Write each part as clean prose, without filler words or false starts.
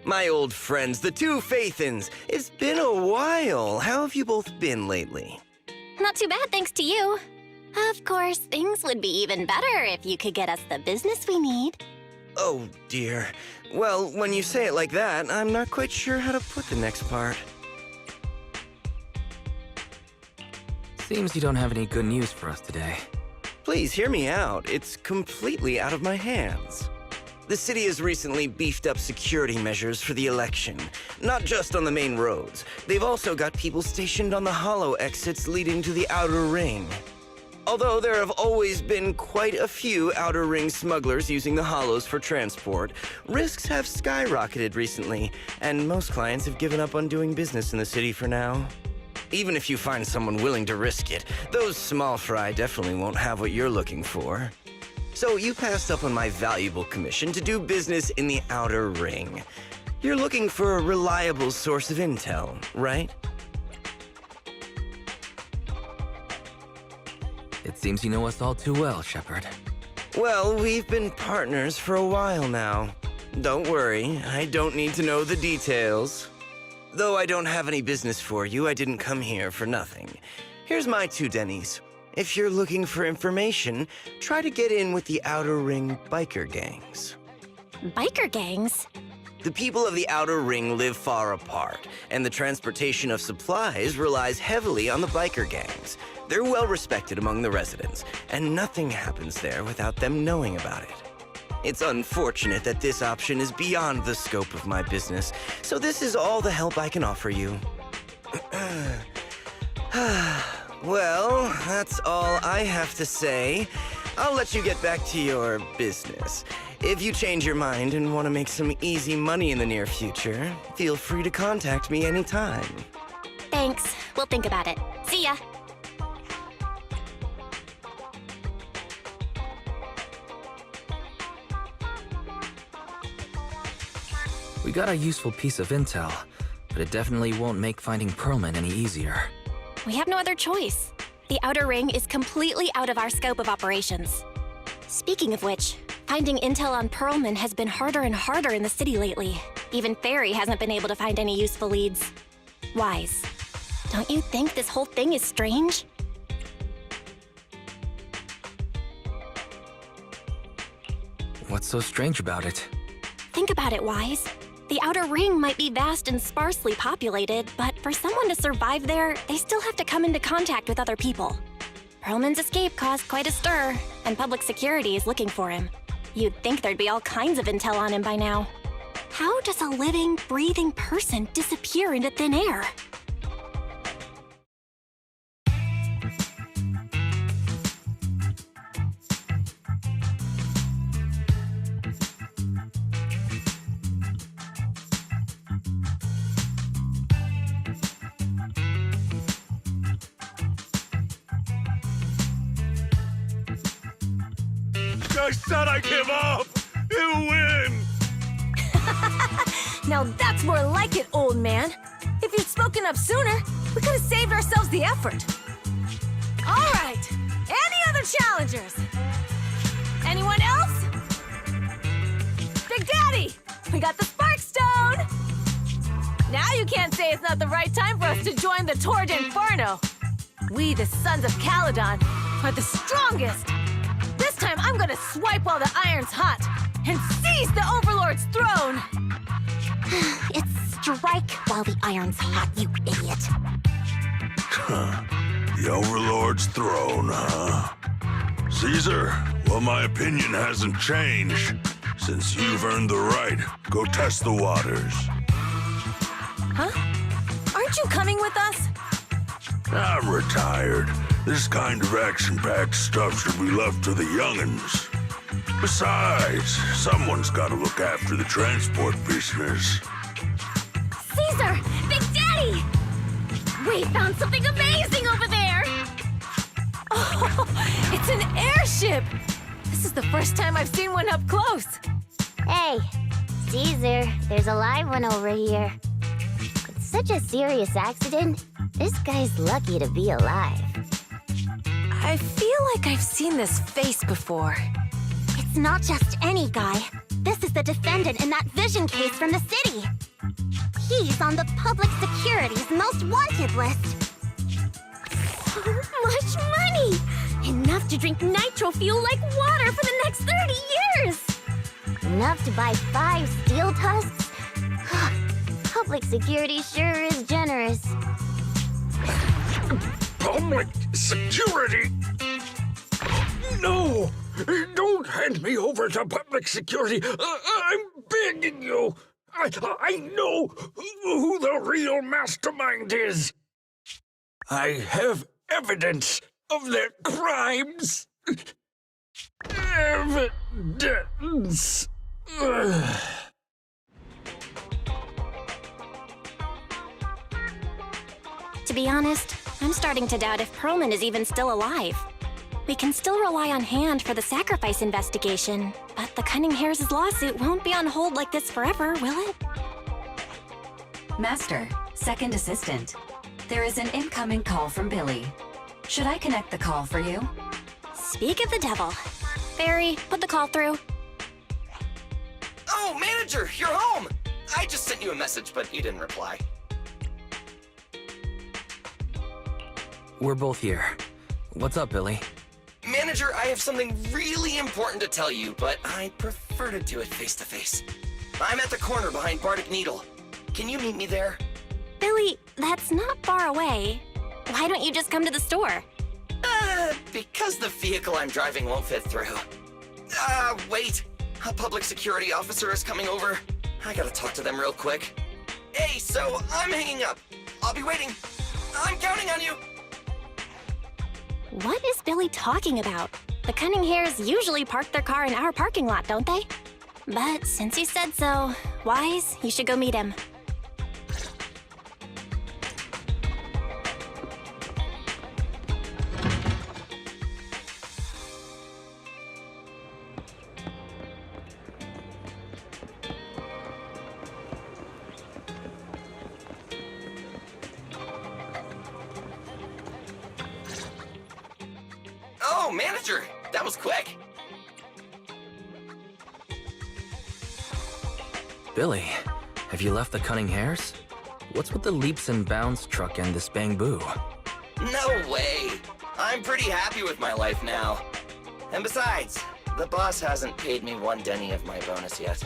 My old friends, the two Faithins. It's been a while. How have you both been lately? Not too bad, thanks to you. Of course, things would be even better if you could get us the business we need. Oh, dear. Well, when you say it like that, I'm not quite sure how to put the next part. Seems you don't have any good news for us today. Please hear me out. It's completely out of my hands. The city has recently beefed up security measures for the election, not just on the main roads. They've also got people stationed on the hollow exits leading to the outer ring. Although there have always been quite a few outer ring smugglers using the hollows for transport, risks have skyrocketed recently, and most clients have given up on doing business in the city for now. Even if you find someone willing to risk it, those small fry definitely won't have what you're looking for. So you passed up on my valuable commission to do business in the outer ring. You're looking for a reliable source of intel, right? It seems you know us all too well, Shepard. Well, we've been partners for a while now. Don't worry, I don't need to know the details. Though I don't have any business for you, I didn't come here for nothing. Here's my 2 Denny's. If you're looking for information, try to get in with the Outer Ring biker gangs. Biker gangs? The people of the Outer Ring live far apart, and the transportation of supplies relies heavily on the biker gangs. They're well respected among the residents, and nothing happens there without them knowing about it. It's unfortunate that this option is beyond the scope of my business, so this is all the help I can offer you. Well, that's all I have to say. I'll let you get back to your business. If you change your mind and want to make some easy money in the near future, feel free to contact me anytime. Thanks. We'll think about it. See ya. We got a useful piece of intel, but it definitely won't make finding Pearlman any easier. We have no other choice. The Outer Ring is completely out of our scope of operations. Speaking of which, finding intel on Pearlman has been harder and harder in the city lately. Even Fairy hasn't been able to find any useful leads. Wise, don't you think this whole thing is strange? What's so strange about it? Think about it, Wise. The Outer Ring might be vast and sparsely populated, but for someone to survive there, they still have to come into contact with other people. Pearlman's escape caused quite a stir, and public security is looking for him. You'd think there'd be all kinds of intel on him by now. How does a living, breathing person disappear into thin air? I said I give up! You win! Now that's more like it, old man. If you'd spoken up sooner, we could have saved ourselves the effort. All right, any other challengers? Anyone else? Big Daddy, we got the Spark Stone! Now you can't say it's not the right time for us to join the Tord Inferno. We, the Sons of Caledon, are the strongest. This time I'm gonna swipe while the iron's hot and seize the Overlord's throne! It's strike while the iron's hot, you idiot. The Overlord's throne, huh? Caesar, well, my opinion hasn't changed. Since you've earned the right, go test the waters. Huh? Aren't you coming with us? I'm retired. This kind of action-packed stuff should be left to the young'uns. Besides, someone's gotta look after the transport business. Caesar! Big Daddy! We found something amazing over there! Oh, it's an airship! This is the first time I've seen one up close. Hey, Caesar, there's a live one over here. It's such a serious accident. This guy's lucky to be alive. I feel like I've seen this face before. It's not just any guy. This is the defendant in that vision case from the city. He's on the public security's most wanted list. So much money! Enough to drink nitro fuel like water for the next 30 years! Enough to buy 5 steel tusks? Public security sure is generous. Public security? No! Don't hand me over to public security! I'm begging you! I know who the real mastermind is! I have evidence of their crimes! Evidence! To be honest, I'm starting to doubt if Perlman is even still alive. We can still rely on Hand for the sacrifice investigation, but the Cunning Hares' lawsuit won't be on hold like this forever, will it? Master, second assistant. There is an incoming call from Billy. Should I connect the call for you? Speak of the devil. Barry, put the call through. Oh, manager, you're home! I just sent you a message, but you didn't reply. We're both here. What's up, Billy? Manager, I have something really important to tell you, but I prefer to do it face-to-face. I'm at the corner behind Bardic Needle. Can you meet me there? Billy, that's not far away. Why don't you just come to the store? Because the vehicle I'm driving won't fit through. Wait. A public security officer is coming over. I gotta talk to them real quick. Hey, so I'm hanging up. I'll be waiting. I'm counting on you. What is Billy talking about? The Cunning Hares usually park their car in our parking lot, don't they? But since you said so, Wise, you should go meet him. Oh, manager, that was quick. Billy, have you left the Cunning Hares? What's with the leaps and bounds truck and this bang-boo? No way. I'm pretty happy with my life now. And besides, the boss hasn't paid me 1 denny of my bonus yet.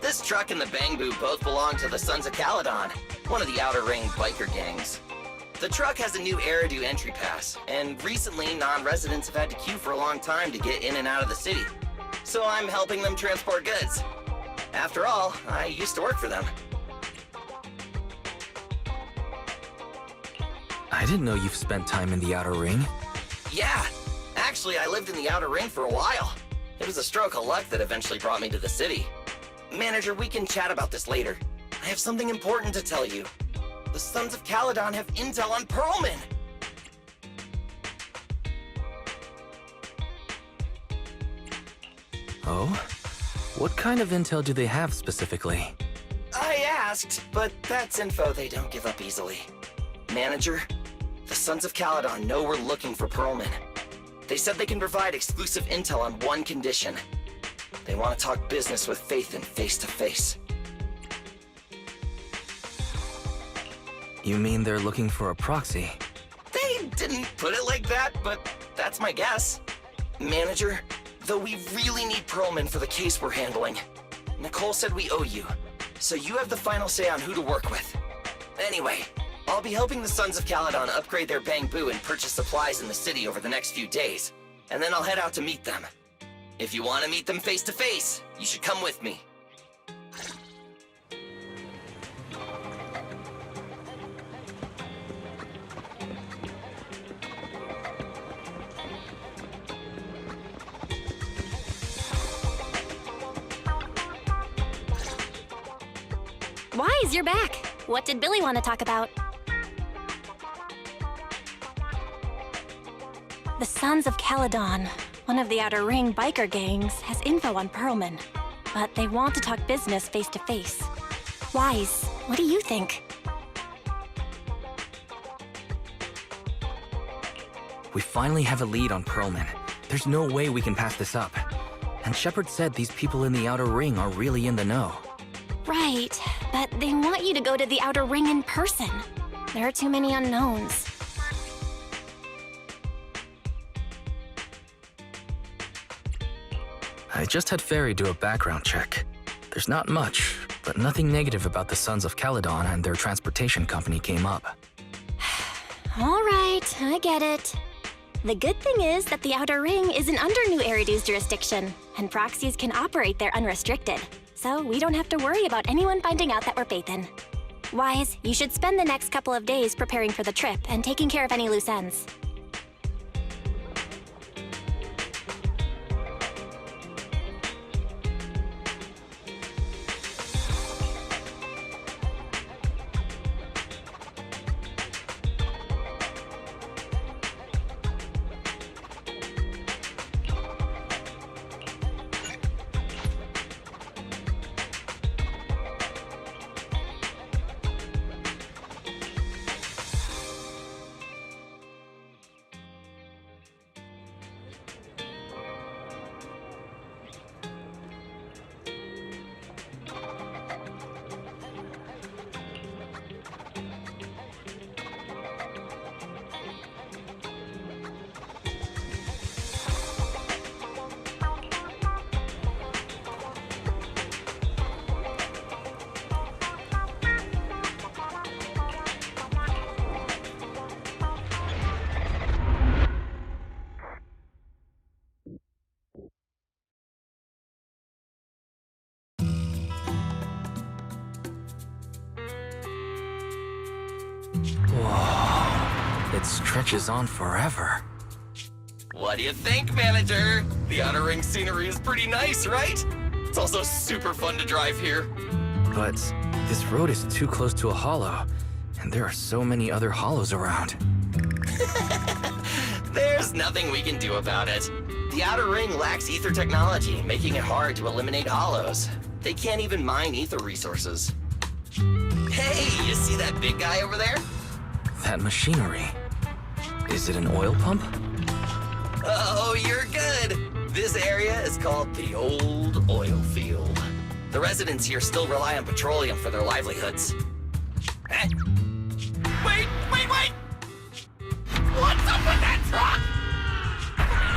This truck and the Bang-Boo both belong to the Sons of Caledon, one of the Outer Ring biker gangs. The truck has a new Eridu entry pass, and recently non-residents have had to queue for a long time to get in and out of the city. So I'm helping them transport goods. After all, I used to work for them. I didn't know you've spent time in the Outer Ring. Yeah, actually I lived in the Outer Ring for a while. It was a stroke of luck that eventually brought me to the city. Manager, we can chat about this later. I have something important to tell you. The Sons of Caledon have intel on Perlman! Oh? What kind of intel do they have specifically? I asked, but that's info they don't give up easily. Manager, the Sons of Caledon know we're looking for Perlman. They said they can provide exclusive intel on one condition. They want to talk business with Faith and face-to-face. You mean they're looking for a proxy? They didn't put it like that, but that's my guess. Manager, though we really need Perlman for the case we're handling. Nicole said we owe you, so you have the final say on who to work with. Anyway, I'll be helping the Sons of Caledon upgrade their Bang-Boo and purchase supplies in the city over the next few days, and then I'll head out to meet them. If you want to meet them face-to-face, you should come with me. Wise, you're back. What did Billy want to talk about? The Sons of Caledon, one of the Outer Ring biker gangs, has info on Perlman, but they want to talk business face-to-face. Wise, what do you think? We finally have a lead on Perlman. There's no way we can pass this up. And Shepard said these people in the Outer Ring are really in the know. Right, but they want you to go to the Outer Ring in person. There are too many unknowns. I just had Ferry do a background check. There's not much, but nothing negative about the Sons of Caledon and their transportation company came up. All right, I get it. The good thing is that the Outer Ring isn't under New Eridu's jurisdiction, and proxies can operate there unrestricted. So we don't have to worry about anyone finding out that we're Pathan. Wise, you should spend the next couple of days preparing for the trip and taking care of any loose ends. Whoa, it stretches on forever. What do you think, Manager? The Outer Ring scenery is pretty nice, right? It's also super fun to drive here. But this road is too close to a hollow, and there are so many other hollows around. There's nothing we can do about it. The Outer Ring lacks ether technology, making it hard to eliminate hollows. They can't even mine ether resources. Hey, you see that big guy over there? That machinery. Is it an oil pump? Oh, you're good. This area is called the Old Oil Field. The residents here still rely on petroleum for their livelihoods. Eh? Wait! What's up with that truck?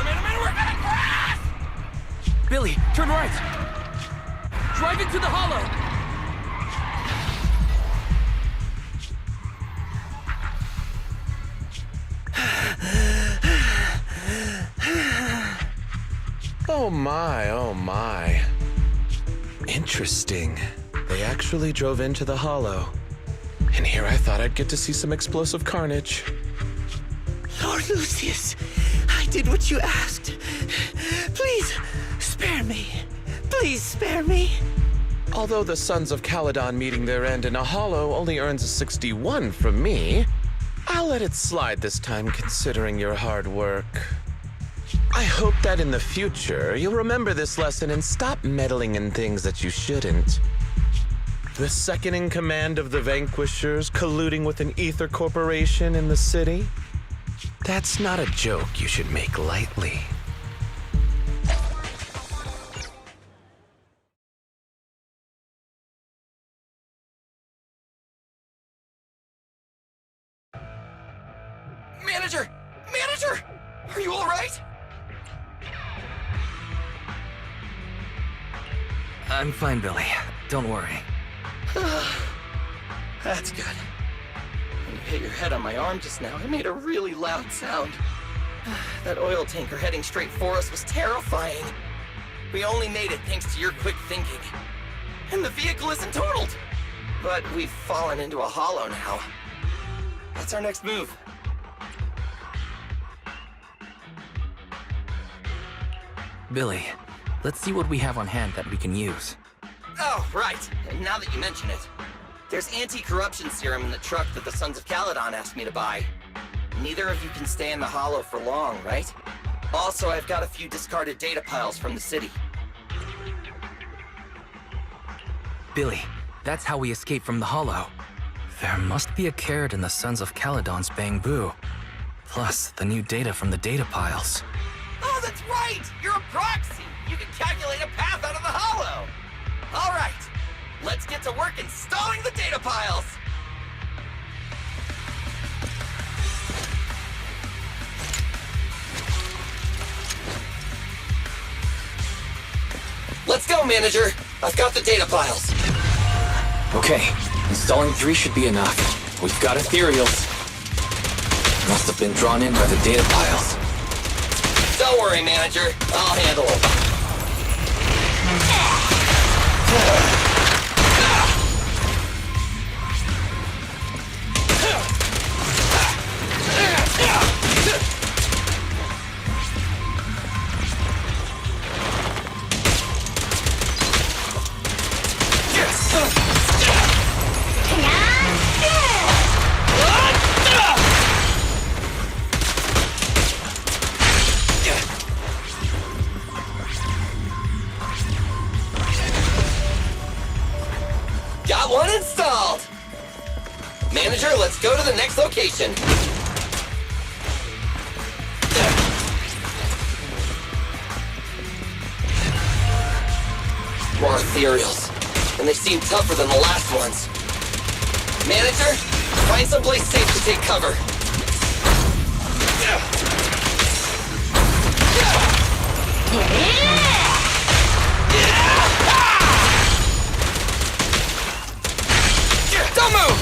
Man, we're gonna crash! Billy, turn right! Drive into the hollow! Oh my. Interesting. They actually drove into the hollow. And here I thought I'd get to see some explosive carnage. Lord Lucius, I did what you asked. Please, spare me. Please spare me. Although the Sons of Caledon meeting their end in a hollow only earns a 61 from me, I'll let it slide this time considering your hard work. I hope that in the future, you'll remember this lesson and stop meddling in things that you shouldn't. The second in command of the Vanquishers colluding with an ether corporation in the city? That's not a joke you should make lightly. Manager! Are you all right? I'm fine, Billy. Don't worry. That's good. When you hit your head on my arm just now, it made a really loud sound. That oil tanker heading straight for us was terrifying. We only made it thanks to your quick thinking. And the vehicle isn't totaled. But we've fallen into a hollow now. What's our next move? Billy, let's see what we have on hand that we can use. Oh, right. Now that you mention it. There's anti-corruption serum in the truck that the Sons of Caledon asked me to buy. Neither of you can stay in the hollow for long, right? Also, I've got a few discarded data piles from the city. Billy, that's how we escape from the hollow. There must be a carrot in the Sons of Caledon's bamboo. Plus, the new data from the data piles. Oh, that's right! You're a proxy! You can calculate a path out of the hollow! Alright, let's get to work installing the data piles! Let's go, Manager! I've got the data piles. Okay, installing 3 should be enough. We've got ethereals. Must have been drawn in by the data piles. Don't worry, Manager. I'll handle it. Got one installed! Manager, let's go to the next location. More ethereals, and they seem tougher than the last ones. Manager, find someplace safe to take cover. Don't move!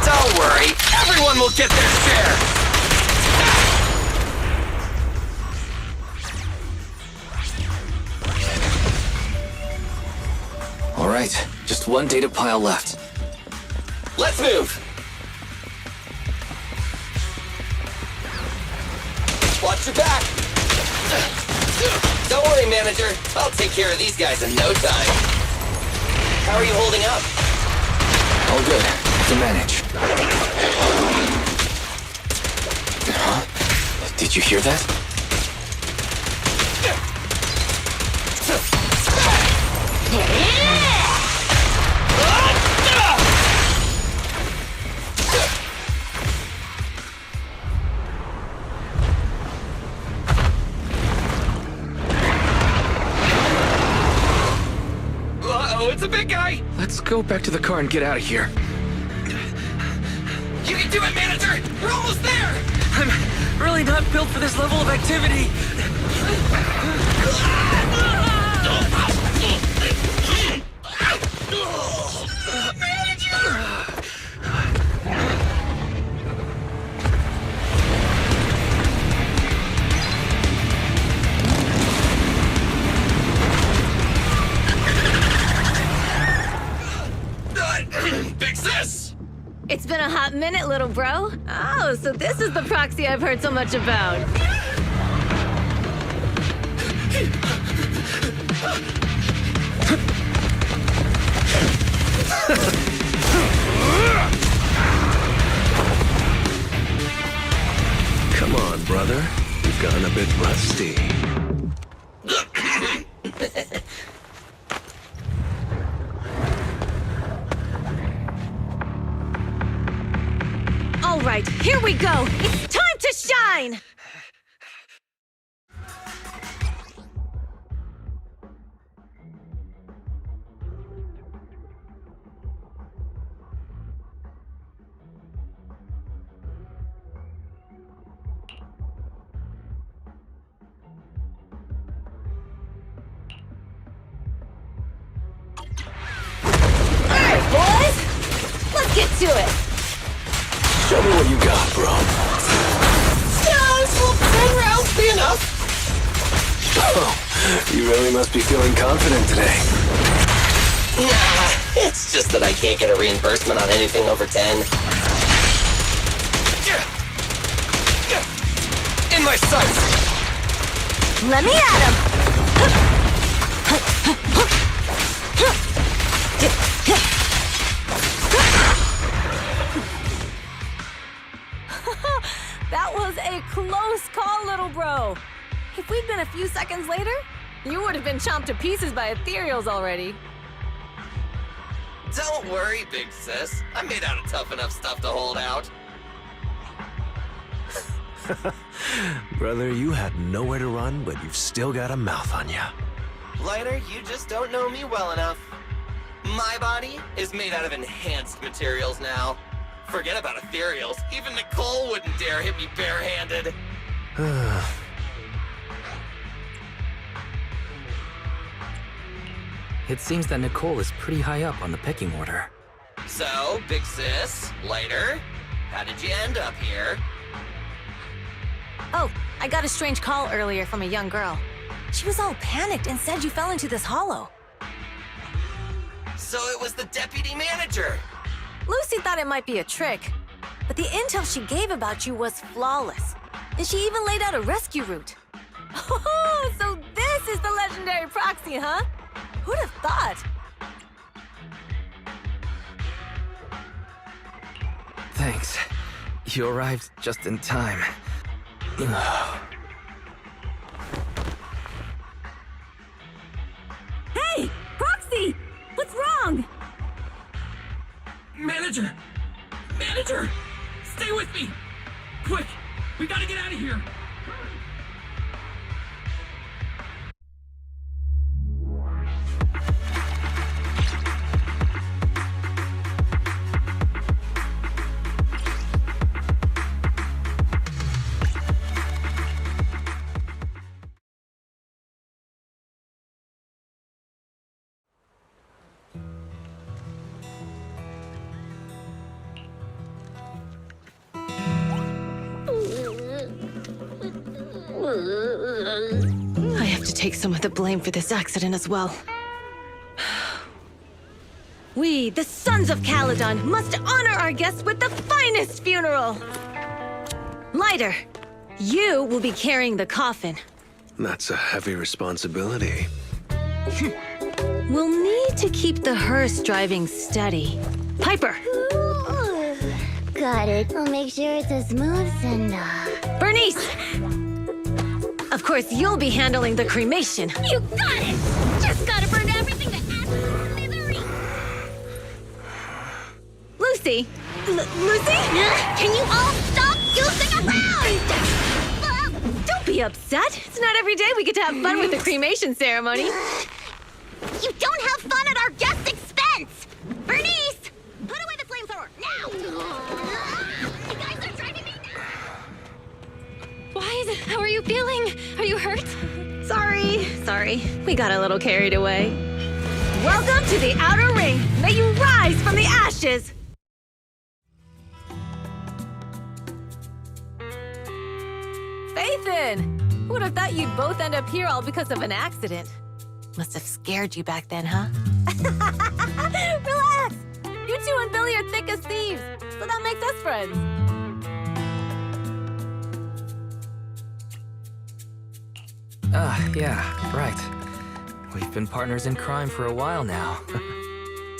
Don't worry, everyone will get their share! All right, just one data pile left. Let's move! Watch your back! Don't worry, Manager. I'll take care of these guys in no time. How are you holding up? All good. To manage. Huh? Did you hear that? Uh-oh, it's a big guy! Let's go back to the car and get out of here. You can do it, Manager! We're almost there! I'm really not built for this level of activity. Fix this! It's been a hot minute, little bro. Oh, so this is the proxy I've heard so much about. Come on, brother. You've gotten a bit rusty. All right, here we go. It's time to shine! Boys, let's get to it. Show me what you got, bro. Yes, will 10 rounds be enough? Oh, you really must be feeling confident today. Nah, it's just that I can't get a reimbursement on anything over 10. In my sights! Let me at him. That was a close call, little bro. If we'd been a few seconds later, You would have been chomped to pieces by ethereals already. Don't worry, big sis. I'm made out of tough enough stuff to hold out. Brother, you had nowhere to run, but you've still got a mouth on you. Lighter, you just don't know me well enough. My body is made out of enhanced materials now. Forget about ethereals. Even Nicole wouldn't dare hit me barehanded. It seems that Nicole is pretty high up on the pecking order. So, big sis, Lighter, how did you end up here? Oh, I got a strange call earlier from a young girl. She was all panicked and said you fell into this hollow. So it was the deputy manager. Lucy thought it might be a trick, but the intel she gave about you was flawless. And she even laid out a rescue route. Oh, so this is the legendary proxy, huh? Who'd have thought? Thanks. You arrived just in time. Hey! Proxy! What's wrong? Manager! Manager! Stay with me! Quick! We gotta get out of here! I have to take some of the blame for this accident as well. We, the Sons of Caledon, must honor our guests with the finest funeral! Lighter, you will be carrying the coffin. That's a heavy responsibility. We'll need to keep the hearse driving steady. Piper! Ooh, got it. I'll make sure it's as smooth and, Bernice! Of course, you'll be handling the cremation. You got it! Just gotta burn everything that adds smithereens! Lucy! Lucy? Can you all stop goofing around? Don't be upset. It's not every day we get to have fun with the cremation ceremony. You don't have fun at our guest expense! Bernice! Put away the flamethrower, now! You guys are driving me nuts! Wise, how are you feeling? Are you hurt? Sorry. We got a little carried away. Welcome to the Outer Ring. May you rise from the ashes! Faithin! Who would have thought you'd both end up here all because of an accident? Must have scared you back then, huh? Relax! You two and Billy are thick as thieves, so that makes us friends. Yeah, right. We've been partners in crime for a while now.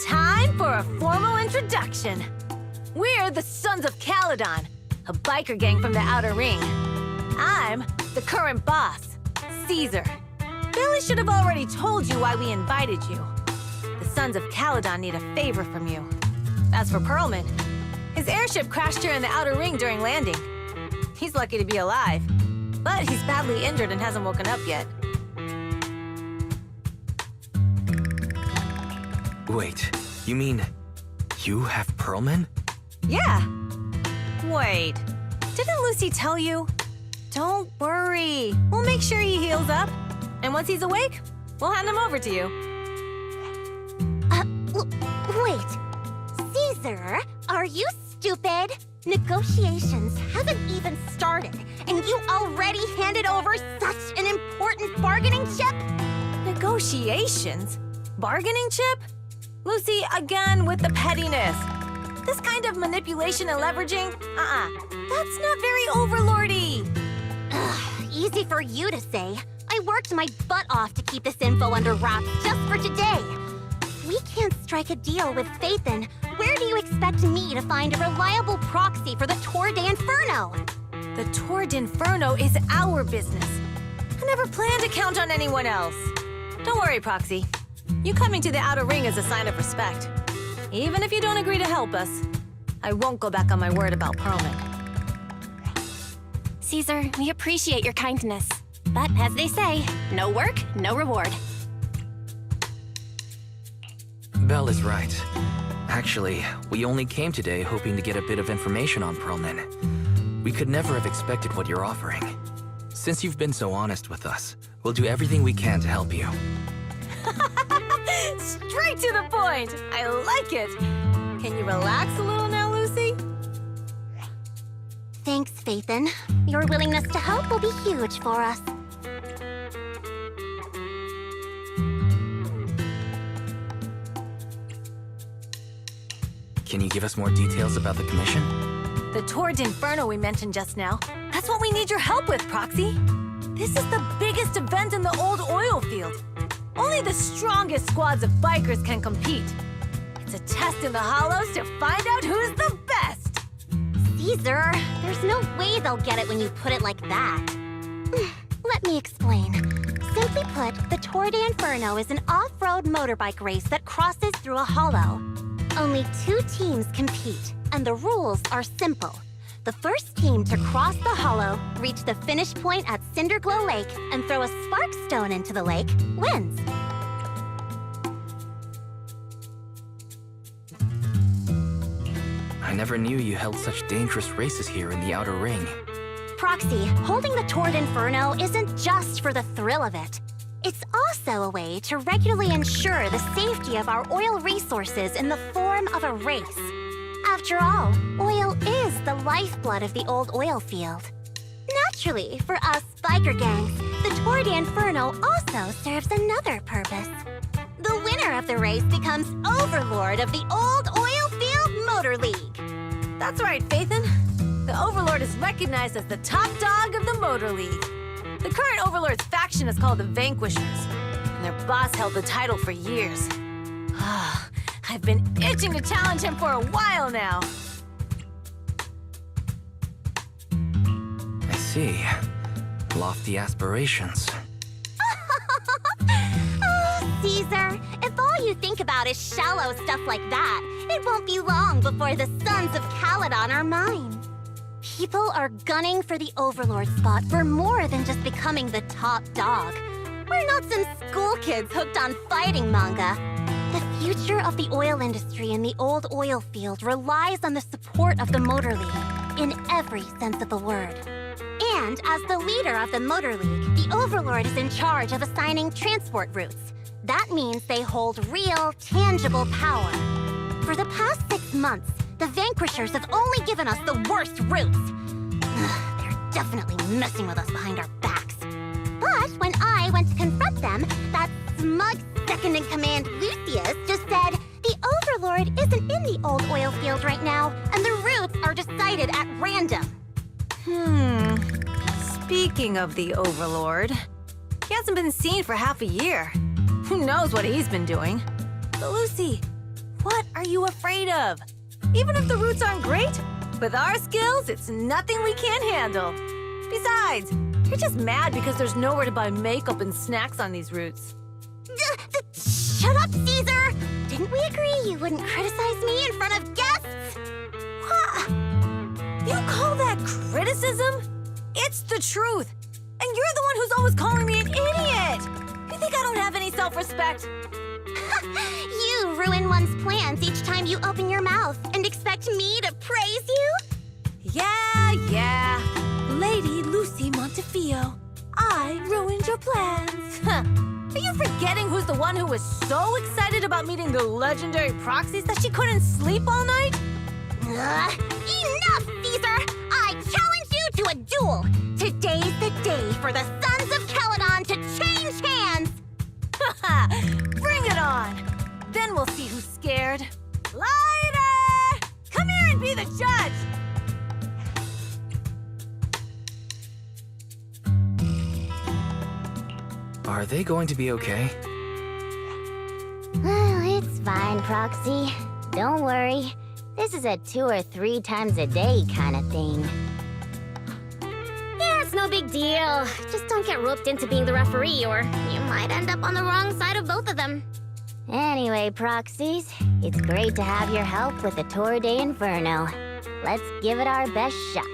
Time for a formal introduction. We're the Sons of Caledon, a biker gang from the Outer Ring. I'm the current boss, Caesar. Billy should have already told you why we invited you. The Sons of Caledon need a favor from you. As for Perlman, his airship crashed here in the Outer Ring during landing. He's lucky to be alive, but he's badly injured and hasn't woken up yet. Wait, you mean you have Perlman? Yeah. Wait, didn't Lucy tell you? Don't worry. We'll make sure he heals up. And once he's awake, we'll hand him over to you. Wait. Caesar, are you stupid? Negotiations haven't even started, and you already handed over such an important bargaining chip? Negotiations? Bargaining chip? Lucy, again with the pettiness. This kind of manipulation and leveraging? That's not very overlordy. Easy for you to say. I worked my butt off to keep this info under wraps just for today. We can't strike a deal with Faithin. Where do you expect me to find a reliable proxy for the Tour de Inferno? The Tour de Inferno is our business. I never planned to count on anyone else. Don't worry, Proxy. You coming to the Outer Ring is a sign of respect. Even if you don't agree to help us, I won't go back on my word about Perlman. Caesar, we appreciate your kindness. But as they say, no work, no reward. Belle is right. Actually, we only came today hoping to get a bit of information on Perlman. We could never have expected what you're offering. Since you've been so honest with us, we'll do everything we can to help you. Straight to the point! I like it! Can you relax a little now, Lucy? Thanks, Phaethon. Your willingness to help will be huge for us. Can you give us more details about the commission? The tour d'Inferno we mentioned just now. That's what we need your help with, Proxy. This is the biggest event in the old oil field. Only the strongest squads of bikers can compete. It's a test in the Hollows to find out who's the best. Caesar, there's no way they'll get it when you put it like that. Let me explain. Simply put, the Tour d'Inferno is an off-road motorbike race that crosses through a hollow. Only 2 teams compete, and the rules are simple. The first team to cross the hollow, reach the finish point at Cinderglow Lake, and throw a spark stone into the lake, wins. I never knew you held such dangerous races here in the Outer Ring. Proxy, holding the Tour d'Inferno isn't just for the thrill of it. It's also a way to regularly ensure the safety of our oil resources in the form of a race. After all, oil is the lifeblood of the old oil field. Naturally, for us biker gangs, the Tour d'Inferno also serves another purpose. The winner of the race becomes overlord of the old oil field motor league. That's right, Phaethon. The Overlord is recognized as the top dog of the Motor League. The current Overlord's faction is called the Vanquishers, and their boss held the title for years. I've been itching to challenge him for a while now. I see. Lofty aspirations. Oh, Caesar, if all you think about is shallow stuff like that, it won't be long before the sons of Caledon are mine. People are gunning for the Overlord spot for more than just becoming the top dog. We're not some school kids hooked on fighting manga. The future of the oil industry in the old oil field relies on the support of the Motor League, in every sense of the word. And as the leader of the Motor League, the Overlord is in charge of assigning transport routes. That means they hold real, tangible power. For the past 6 months, the Vanquishers have only given us the worst routes. They're definitely messing with us behind our backs. But when I went to confront them, that smug second-in-command Lucius just said, the Overlord isn't in the old oil field right now, and the routes are decided at random. Speaking of the Overlord, he hasn't been seen for half a year. Who knows what he's been doing? But Lucy, what are you afraid of? Even if the routes aren't great, with our skills, it's nothing we can't handle. Besides, you're just mad because there's nowhere to buy makeup and snacks on these routes. Shut up, Caesar! Didn't we agree you wouldn't criticize me in front of guests? What? You call that criticism? It's the truth. And you're the one who's always calling me an idiot. You think I don't have any self-respect? You ruin one's plans each time you open your mouth and expect me to praise you? Yeah. Lady Lucy Montefiore, I ruined your plans. Are you forgetting who's the one who was so excited about meeting the legendary Proxies that she couldn't sleep all night? Enough, Caesar! I challenge you to a duel! Today's the day for the Sons of Caledon to change hands! Bring it on! Then we'll see who's scared. Lighter! Come here and be the judge! Are they going to be okay? It's fine, Proxy. Don't worry. This is a 2 or 3 times a day kind of thing. Yeah, it's no big deal. Just don't get roped into being the referee, or you might end up on the wrong side of both of them. Anyway, Proxies, it's great to have your help with the Tour de Inferno. Let's give it our best shot.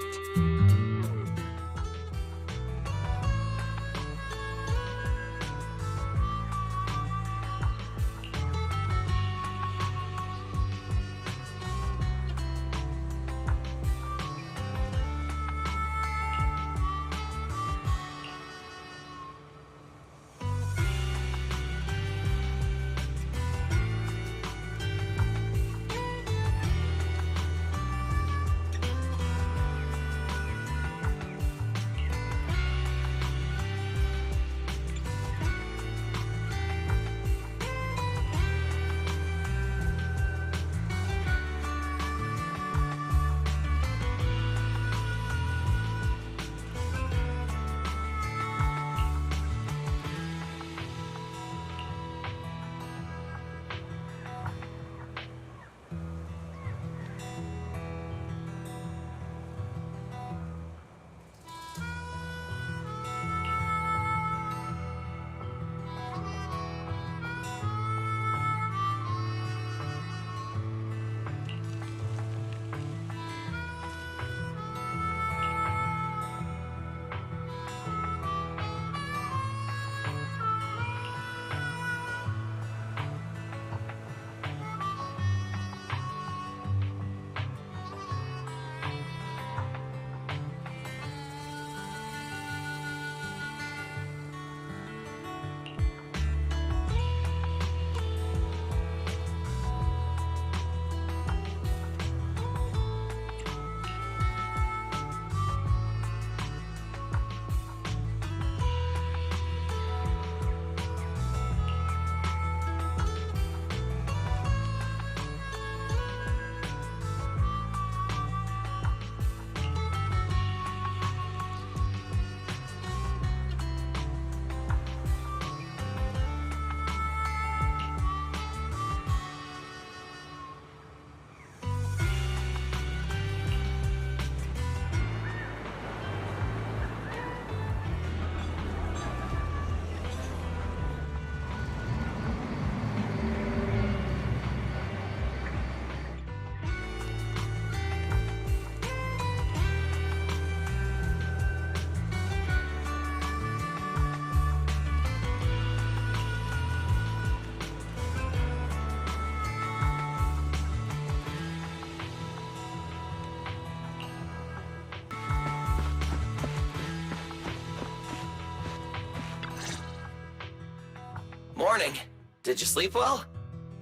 Morning. Did you sleep well?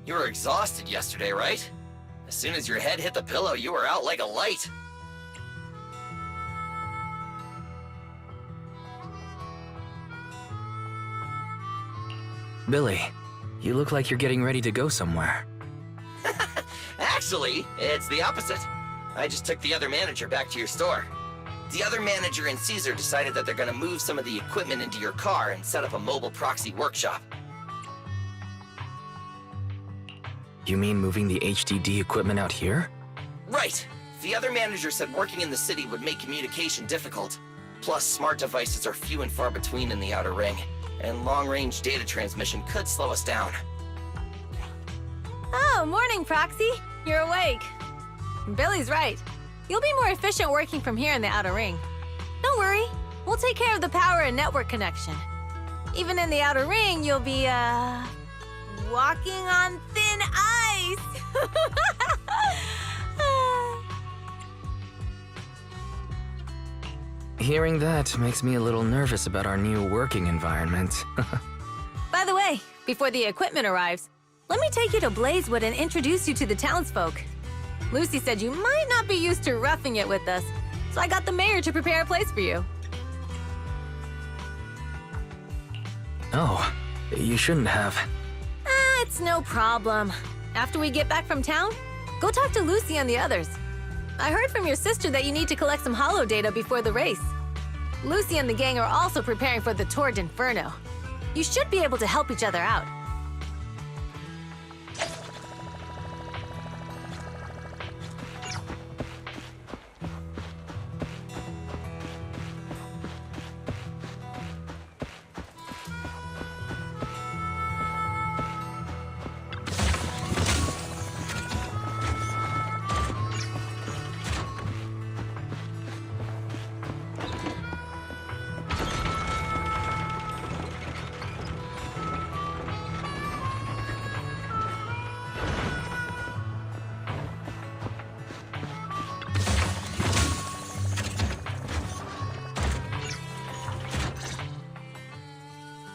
You were exhausted yesterday, right? As soon as your head hit the pillow, you were out like a light. Billy, you look like you're getting ready to go somewhere. Actually, it's the opposite. I just took the other manager back to your store. The other manager and Caesar decided that they're gonna move some of the equipment into your car and set up a mobile proxy workshop. You mean moving the HDD equipment out here? Right. The other manager said working in the city would make communication difficult. Plus, smart devices are few and far between in the Outer Ring, and long-range data transmission could slow us down. Oh, morning, Proxy. You're awake. Billy's right. You'll be more efficient working from here in the Outer Ring. Don't worry. We'll take care of the power and network connection. Even in the Outer Ring, you'll be, walking on thin ice. Hearing that makes me a little nervous about our new working environment. By the way, before the equipment arrives, let me take you to Blazewood and introduce you to the townsfolk. Lucy said you might not be used to roughing it with us, so I got the mayor to prepare a place for you. Oh, you shouldn't have. It's no problem. After we get back from town, go talk to Lucy and the others. I heard from your sister that you need to collect some holo data before the race. Lucy and the gang are also preparing for the Tour d'Inferno. You should be able to help each other out.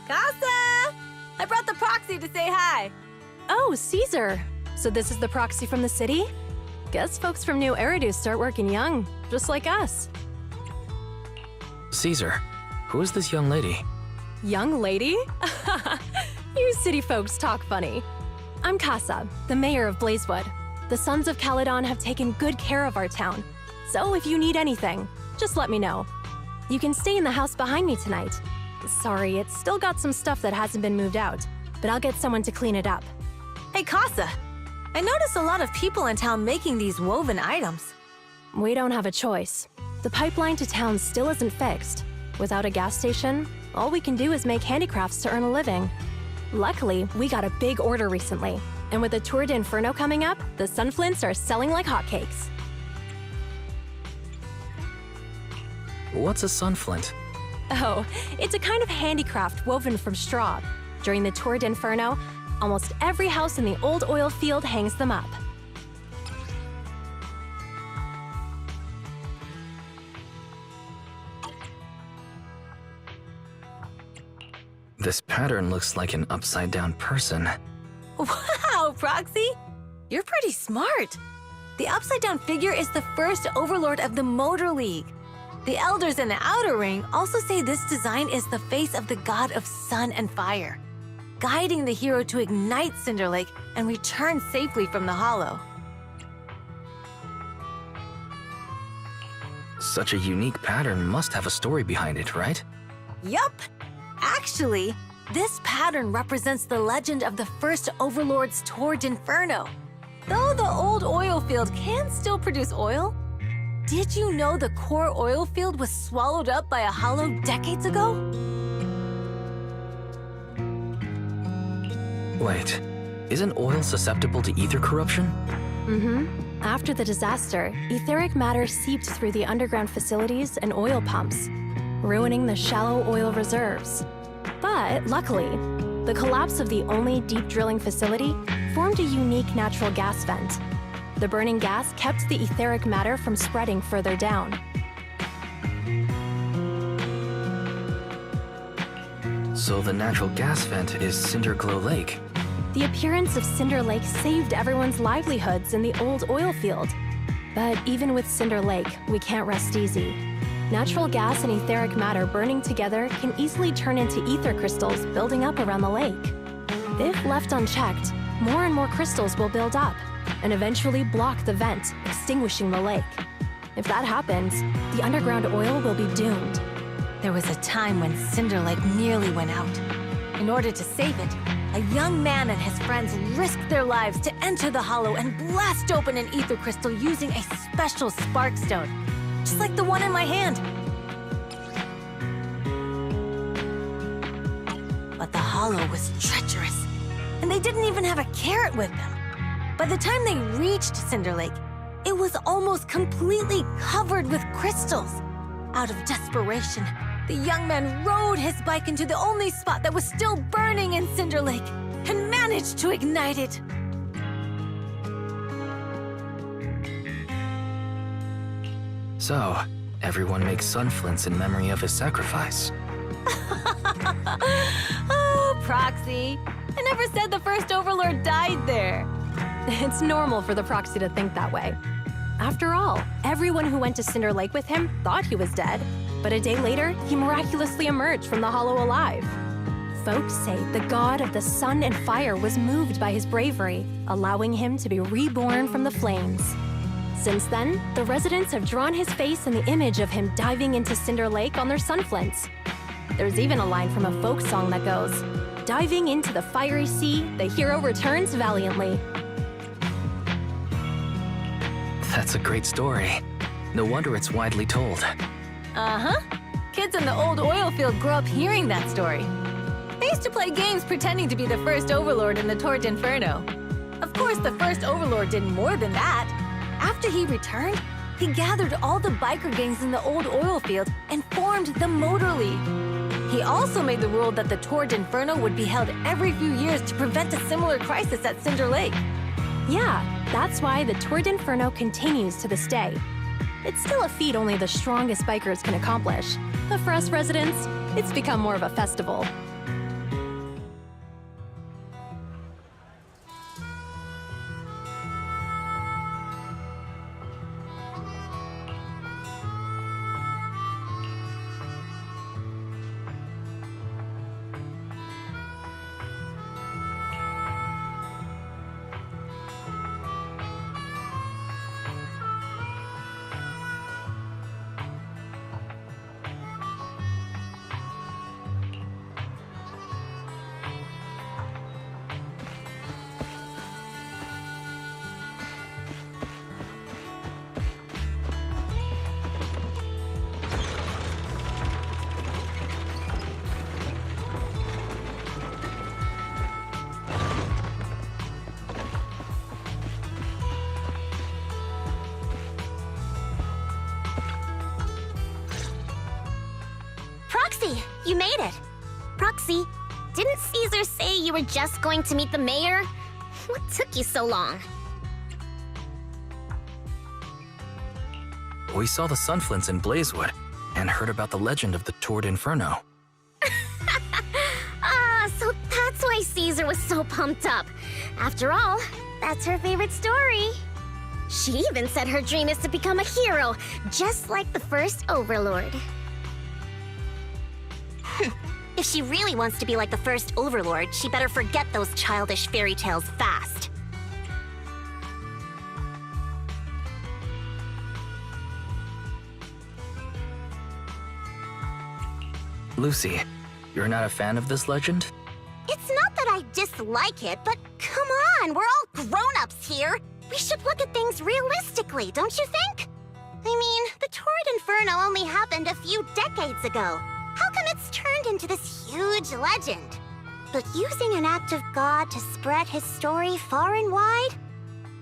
Casa! I brought the proxy to say hi. Oh, Caesar. So this is the proxy from the city? Guess folks from New Eridu start working young, just like us. Caesar, who is this young lady? Young lady? You city folks talk funny. I'm Casa, the mayor of Blazewood. The Sons of Caledon have taken good care of our town. So if you need anything, just let me know. You can stay in the house behind me tonight. Sorry, it's still got some stuff that hasn't been moved out, but I'll get someone to clean it up. Hey, Casa. I notice a lot of people in town making these woven items. We don't have a choice. The pipeline to town still isn't fixed. Without a gas station, all we can do is make handicrafts to earn a living. Luckily, we got a big order recently, and with the Tour de Inferno coming up, the sunflints are selling like hotcakes. What's a sunflint? Oh, it's a kind of handicraft woven from straw. During the Tour de Inferno, almost every house in the old oil field hangs them up. This pattern looks like an upside-down person. Wow, Proxy! You're pretty smart. The upside-down figure is the first overlord of the Motor League. The elders in the Outer Ring also say this design is the face of the god of sun and fire, guiding the hero to ignite Cinder Lake and return safely from the Hollow. Such a unique pattern must have a story behind it, right? Yup! Actually, this pattern represents the legend of the first Overlord's Tour de Inferno. Though the old oil field can still produce oil, did you know the core oil field was swallowed up by a hollow decades ago? Wait, isn't oil susceptible to ether corruption? Mm-hmm. After the disaster, etheric matter seeped through the underground facilities and oil pumps, ruining the shallow oil reserves. But luckily, the collapse of the only deep drilling facility formed a unique natural gas vent. The burning gas kept the etheric matter from spreading further down. So the natural gas vent is Cinderglow Lake. The appearance of Cinder Lake saved everyone's livelihoods in the old oil field. But even with Cinder Lake, we can't rest easy. Natural gas and etheric matter burning together can easily turn into ether crystals building up around the lake. If left unchecked, more and more crystals will build up and eventually block the vent, extinguishing the lake. If that happens, the underground oil will be doomed. There was a time when Cinder Lake nearly went out. In order to save it, a young man and his friends risked their lives to enter the hollow and blast open an ether crystal using a special spark stone, just like the one in my hand. But the hollow was treacherous, and they didn't even have a carrot with them. By the time they reached Cinder Lake, it was almost completely covered with crystals. Out of desperation, the young man rode his bike into the only spot that was still burning in Cinder Lake and managed to ignite it. So, everyone makes sunflints in memory of his sacrifice. Oh, Proxy. I never said the first Overlord died there. It's normal for the Proxy to think that way. After all, everyone who went to Cinder Lake with him thought he was dead, but a day later, he miraculously emerged from the hollow alive. Folks say the god of the sun and fire was moved by his bravery, allowing him to be reborn from the flames. Since then, the residents have drawn his face in the image of him diving into Cinder Lake on their sunflints. There's even a line from a folk song that goes, "Diving into the fiery sea, the hero returns valiantly." That's a great story. No wonder it's widely told. Uh-huh. Kids in the old oil field grew up hearing that story. They used to play games pretending to be the first Overlord in the Tour de Inferno. Of course, the first Overlord did more than that. After he returned, he gathered all the biker gangs in the old oil field and formed the Motor League. He also made the rule that the Tour de Inferno would be held every few years to prevent a similar crisis at Cinder Lake. Yeah, that's why the Tour de Inferno continues to this day. It's still a feat only the strongest bikers can accomplish, but for us residents, it's become more of a festival. Proxy, you made it. Proxy, didn't Caesar say you were just going to meet the mayor? What took you so long? We saw the sunflints in Blazewood and heard about the legend of the Tord Inferno. So that's why Caesar was so pumped up. After all, that's her favorite story. She even said her dream is to become a hero, just like the first Overlord. If she really wants to be like the first Overlord, she better forget those childish fairy tales fast. Lucy, you're not a fan of this legend? It's not that I dislike it, but come on, we're all grown-ups here. We should look at things realistically, don't you think? I mean, the Tord Inferno only happened a few decades ago. How come it's turned into this huge legend? But using an act of God to spread his story far and wide?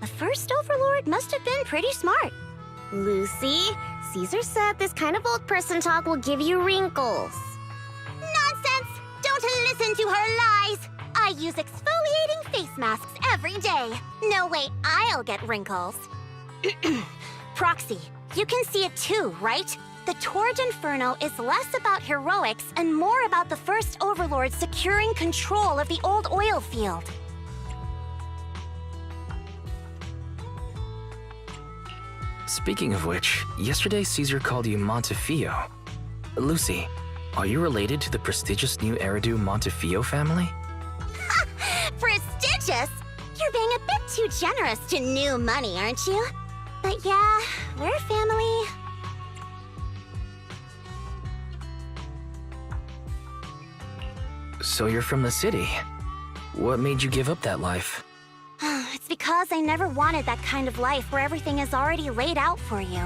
The first Overlord must have been pretty smart. Lucy, Caesar said this kind of old person talk will give you wrinkles. Nonsense! Don't listen to her lies! I use exfoliating face masks every day. No way I'll get wrinkles. Proxy, you can see it too, right? The Tord Inferno is less about heroics and more about the first Overlord securing control of the old oil field. Speaking of which, yesterday Caesar called you Montefiore. Lucy, are you related to the prestigious new Eridu Montefiore family? Prestigious? You're being a bit too generous to new money, aren't you? But yeah, we're family. So you're from the city. What made you give up that life? It's because I never wanted that kind of life where everything is already laid out for you.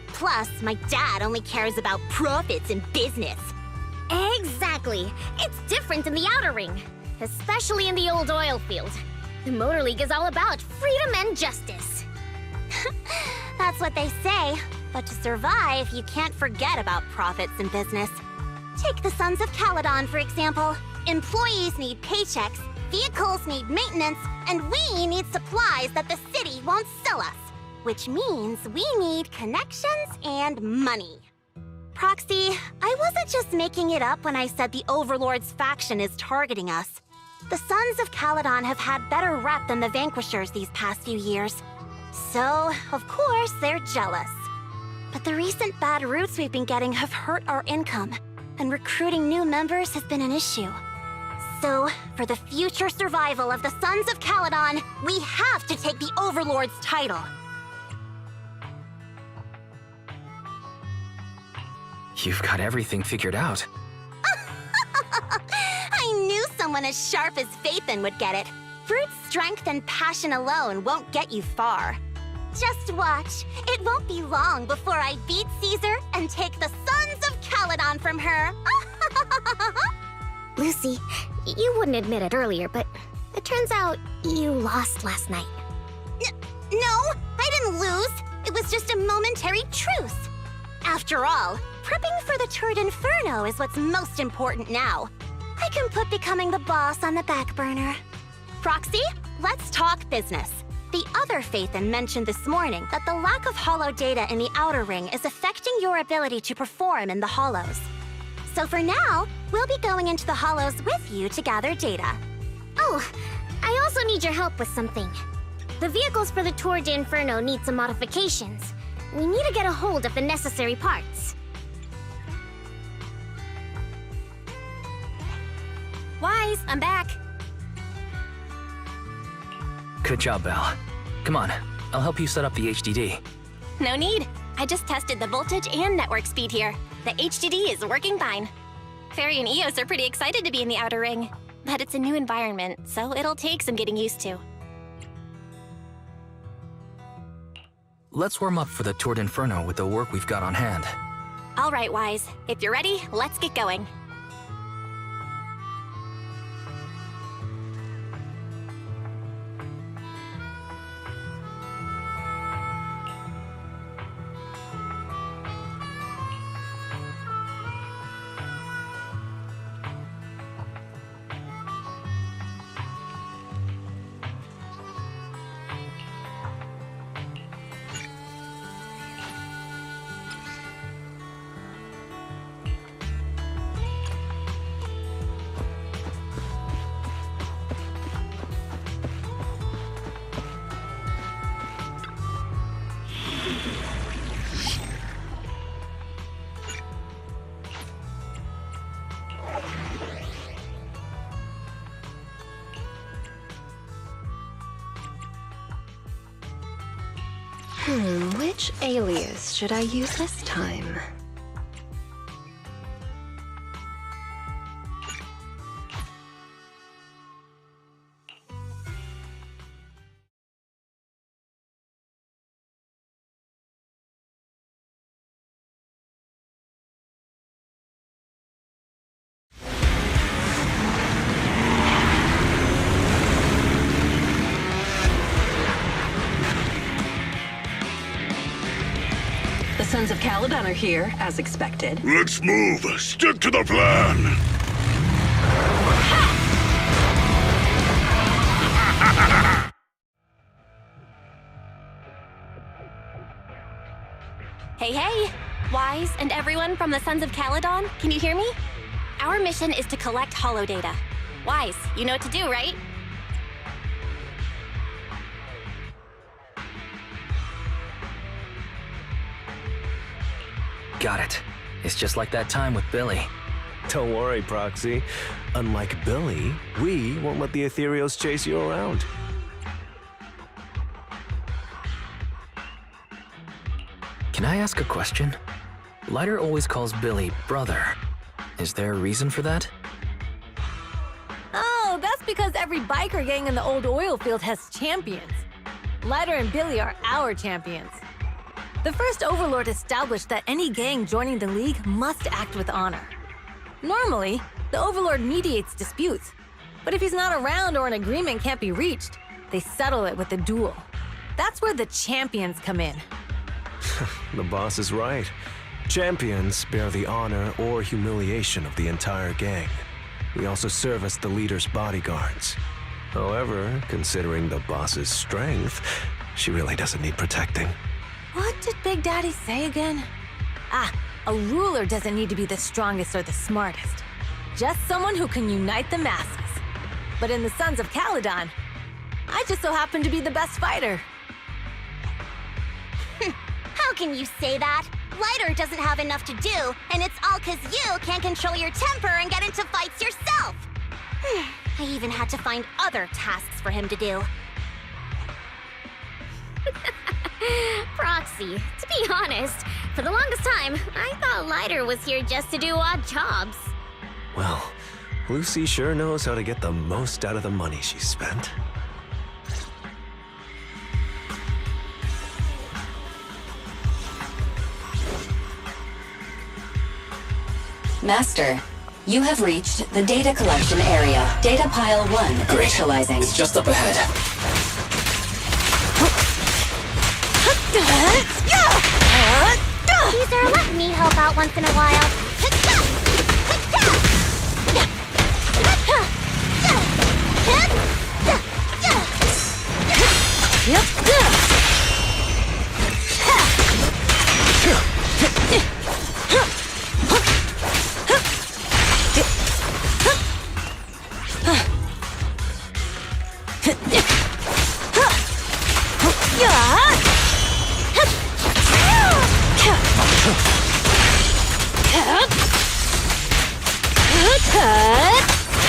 Plus, my dad only cares about profits and business. Exactly. It's different in the Outer Ring, especially in the old oil field. The Motor League is all about freedom and justice. That's what they say, but to survive, you can't forget about profits and business. Take the Sons of Caledon, for example. Employees need paychecks, vehicles need maintenance, and we need supplies that the city won't sell us. Which means we need connections and money. Proxy, I wasn't just making it up when I said the Overlord's faction is targeting us. The Sons of Caledon have had better rep than the Vanquishers these past few years. So, of course, they're jealous. But the recent bad routes we've been getting have hurt our income, and recruiting new members has been an issue. So, for the future survival of the Sons of Caledon, we have to take the Overlord's title. You've got everything figured out. I knew someone as sharp as Phaethon would get it. Brute strength and passion alone won't get you far. Just watch. It won't be long before I beat Caesar and take the Sons of Caledon from her. Lucy, you wouldn't admit it earlier, but it turns out you lost last night. No, I didn't lose. It was just a momentary truce. After all, prepping for the Tord Inferno is what's most important now. I can put becoming the boss on the back burner. Proxy, let's talk business. The other Phaethon mentioned this morning that the lack of hollow data in the Outer Ring is affecting your ability to perform in the Hollows. So for now, we'll be going into the Hollows with you to gather data. Oh, I also need your help with something. The vehicles for the Tord Inferno need some modifications. We need to get a hold of the necessary parts. Wise, I'm back. Good job, Belle. Come on, I'll help you set up the HDD. No need. I just tested the voltage and network speed here. The HDD is working fine. Fairy and Eos are pretty excited to be in the Outer Ring, but it's a new environment, so it'll take some getting used to. Let's warm up for the Tord Inferno with the work we've got on hand. All right, Wise. If you're ready, let's get going. Which alias should I use this time? The Sons of Caledon are here, as expected. Let's move. Stick to the plan. Hey, hey! Wise and everyone from the Sons of Caledon, can you hear me? Our mission is to collect holo data. Wise, you know what to do, right? Got it. It's just like that time with Billy. Don't worry, Proxy. Unlike Billy, we won't let the Ethereals chase you around. Can I ask a question? Lighter always calls Billy brother. Is there a reason for that? Oh, that's because every biker gang in the old oil field has champions. Lighter and Billy are our champions. The first Overlord established that any gang joining the League must act with honor. Normally, the Overlord mediates disputes, but if he's not around or an agreement can't be reached, they settle it with a duel. That's where the champions come in. The boss is right. Champions bear the honor or humiliation of the entire gang. We also serve as the leader's bodyguards. However, considering the boss's strength, she really doesn't need protecting. What did Big Daddy say again? A ruler doesn't need to be the strongest or the smartest. Just someone who can unite the masses. But in the Sons of Caledon, I just so happen to be the best fighter. How can you say that? Lighter doesn't have enough to do, and it's all 'cause you can't control your temper and get into fights yourself. I even had to find other tasks for him to do. Proxy, to be honest, for the longest time, I thought Lighter was here just to do odd jobs. Well, Lucy sure knows how to get the most out of the money she spent. Master, you have reached the data collection area. Data pile 1 initializing. It's just up ahead. Caesar, let me help out once in a while.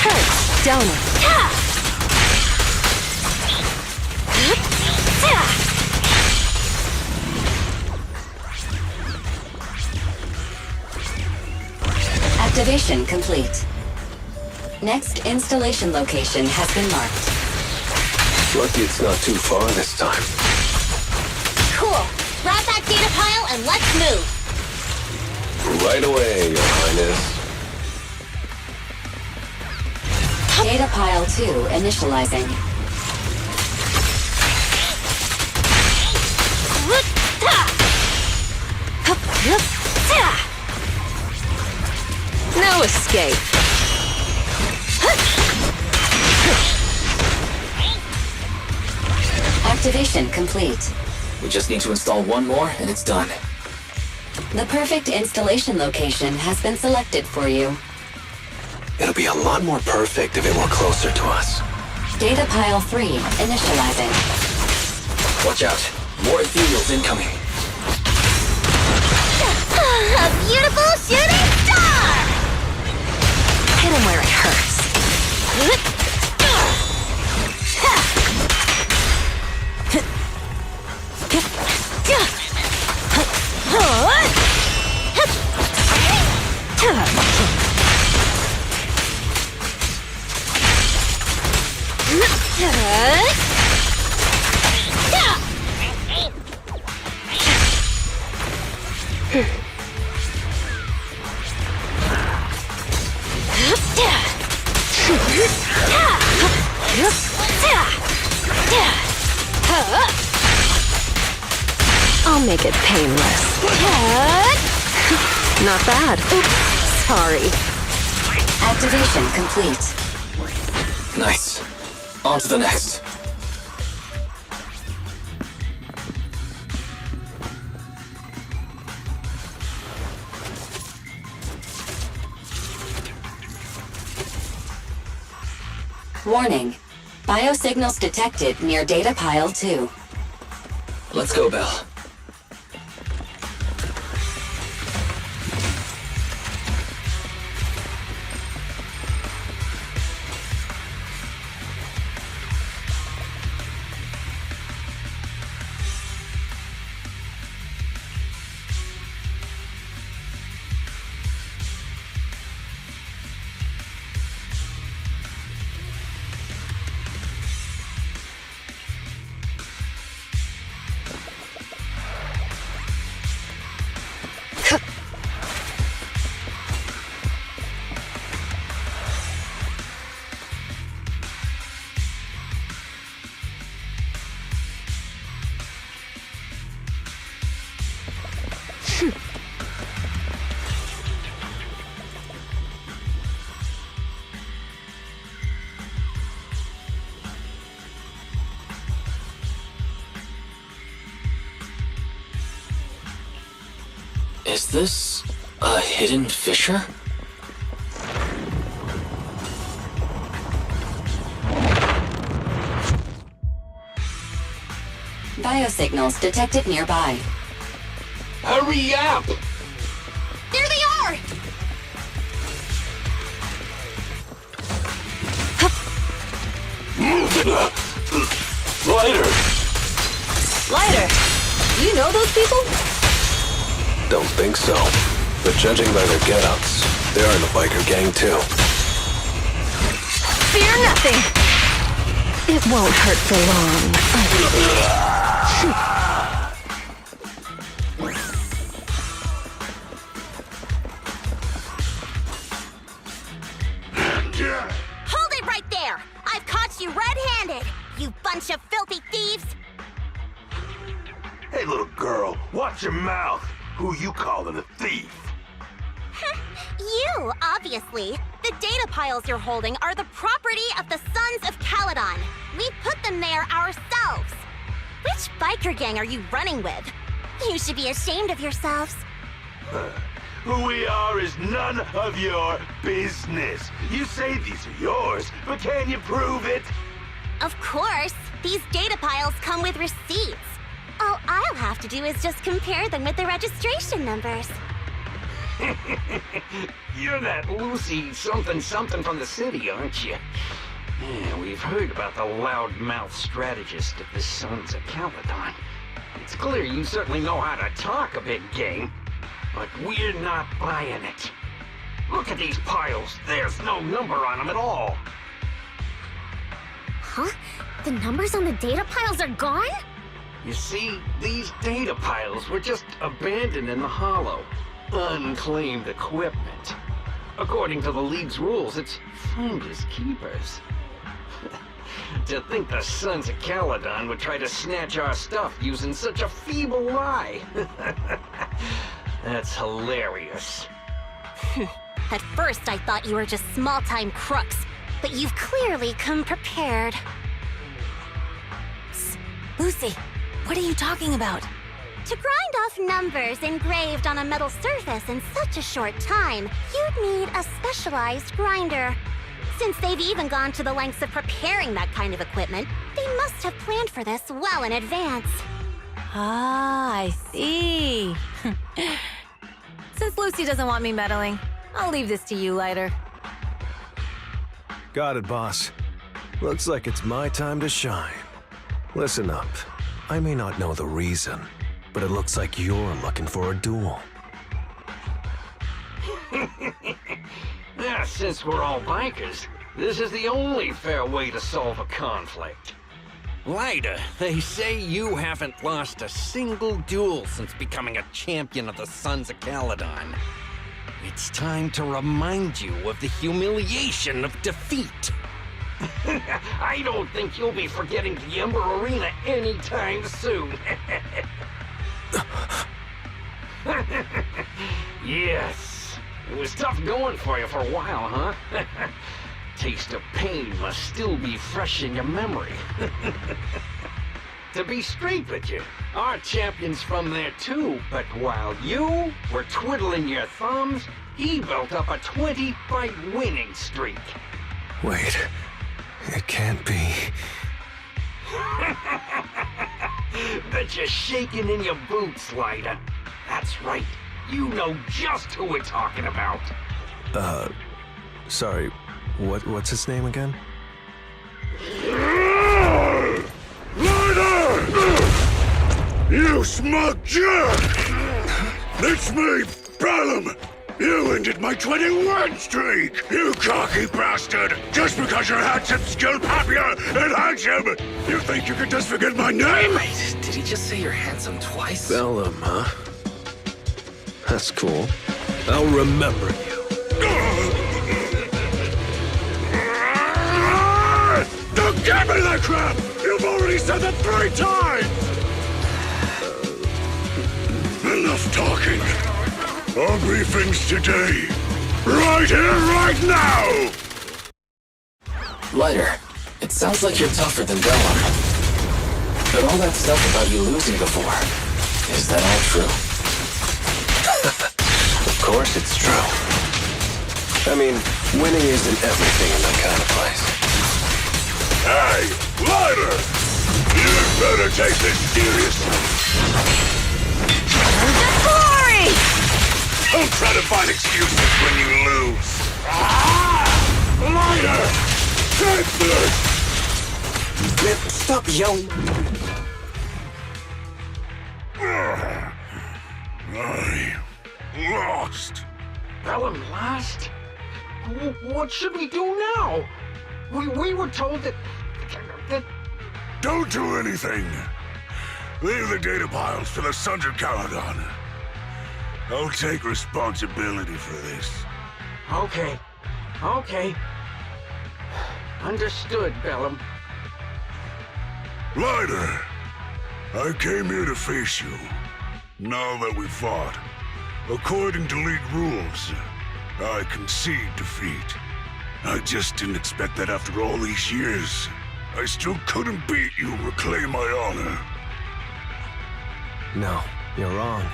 Hurts, don't it? Activation complete. Next installation location has been marked. Lucky it's not too far this time. Cool. Grab that data pile and let's move. Right away, Your Highness. Data pile 2 initializing. No escape. Activation complete. We just need to install one more and it's done. The perfect installation location has been selected for you. It'll be a lot more perfect if it were closer to us. Data pile 3 initializing. Watch out. More ethereals incoming. A beautiful shooting star! Hit him where it hurts. make it painless. Not bad. Oops, sorry. Activation complete. Nice. On to the next. Warning. Biosignals detected near data pile 2. Let's go, Belle. Is this a hidden fissure? Biosignals detected nearby. Hurry up! There they are! Lighter! Lighter! Do you know those people? Don't think so. But judging by their get-ups, they're in the biker gang too. Fear nothing! It won't hurt for long. Hold it right there! I've caught you red-handed, you bunch of filthy thieves! Hey, little girl, watch your mouth. Who you calling a thief? You, obviously. The data piles you're holding are the property of the Sons of Caledon. We put them there ourselves. Which biker gang are you running with? You should be ashamed of yourselves. Who we are is none of your business. You say these are yours, but can you prove it? Of course. These data piles come with receipts. All I'll have to do is just compare them with the registration numbers. You're that Lucy something from the city, aren't you? Yeah, we've heard about the loudmouth strategist of the Sons of Caledon. It's clear you certainly know how to talk a big game, but we're not buying it. Look at these piles. There's no number on them at all. Huh? The numbers on the data piles are gone? You see, these data piles were just abandoned in the hollow. Unclaimed equipment. According to the League's rules, it's finders keepers. To think the Sons of Caledon would try to snatch our stuff using such a feeble lie. That's hilarious. At first, I thought you were just small-time crooks, but you've clearly come prepared. Psst. Lucy, what are you talking about? To grind off numbers engraved on a metal surface in such a short time, you'd need a specialized grinder. Since they've even gone to the lengths of preparing that kind of equipment, they must have planned for this well in advance. Ah, I see. Since Lucy doesn't want me meddling, I'll leave this to you, Lighter. Got it, boss. Looks like it's my time to shine. Listen up. I may not know the reason, but it looks like you're looking for a duel. Since we're all bikers, this is the only fair way to solve a conflict. Lighter, they say you haven't lost a single duel since becoming a champion of the Sons of Caledon. It's time to remind you of the humiliation of defeat. I don't think you'll be forgetting the Ember Arena anytime soon. Yes. It was tough going for you for a while, huh? Taste of pain must still be fresh in your memory. To be straight with you, our champion's from there too, but while you were twiddling your thumbs, he built up a 20-fight winning streak. Wait, it can't be. Bet you're shaking in your boots, Lighter. That's right. You know just who we're talking about. Sorry, what's his name again? Lighter! You smug jerk! It's me, Bellum! You ended my 21 streak! You cocky bastard! Just because you're handsome, skilled, popular, and handsome! You think you can just forget my name? Wait, did he just say you're handsome twice? Bellum, huh? That's cool. I'll remember you. Don't give me that crap! You've already said that 3 times! Enough talking. Our briefings today. Right here, right now! Lighter, it sounds like you're tougher than Bellum. But all that stuff about you losing before, is that all true? Of course it's true. I mean, winning isn't everything in that kind of place. Hey, Lighter! You'd better take this seriously. Glory! Don't try to find excuses when you lose. Lighter! Take this! Man, stop yelling. I lost. Bellum lost? What should we do now? We were told that... Don't do anything. Leave the data piles to the Sons of Caledon. I'll take responsibility for this. Okay. Understood, Bellum. Lighter, I came here to face you. Now that we fought, according to League rules, I concede defeat. I just didn't expect that after all these years. I still couldn't beat you, reclaim my honor. No, you're wrong.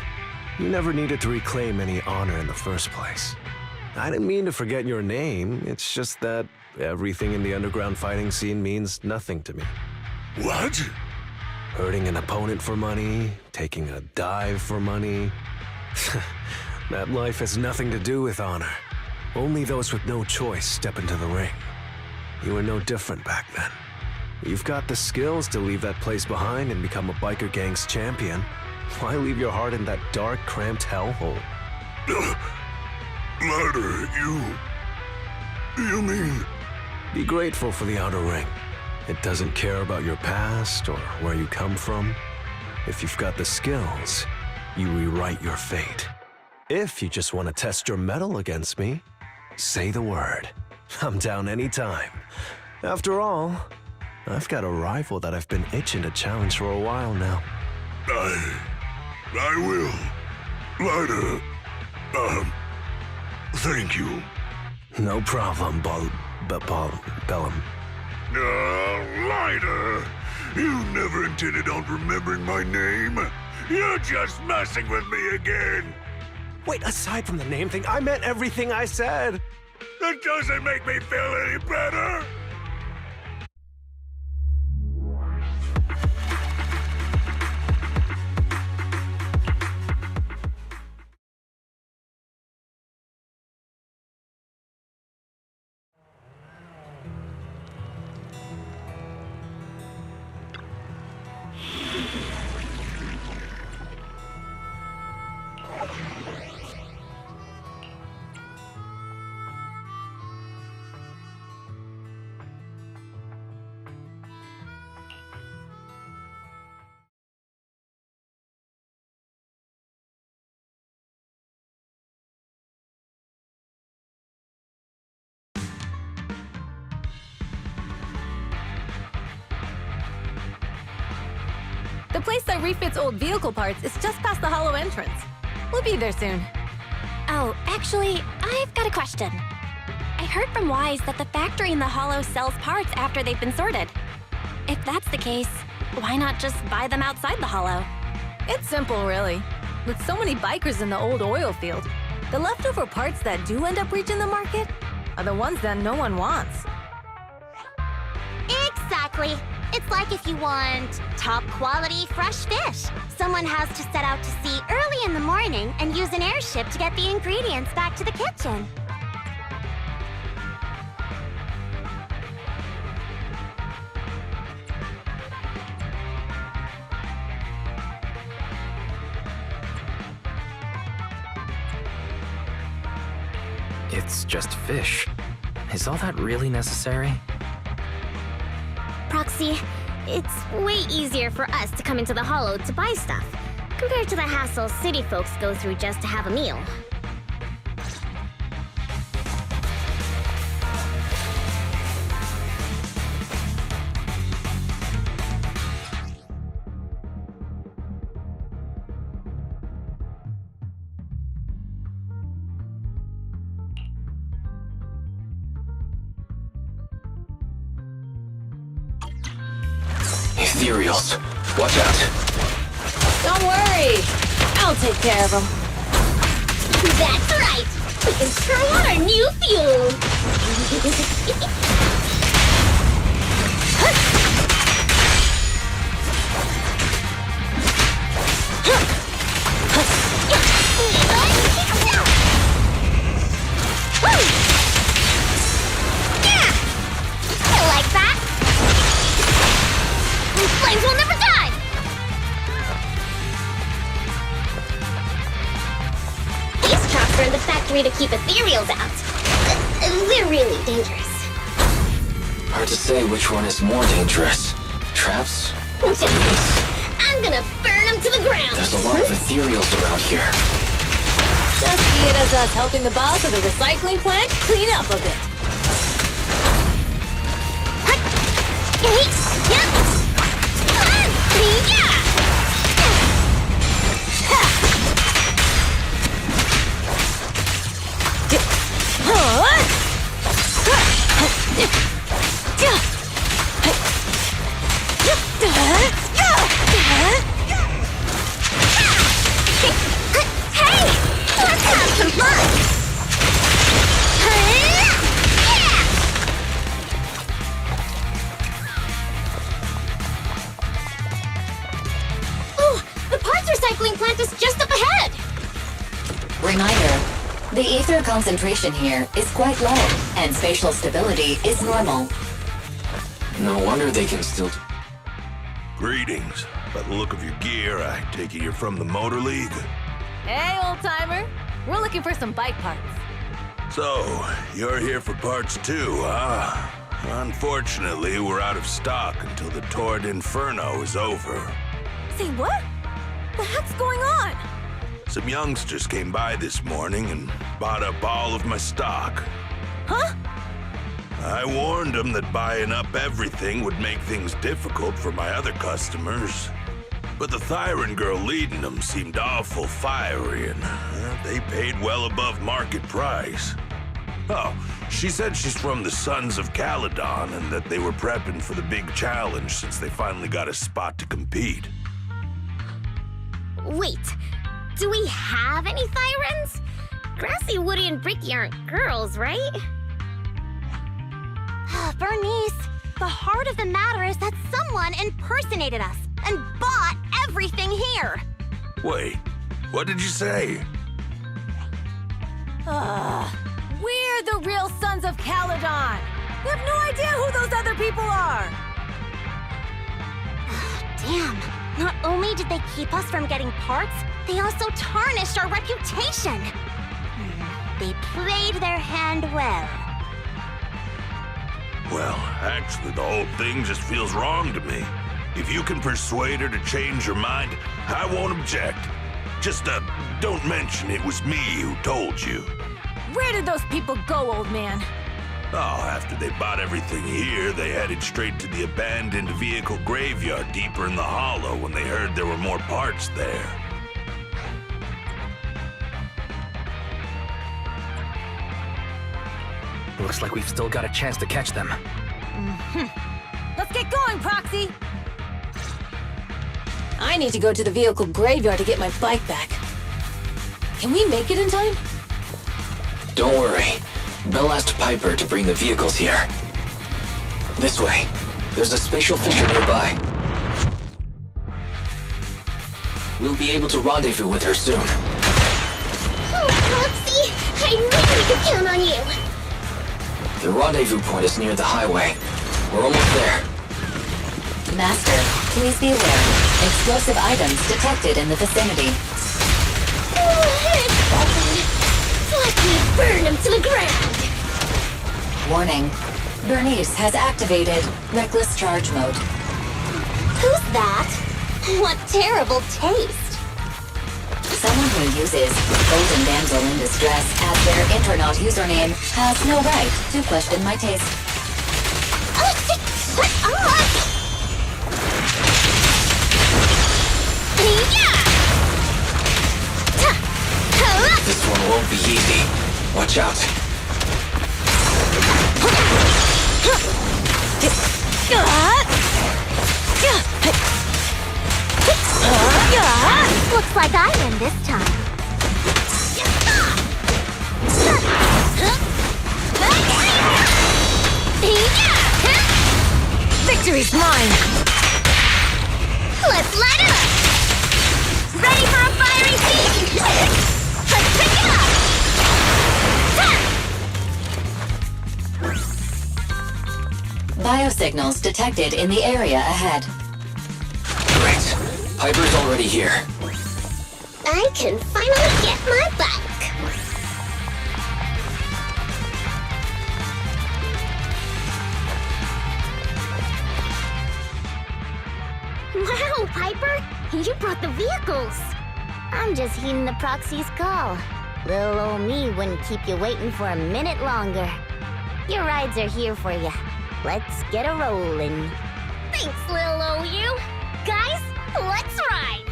You never needed to reclaim any honor in the first place. I didn't mean to forget your name, it's just that everything in the underground fighting scene means nothing to me. What? Hurting an opponent for money, taking a dive for money. That life has nothing to do with honor. Only those with no choice step into the ring. You were no different back then. You've got the skills to leave that place behind and become a biker gang's champion. Why leave your heart in that dark, cramped hellhole? Lighter, you mean... Be grateful for the outer ring. It doesn't care about your past or where you come from. If you've got the skills, you rewrite your fate. If you just want to test your mettle against me, say the word. I'm down anytime. After all, I've got a rival that I've been itching to challenge for a while now. I will. Lighter, thank you. No problem, Bellum. Lighter! You never intended on remembering my name. You're just messing with me again. Wait, aside from the name thing, I meant everything I said. That doesn't make me feel any better. The place that refits old vehicle parts is just past the hollow entrance. We'll be there soon. Oh, actually, I've got a question. I heard from Wise that the factory in the hollow sells parts after they've been sorted. If that's the case, why not just buy them outside the hollow? It's simple, really. With so many bikers in the old oil field, the leftover parts that do end up reaching the market are the ones that no one wants. Exactly. It's like if you want top quality fresh fish. Someone has to set out to sea early in the morning and use an airship to get the ingredients back to the kitchen. It's just fish. Is all that really necessary? Proxy, it's way easier for us to come into the Hollow to buy stuff, compared to the hassle city folks go through just to have a meal. Ethereals. Watch out. Don't worry. I'll take care of them. That's right! We can turn on our new fuel! I like that! These flames will never die! These traps are in the factory to keep ethereals out. They're really dangerous. Hard to say which one is more dangerous. Traps? I'm gonna burn them to the ground! There's a lot of ethereals around here. Just see it as us helping the boss of the recycling plant clean up a bit. Hey! Let's have some fun! Oh, the parts recycling plant is just up ahead! Reminder, the ether concentration here is quite low, and spatial stability is normal. No wonder they can still... Greetings. By the look of your gear, I take it you're from the Motor League? Hey, old-timer. We're looking for some bike parts. So, you're here for parts too, huh? Unfortunately, we're out of stock until the Torrid Inferno is over. Say what? The heck's going on? Some youngsters came by this morning and bought up all of my stock. Huh? I warned them that buying up everything would make things difficult for my other customers. But the Thyron girl leading them seemed awful fiery, and they paid well above market price. Oh, she said she's from the Sons of Caledon and that they were prepping for the big challenge since they finally got a spot to compete. Wait, do we have any Thyrans? Grassy, Woody, and Bricky aren't girls, right? Bernice, the heart of the matter is that someone impersonated us and bought everything here. Wait, what did you say? We're the real Sons of Caledon. We have no idea who those other people are. Damn, not only did they keep us from getting parts, they also tarnished our reputation. They played their hand well. Well, actually, the whole thing just feels wrong to me. If you can persuade her to change her mind, I won't object. Just, don't mention it was me who told you. Where did those people go, old man? Oh, after they bought everything here, they headed straight to the abandoned vehicle graveyard deeper in the hollow when they heard there were more parts there. Looks like we've still got a chance to catch them. Let's get going, Proxy! I need to go to the vehicle graveyard to get my bike back. Can we make it in time? Don't worry. Bell asked Piper to bring the vehicles here. This way. There's a spatial fisher nearby. We'll be able to rendezvous with her soon. Oh, Proxy! I knew we could count on you! The rendezvous point is near the highway. We're almost there. Master, please be aware. Explosive items detected in the vicinity. Let me burn him to the ground! Warning. Bernice has activated reckless charge mode. Who's that? What terrible taste! Someone who uses Golden Damsel in Distress as their Inferno username has no right to question my taste. Shut up! This one won't be easy. Watch out. Looks like I win this time. Victory's mine! Let's light it up! Ready for a fiery feast! Let's pick it up! Biosignals detected in the area ahead. Great. Piper's already here. I can finally get my bike! Wow, Piper! You brought the vehicles! I'm just heeding the proxy's call. Little old me wouldn't keep you waiting for a minute longer. Your rides are here for you. Let's get a rollin'. Thanks, little old you! Guys, let's ride!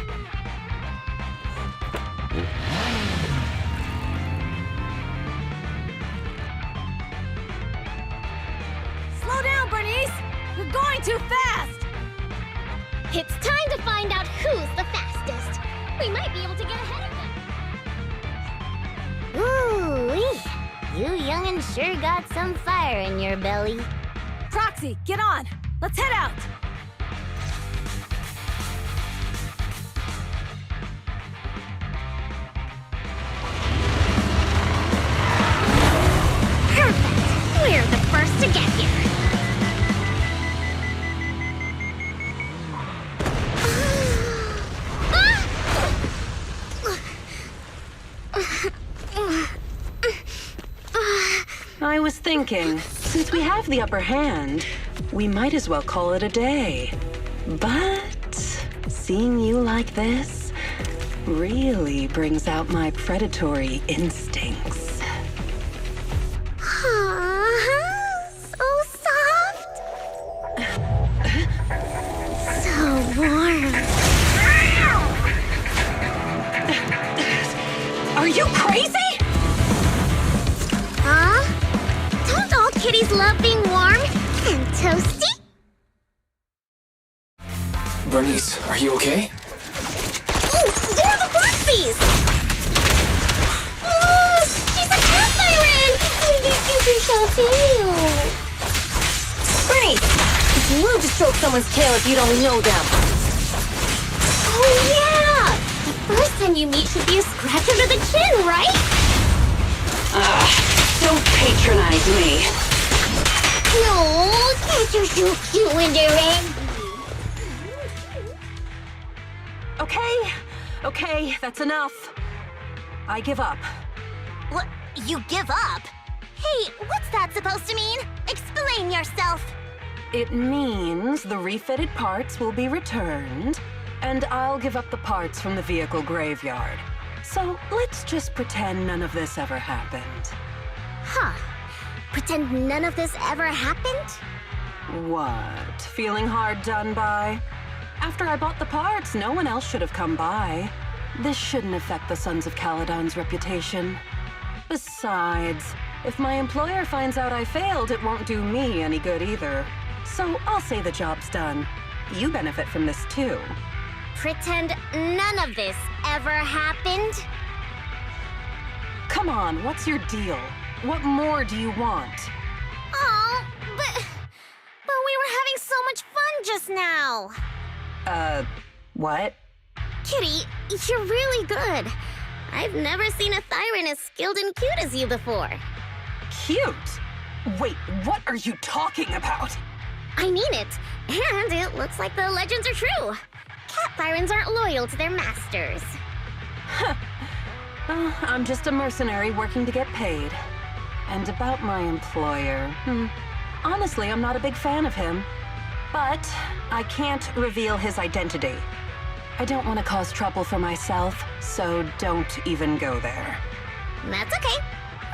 Slow down, Bernice! You're going too fast! It's time to find out who's the fastest. We might be able to get ahead of them. Ooh-wee. You young'uns sure got some fire in your belly. Proxy, get on! Let's head out! Perfect! We're the first to get here. I was thinking, since we have the upper hand, we might as well call it a day. But seeing you like this really brings out my predatory instincts. So soft. So warm. Are you crazy? Huh? Don't all kitties love being warm and toasty? Bernice, are you okay? Oh, they're the Foxies! Oh, she's a cat siren! Bernice! It's rude to stroke someone's tail if you don't know them. Oh, yeah! The first time you meet should be a scratch under the chin, right? Don't patronize me. No, cats are so cute when they're angry. Okay, that's enough. I give up. What? You give up? Hey, what's that supposed to mean? Explain yourself. It means the refitted parts will be returned, and I'll give up the parts from the vehicle graveyard. So let's just pretend none of this ever happened. Huh. Pretend none of this ever happened? What? Feeling hard done by? After I bought the parts, no one else should have come by. This shouldn't affect the Sons of Caledon's reputation. Besides, if my employer finds out I failed, it won't do me any good either. So I'll say the job's done. You benefit from this too. Pretend none of this ever happened? Come on, what's your deal? What more do you want? Oh, but we were having so much fun just now. What? Kitty, you're really good. I've never seen a Thyran as skilled and cute as you before. Cute? Wait, what are you talking about? I mean it, and it looks like the legends are true. Cat Thyrans aren't loyal to their masters. I'm just a mercenary working to get paid. And about my employer, honestly, I'm not a big fan of him. But I can't reveal his identity. I don't want to cause trouble for myself, so don't even go there. That's okay.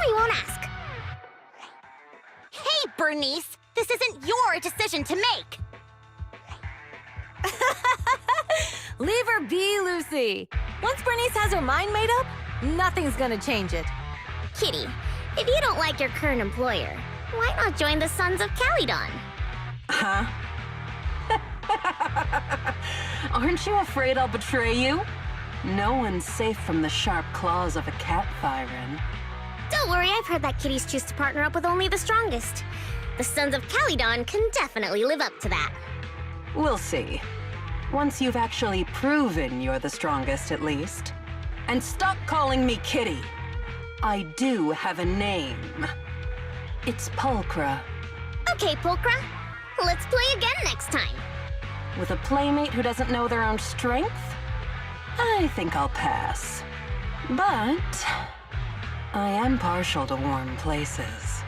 We won't ask. Hey, Bernice! This isn't your decision to make! Leave her be, Lucy. Once Bernice has her mind made up, nothing's gonna change it. Kitty, if you don't like your current employer, why not join the Sons of Caledon? Huh? Aren't you afraid I'll betray you? No one's safe from the sharp claws of a cat Thyran. Don't worry, I've heard that kitties choose to partner up with only the strongest. The Sons of Caledon can definitely live up to that. We'll see. Once you've actually proven you're the strongest, at least. And stop calling me Kitty. I do have a name. It's Pulchra. Okay, Pulchra. Let's play again next time. With a playmate who doesn't know their own strength? I think I'll pass. But I am partial to warm places.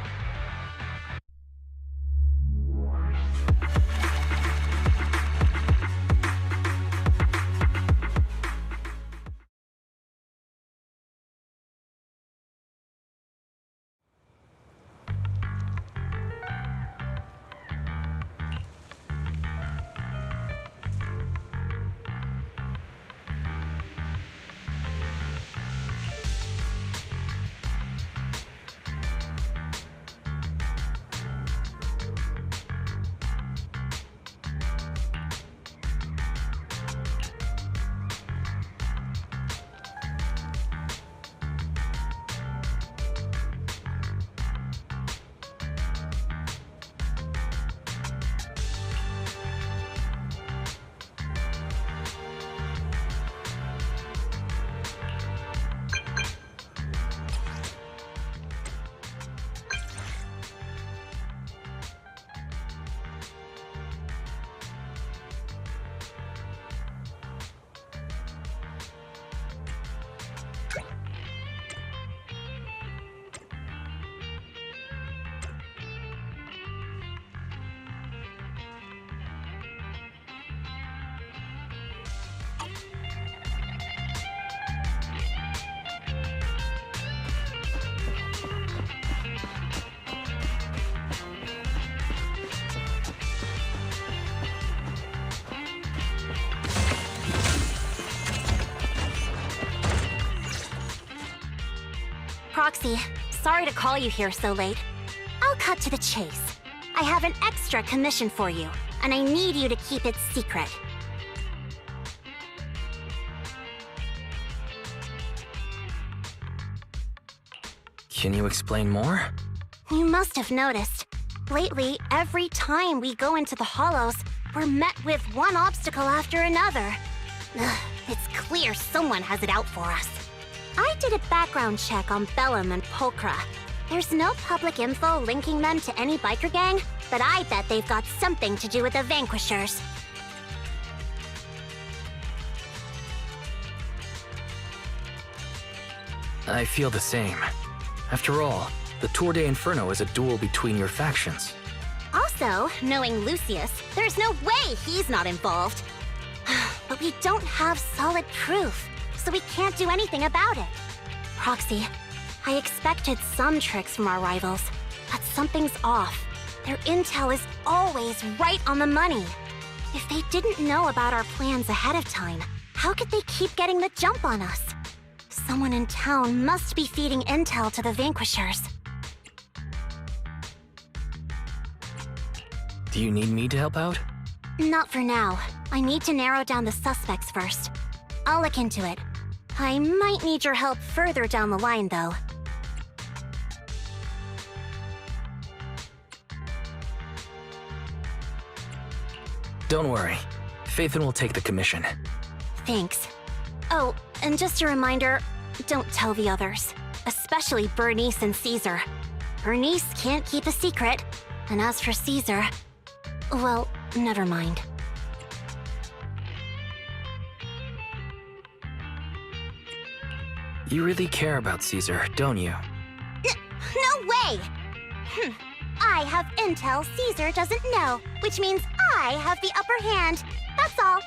Proxy, sorry to call you here so late. I'll cut to the chase. I have an extra commission for you, and I need you to keep it secret. Can you explain more? You must have noticed. Lately, every time we go into the Hollows, we're met with one obstacle after another. Ugh, it's clear someone has it out for us. I did a background check on Bellum and Pulchra. There's no public info linking them to any biker gang, but I bet they've got something to do with the Vanquishers. I feel the same. After all, the Tour de Inferno is a duel between your factions. Also, knowing Lucius, there's no way he's not involved. But we don't have solid proof, so we can't do anything about it. Proxy, I expected some tricks from our rivals, But something's off. Their intel is always right on the money. If they didn't know about our plans ahead of time, how could they keep getting the jump on us? Someone in town must be feeding intel to the Vanquishers. Do you need me to help out? Not for now. I need to narrow down the suspects first. I'll look into it. I might need your help further down the line, though. Don't worry. Phaethon will take the commission. Thanks. Oh, and just a reminder, don't tell the others. Especially Bernice and Caesar. Bernice can't keep a secret. And as for Caesar... well, never mind. You really care about Caesar, don't you? No way! I have intel Caesar doesn't know, which means I have the upper hand. That's all.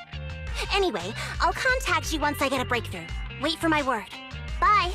Anyway, I'll contact you once I get a breakthrough. Wait for my word. Bye.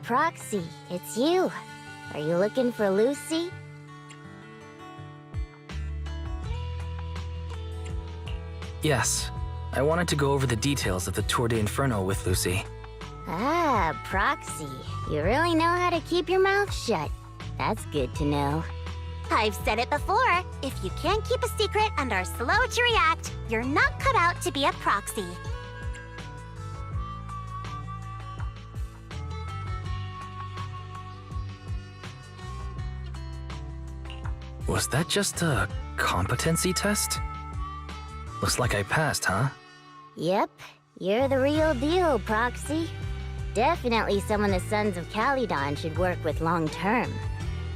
Proxy, it's you. Are you looking for Lucy? Yes. I wanted to go over the details of the Tour de Inferno with Lucy. Ah, Proxy. You really know how to keep your mouth shut. That's good to know. I've said it before. If you can't keep a secret and are slow to react, you're not cut out to be a proxy. Was that just a competency test? Looks like I passed, huh? Yep, you're the real deal, Proxy. Definitely someone the Sons of Caledon should work with long term.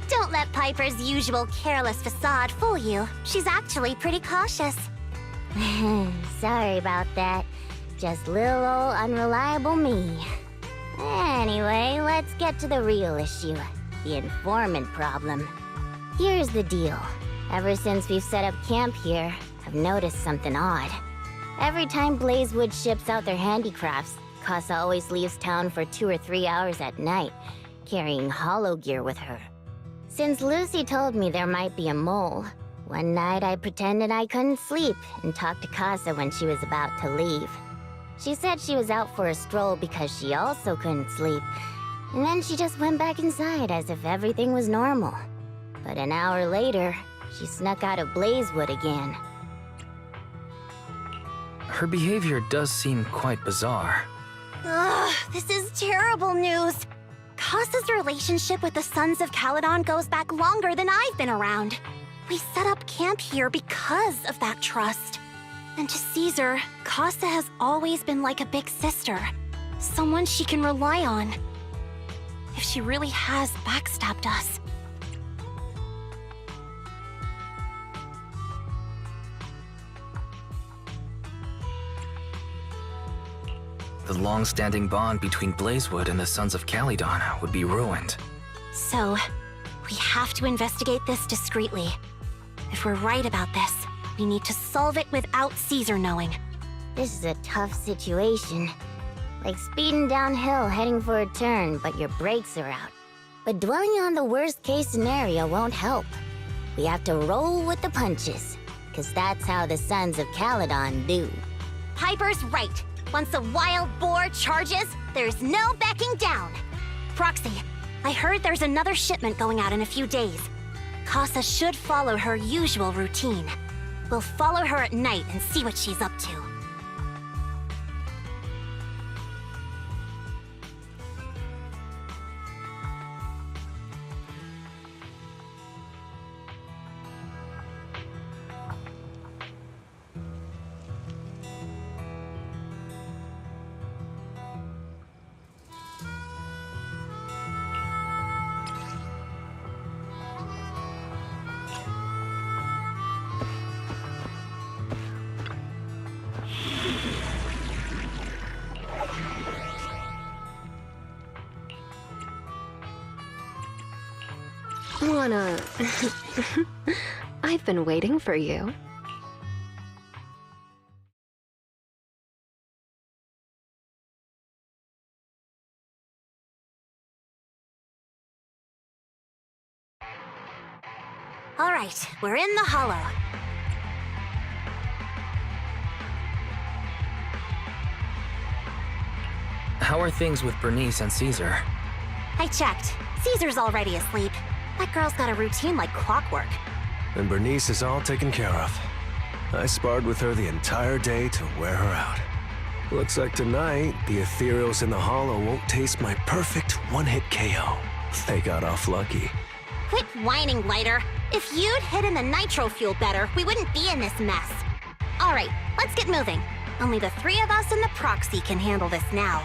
Don't let Piper's usual careless facade fool you. She's actually pretty cautious. Sorry about that. Just little old unreliable me. Anyway, let's get to the real issue. The informant problem. Here's the deal. Ever since we've set up camp here, I've noticed something odd. Every time Blazewood ships out their handicrafts, Casa always leaves town for 2 or 3 hours at night, carrying hollow gear with her. Since Lucy told me there might be a mole, one night I pretended I couldn't sleep and talked to Casa when she was about to leave. She said she was out for a stroll because she also couldn't sleep, and then she just went back inside as if everything was normal. But an hour later, she snuck out of Blazewood again. Her behavior does seem quite bizarre. Ugh, this is terrible news. Casa's relationship with the Sons of Caledon goes back longer than I've been around. We set up camp here because of that trust. And to Caesar, Casa has always been like a big sister. Someone she can rely on. If she really has backstabbed us. The long-standing bond between Blazewood and the Sons of Caledon would be ruined. So, we have to investigate this discreetly. If we're right about this, we need to solve it without Caesar knowing. This is a tough situation. Like speeding downhill heading for a turn, but your brakes are out. But dwelling on the worst-case scenario won't help. We have to roll with the punches, because that's how the Sons of Caledon do. Piper's right. Once a wild boar charges, there's no backing down. Proxy, I heard there's another shipment going out in a few days. Casa should follow her usual routine. We'll follow her at night and see what she's up to. Wanna... I've been waiting for you. All right, we're in the hollow. How are things with Bernice and Caesar? I checked. Caesar's already asleep. That girl's got a routine like clockwork. And Bernice is all taken care of. I sparred with her the entire day to wear her out. Looks like tonight, the ethereals in the hollow won't taste my perfect one-hit KO. They got off lucky. Quit whining, Lighter. If you'd hidden the nitro fuel better, we wouldn't be in this mess. All right, let's get moving. Only the 3 of us and the proxy can handle this now.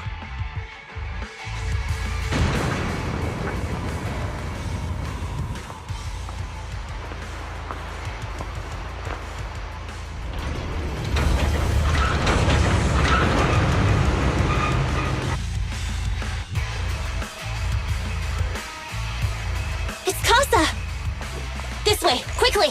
It's Casa! This way, quickly!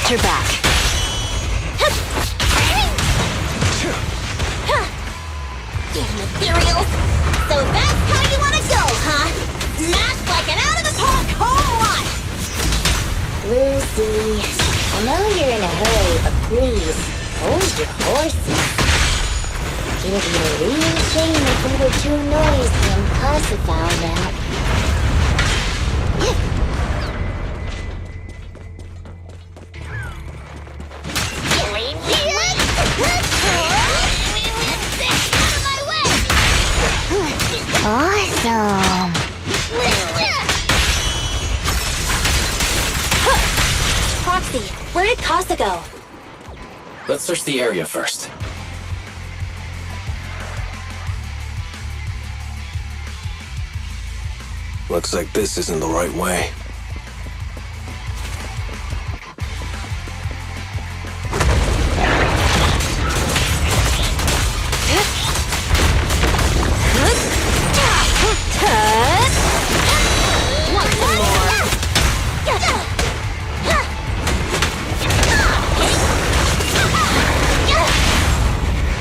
Watch your back. Damn materials! So that's how you want to go, huh? Smash like an out-of-the-park home run! Lucy, I know you're in a hurry, but please, hold your horses. It'd be a real shame if we were too noisy and Casa found out. Awesome! Proxy, where did Casa go? Let's search the area first. Looks like this isn't the right way.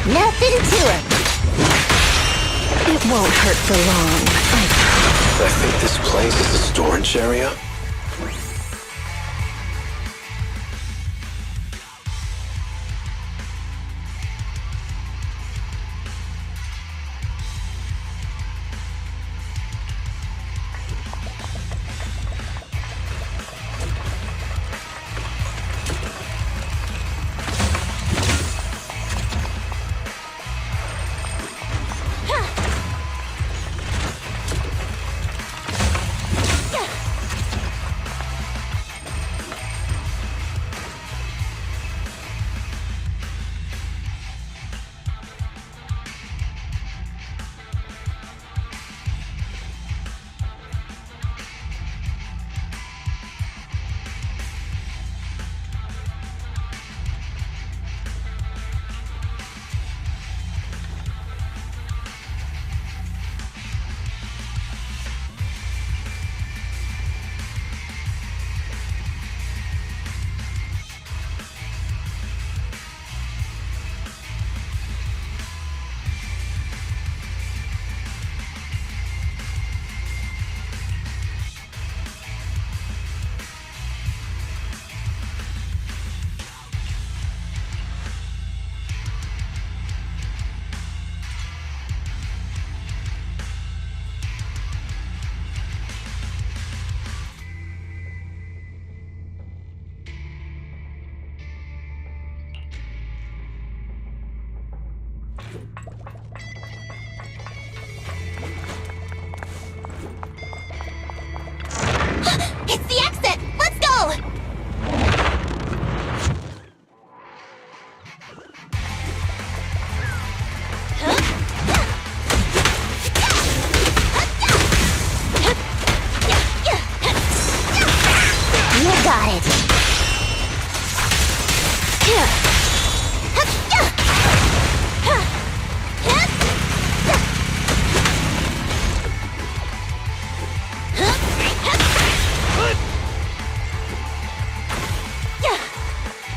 Nothing to it. It won't hurt for long. I think this place is a storage area. It's the exit! Let's go! You got it.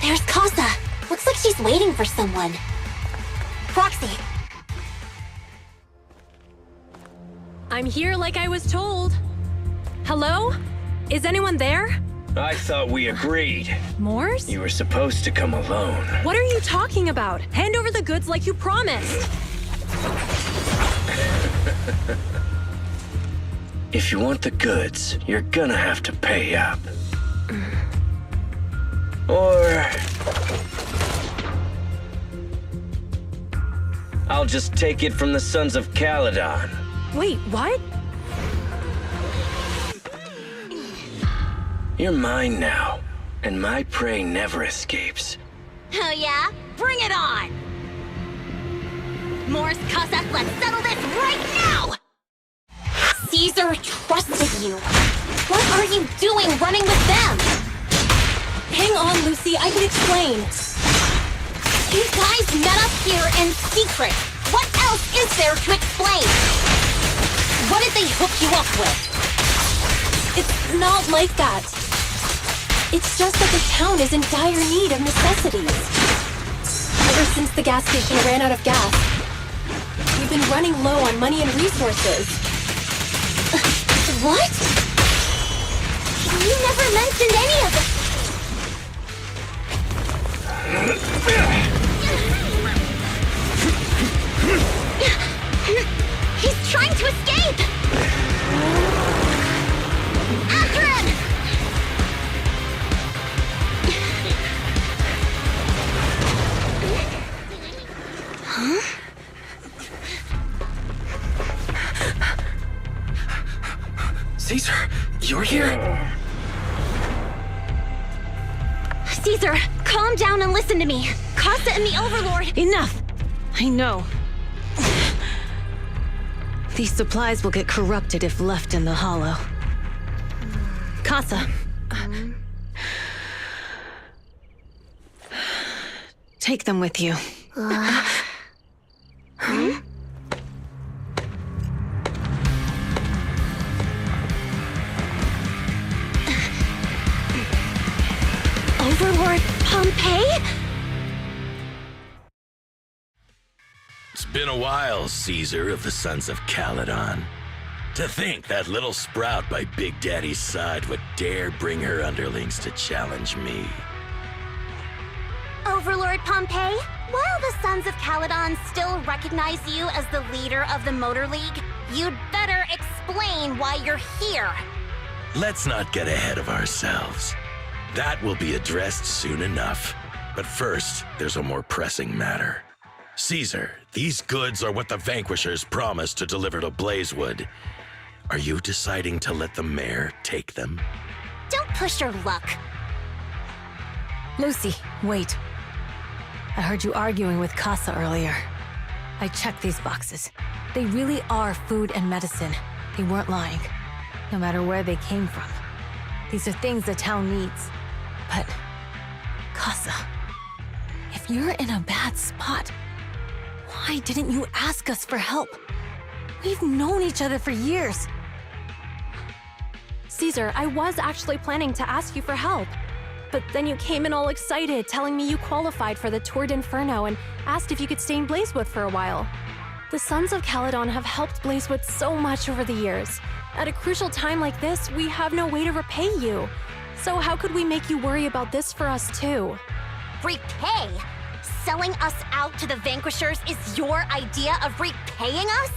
There's Casa. Looks like she's waiting for someone. Proxy. I'm here like I was told. Hello? Is anyone there? I thought we agreed. Morse? You were supposed to come alone. What are you talking about? Hand over the goods like you promised. If you want the goods, you're gonna have to pay up. Or... I'll just take it from the Sons of Caledon. Wait, what? You're mine now, and my prey never escapes. Oh yeah? Bring it on! Morse, Casa, let's settle this right now! Caesar trusted you. What are you doing running with them? Hang on, Lucy, I can explain. You guys met up here in secret. What else is there to explain? What did they hook you up with? It's not like that. It's just that the town is in dire need of necessities. Ever since the gas station ran out of gas, we've been running low on money and resources. What? You never mentioned any of it. He's trying to escape! After him! Huh? Caesar, you're here? Caesar, calm down and listen to me. Casa and the Overlord... Enough! I know. These supplies will get corrupted if left in the hollow. Casa. Take them with you. Overlord Pompeii? It's been a while, Caesar of the Sons of Caledon. To think that little sprout by Big Daddy's side would dare bring her underlings to challenge me. Overlord Pompeii, while the Sons of Caledon still recognize you as the leader of the Motor League, you'd better explain why you're here. Let's not get ahead of ourselves. That will be addressed soon enough. But first, there's a more pressing matter. Caesar, these goods are what the Vanquishers promised to deliver to Blazewood. Are you deciding to let the mayor take them? Don't push your luck. Lucy, wait. I heard you arguing with Casa earlier. I checked these boxes. They really are food and medicine. They weren't lying, no matter where they came from. These are things the town needs. But, Casa, if you're in a bad spot, why didn't you ask us for help? We've known each other for years. Caesar, I was actually planning to ask you for help. But then you came in all excited, telling me you qualified for the Tour d'Inferno and asked if you could stay in Blazewood for a while. The Sons of Caledon have helped Blazewood so much over the years. At a crucial time like this, we have no way to repay you. So how could we make you worry about this for us too? Repay? Selling us out to the Vanquishers is your idea of repaying us?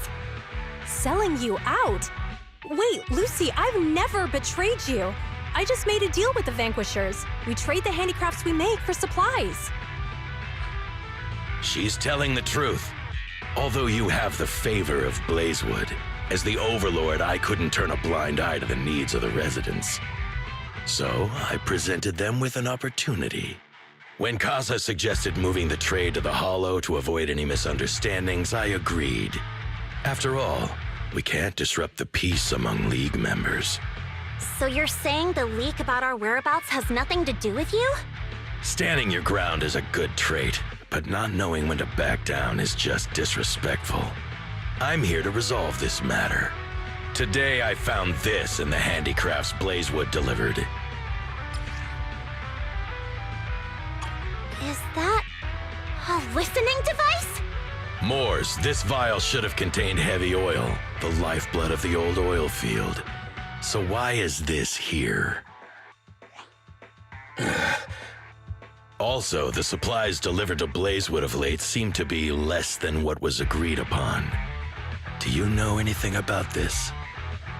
Selling you out? Wait, Lucy, I've never betrayed you. I just made a deal with the Vanquishers. We trade the handicrafts we make for supplies. She's telling the truth. Although you have the favor of Blazewood, as the Overlord, I couldn't turn a blind eye to the needs of the residents. So I presented them with an opportunity. When Casa suggested moving the trade to the Hollow to avoid any misunderstandings, I agreed. After all, we can't disrupt the peace among League members. So you're saying the leak about our whereabouts has nothing to do with you? Standing your ground is a good trait, but not knowing when to back down is just disrespectful. I'm here to resolve this matter. Today I found this in the handicrafts Blazewood delivered. Is that a listening device? Moors, this vial should have contained heavy oil, the lifeblood of the old oil field. So why is this here? Also, the supplies delivered to Blazewood of late seem to be less than what was agreed upon. Do you know anything about this?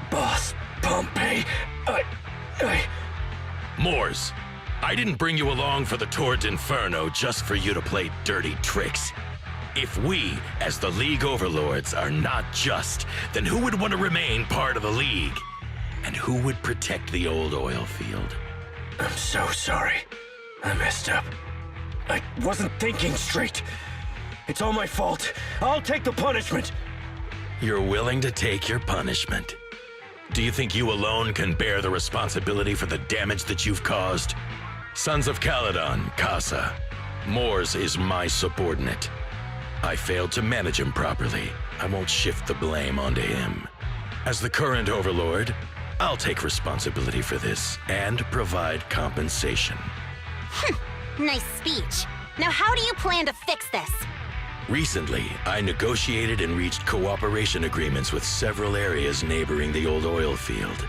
Boss, Pompeii, Moors, I didn't bring you along for the Tour d'Inferno just for you to play dirty tricks. If we, as the League Overlords, are not just, then who would want to remain part of the League? And who would protect the old oil field? I'm so sorry. I messed up. I wasn't thinking straight. It's all my fault. I'll take the punishment. You're willing to take your punishment. Do you think you alone can bear the responsibility for the damage that you've caused? Sons of Caledon, Casa. Moors is my subordinate. I failed to manage him properly. I won't shift the blame onto him. As the current Overlord, I'll take responsibility for this and provide compensation. Nice speech. Now how do you plan to fix this? Recently, I negotiated and reached cooperation agreements with several areas neighboring the old oil field.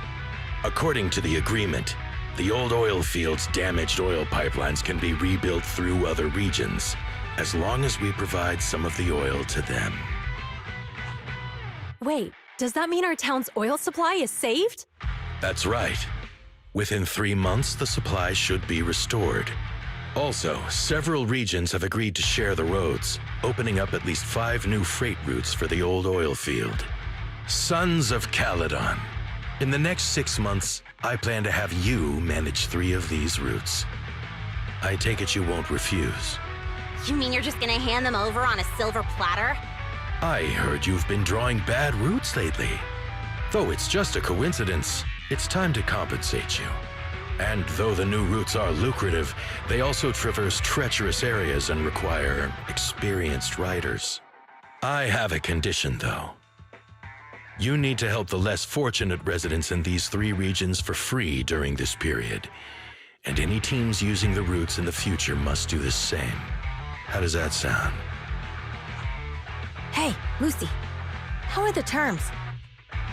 According to the agreement, the old oil field's damaged oil pipelines can be rebuilt through other regions, as long as we provide some of the oil to them. Wait, does that mean our town's oil supply is saved? That's right. Within 3 months, the supply should be restored. Also, several regions have agreed to share the roads, opening up at least 5 new freight routes for the old oil field. Sons of Caledon. In the next 6 months, I plan to have you manage 3 of these routes. I take it you won't refuse. You mean you're just gonna hand them over on a silver platter? I heard you've been drawing bad routes lately. Though it's just a coincidence, it's time to compensate you. And though the new routes are lucrative, they also traverse treacherous areas and require experienced riders. I have a condition, though. You need to help the less fortunate residents in these 3 regions for free during this period. And any teams using the routes in the future must do the same. How does that sound? Hey, Lucy. How are the terms?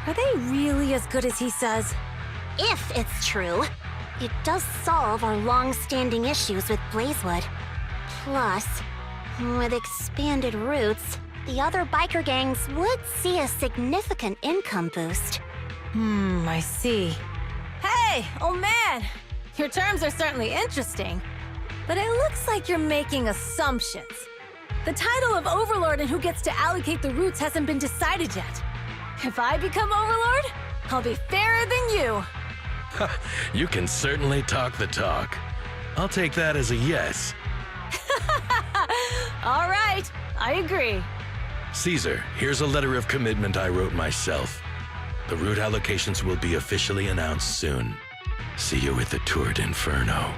Are they really as good as he says? If it's true, it does solve our long-standing issues with Blazewood. Plus, with expanded routes, the other biker gangs would see a significant income boost. I see. Hey, old man! Your terms are certainly interesting, but it looks like you're making assumptions. The title of Overlord and who gets to allocate the routes hasn't been decided yet. If I become Overlord, I'll be fairer than you. You can certainly talk the talk. I'll take that as a yes. All right, I agree. Caesar, here's a letter of commitment I wrote myself. The route allocations will be officially announced soon. See you at the Tour d'Inferno.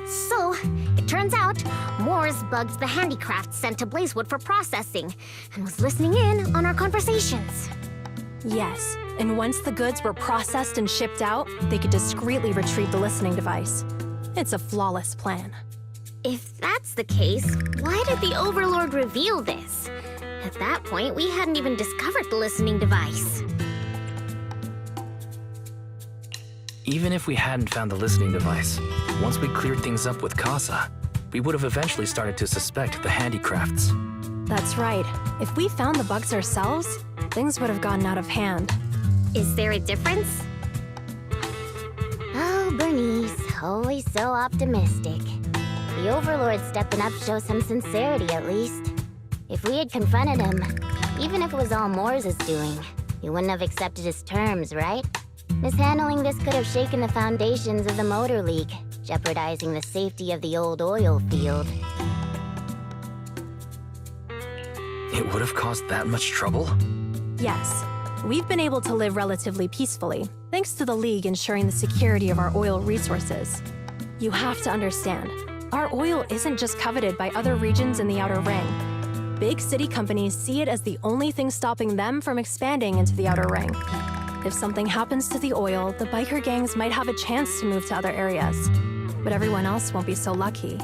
So, it turns out, Moores bugged the handicrafts sent to Blazewood for processing, and was listening in on our conversations. Yes, and once the goods were processed and shipped out, they could discreetly retrieve the listening device. It's a flawless plan. If that's the case, why did the Overlord reveal this? At that point, we hadn't even discovered the listening device. Even if we hadn't found the listening device, once we cleared things up with Casa, we would have eventually started to suspect the handicrafts. That's right. If we found the bugs ourselves, things would have gotten out of hand. Is there a difference? Oh, Bernice, always so optimistic. The Overlord stepping up shows some sincerity, at least. If we had confronted him, even if it was all Moore's doing, he wouldn't have accepted his terms, right? Mishandling this could have shaken the foundations of the Motor League, jeopardizing the safety of the old oil field. It would have caused that much trouble? Yes. We've been able to live relatively peacefully, thanks to the League ensuring the security of our oil resources. You have to understand, our oil isn't just coveted by other regions in the Outer Ring. Big city companies see it as the only thing stopping them from expanding into the Outer Ring. If something happens to the oil, the biker gangs might have a chance to move to other areas. But everyone else won't be so lucky.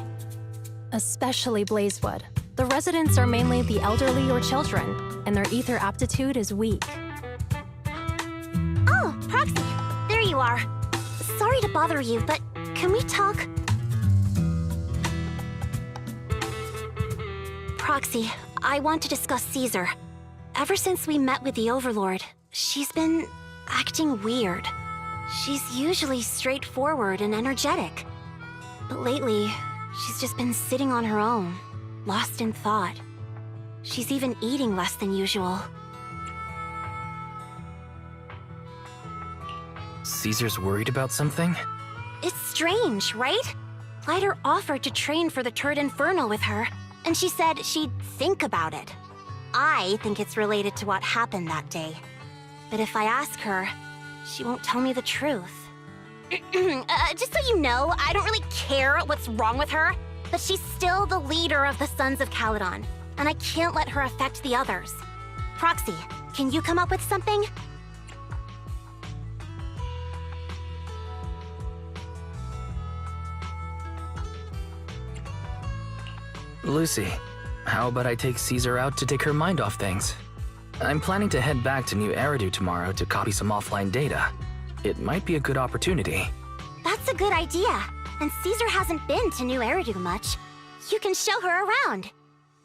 Especially Blazewood. The residents are mainly the elderly or children, and their ether aptitude is weak. Oh, Proxy! There you are. Sorry to bother you, but can we talk? Proxy, I want to discuss Caesar. Ever since we met with the Overlord, she's been acting weird. She's usually straightforward and energetic. But lately, she's just been sitting on her own, lost in thought. She's even eating less than usual. Caesar's worried about something? It's strange, right? Lighter offered to train for the Tour d'Inferno with her, and she said she'd think about it. I think it's related to what happened that day. But if I ask her, She won't tell me the truth. Just so you know, I don't really care what's wrong with her, but she's still the leader of the Sons of Caledon, and I can't let her affect the others. Proxy, can you come up with something? Lucy, how about I take Caesar out to take her mind off things? I'm planning to head back to New Eridu tomorrow to copy some offline data. It might be a good opportunity. That's a good idea. And Caesar hasn't been to New Eridu much. You can show her around.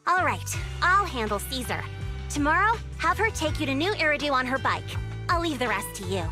All right, I'll handle Caesar. Tomorrow, have her take you to New Eridu on her bike. I'll leave the rest to you.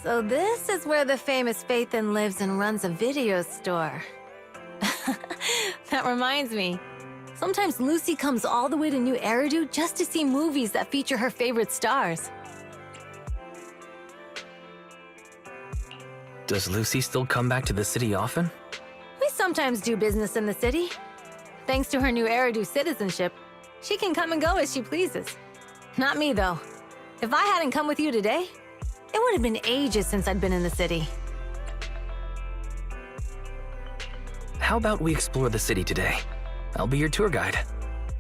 So this is where the famous Phaethon lives and runs a video store. That reminds me. Sometimes Lucy comes all the way to New Eridu just to see movies that feature her favorite stars. Does Lucy still come back to the city often? We sometimes do business in the city. Thanks to her New Eridu citizenship, she can come and go as she pleases. Not me, though. If I hadn't come with you today, it would have been ages since I'd been in the city. How about we explore the city today? I'll be your tour guide.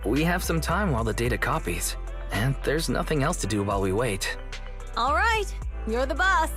We have some time while the data copies, and there's nothing else to do while we wait. All right, you're the boss.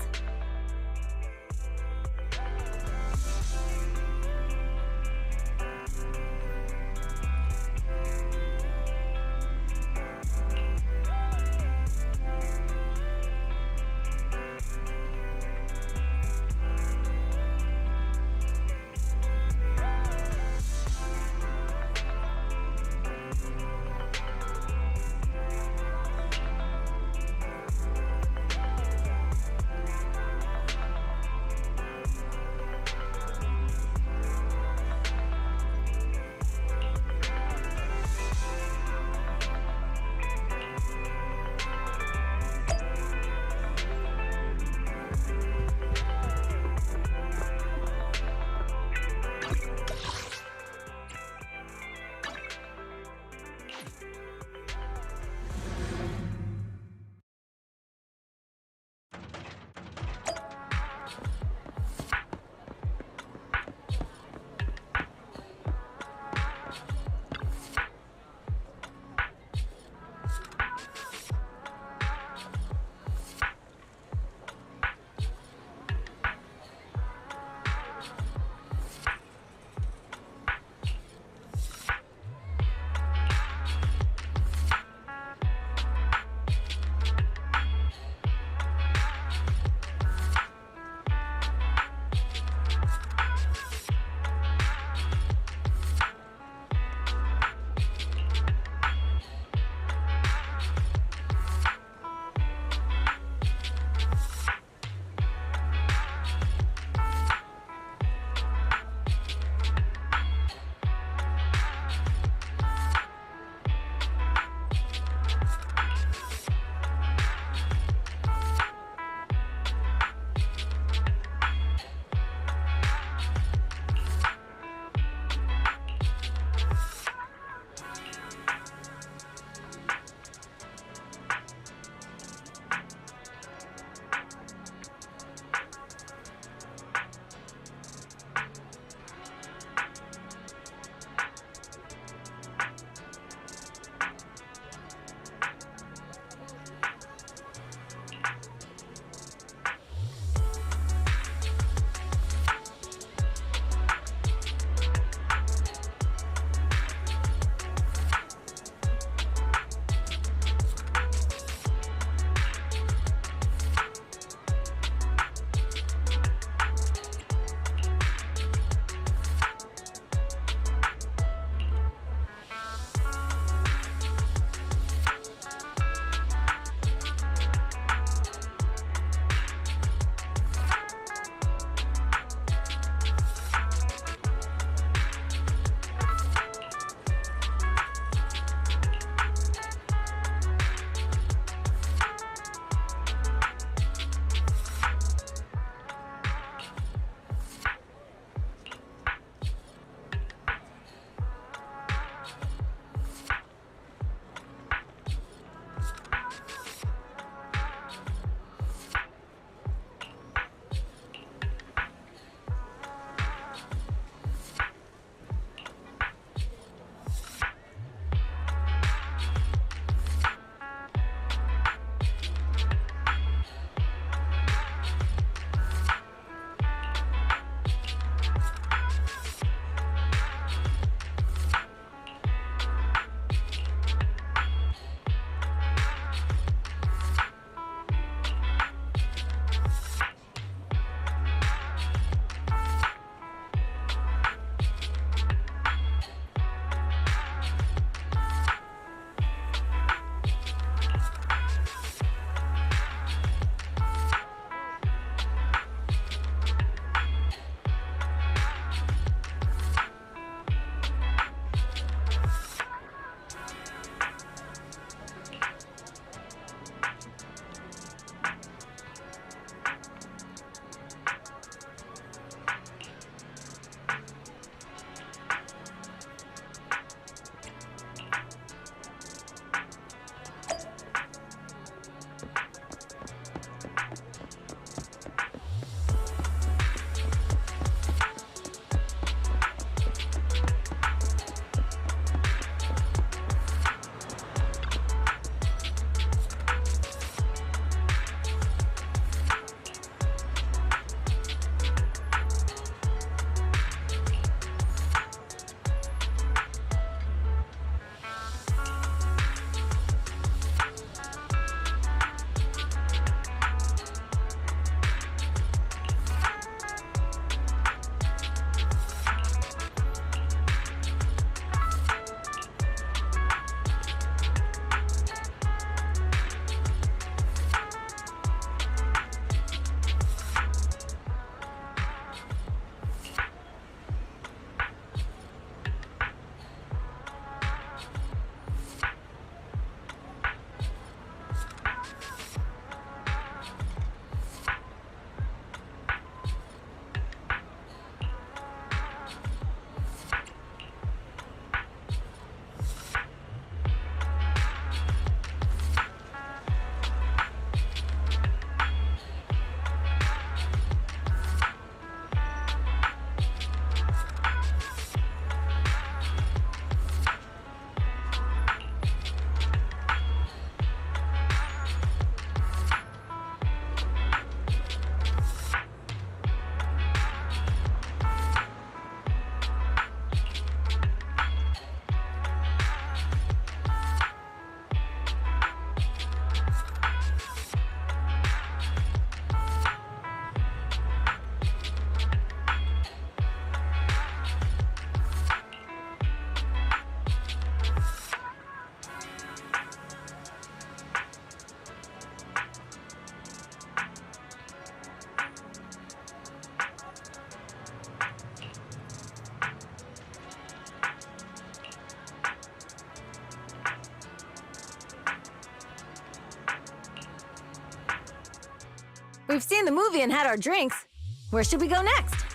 we've seen the movie and had our drinks. Where should we go next?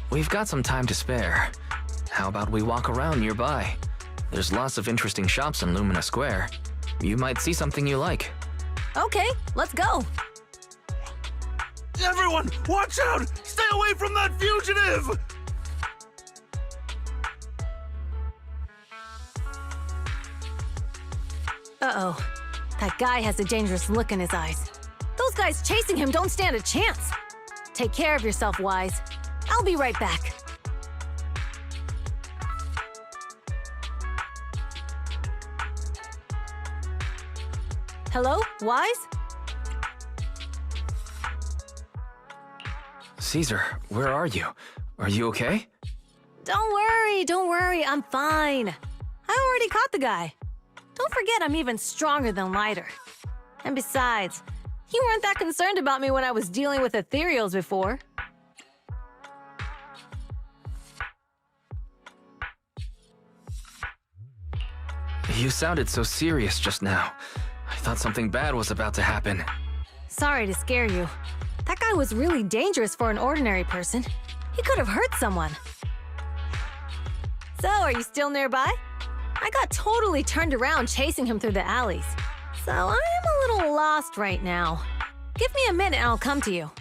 We've got some time to spare. How about we walk around nearby? There's lots of interesting shops in Lumina Square. You might see something you like. Okay, let's go. Everyone, watch out! Stay away from that fugitive! Uh-oh. That guy has a dangerous look in his eyes. Those guys chasing him don't stand a chance. Take care of yourself, Wise. I'll be right back. Hello, Wise? Caesar, where are you? Are you okay? Don't worry, I'm fine. I already caught the guy. Don't forget I'm even stronger than Lighter. And besides, you weren't that concerned about me when I was dealing with ethereals before. You sounded so serious just now. I thought something bad was about to happen. Sorry to scare you. That guy was really dangerous for an ordinary person. He could have hurt someone. So, are you still nearby? I got totally turned around chasing him through the alleys. So, I am a little lost right now. Give me a minute and I'll come to you.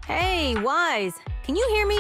Hey, Wise, can you hear me?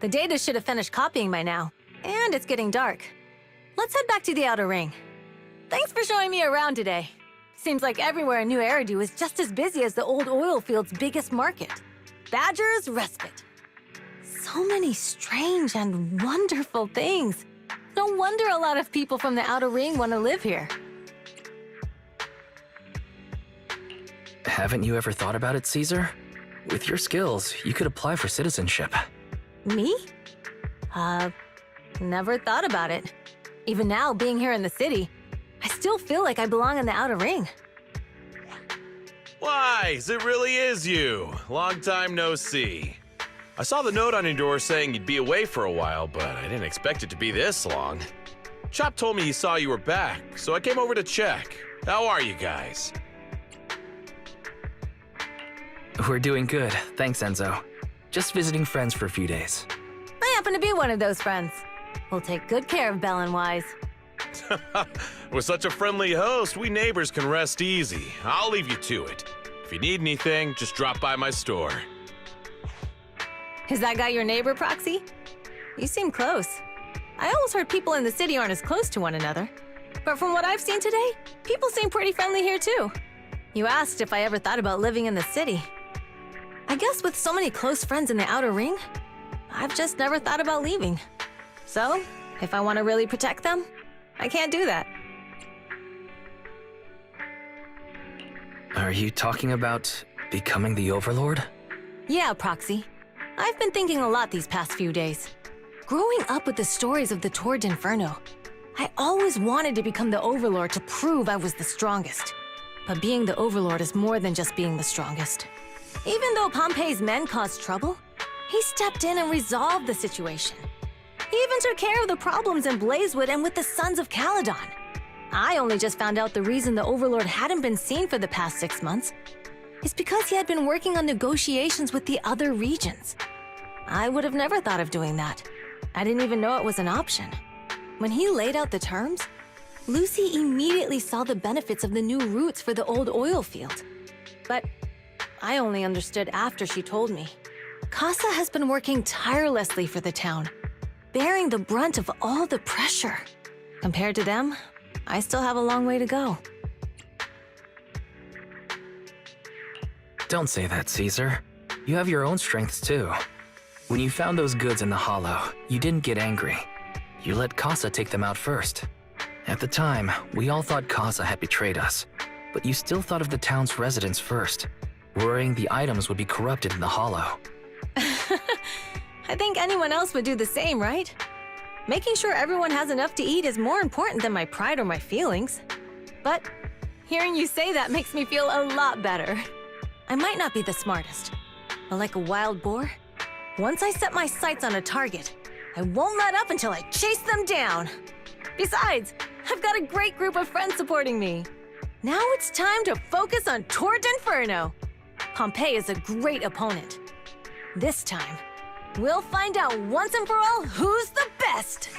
The data should have finished copying by now. And it's getting dark. Let's head back to the Outer Ring. Thanks for showing me around today. Seems like everywhere in New Eridu is just as busy as the old oil field's biggest market. Badger's Respite. So many strange and wonderful things. No wonder a lot of people from the Outer Ring want to live here. Haven't you ever thought about it, Caesar? With your skills, you could apply for citizenship. Me? Never thought about it. Even now, being here in the city, I still feel like I belong in the Outer Ring. Wise, it really is you. Long time no see. I saw the note on your door saying you'd be away for a while, but I didn't expect it to be this long. Chop told me he saw you were back, so I came over to check. How are you guys? We're doing good, thanks, Enzo. Just visiting friends for a few days. I happen to be one of those friends. We'll take good care of Belle and Wise. With such a friendly host, we neighbors can rest easy. I'll leave you to it. If you need anything, just drop by my store. Is that guy your neighbor, Proxy? You seem close. I always heard people in the city aren't as close to one another. But from what I've seen today, people seem pretty friendly here too. You asked if I ever thought about living in the city. I guess with so many close friends in the Outer Ring, I've just never thought about leaving. So, if I want to really protect them, I can't do that. Are you talking about becoming the Overlord? Yeah, Proxy. I've been thinking a lot these past few days. Growing up with the stories of the Tour d'Inferno, I always wanted to become the Overlord to prove I was the strongest. But being the Overlord is more than just being the strongest. Even though Pompey's men caused trouble, he stepped in and resolved the situation. He even took care of the problems in Blazewood and with the Sons of Caledon. I only just found out the reason the Overlord hadn't been seen for the past 6 months is because he had been working on negotiations with the other regions. I would have never thought of doing that. I didn't even know it was an option. When he laid out the terms, Lucy immediately saw the benefits of the new routes for the old oil field. But I only understood after she told me. Casa has been working tirelessly for the town, bearing the brunt of all the pressure. Compared to them, I still have a long way to go. Don't say that, Caesar. You have your own strengths too. When you found those goods in the Hollow, you didn't get angry. You let Casa take them out first. At the time, we all thought Casa had betrayed us, but you still thought of the town's residents first, worrying the items would be corrupted in the Hollow. I think anyone else would do the same, right? Making sure everyone has enough to eat is more important than my pride or my feelings. But hearing you say that makes me feel a lot better. I might not be the smartest, but like a wild boar, once I set my sights on a target, I won't let up until I chase them down. Besides, I've got a great group of friends supporting me. Now it's time to focus on Tour d'Inferno. Pompey is a great opponent. This time, we'll find out once and for all who's the best!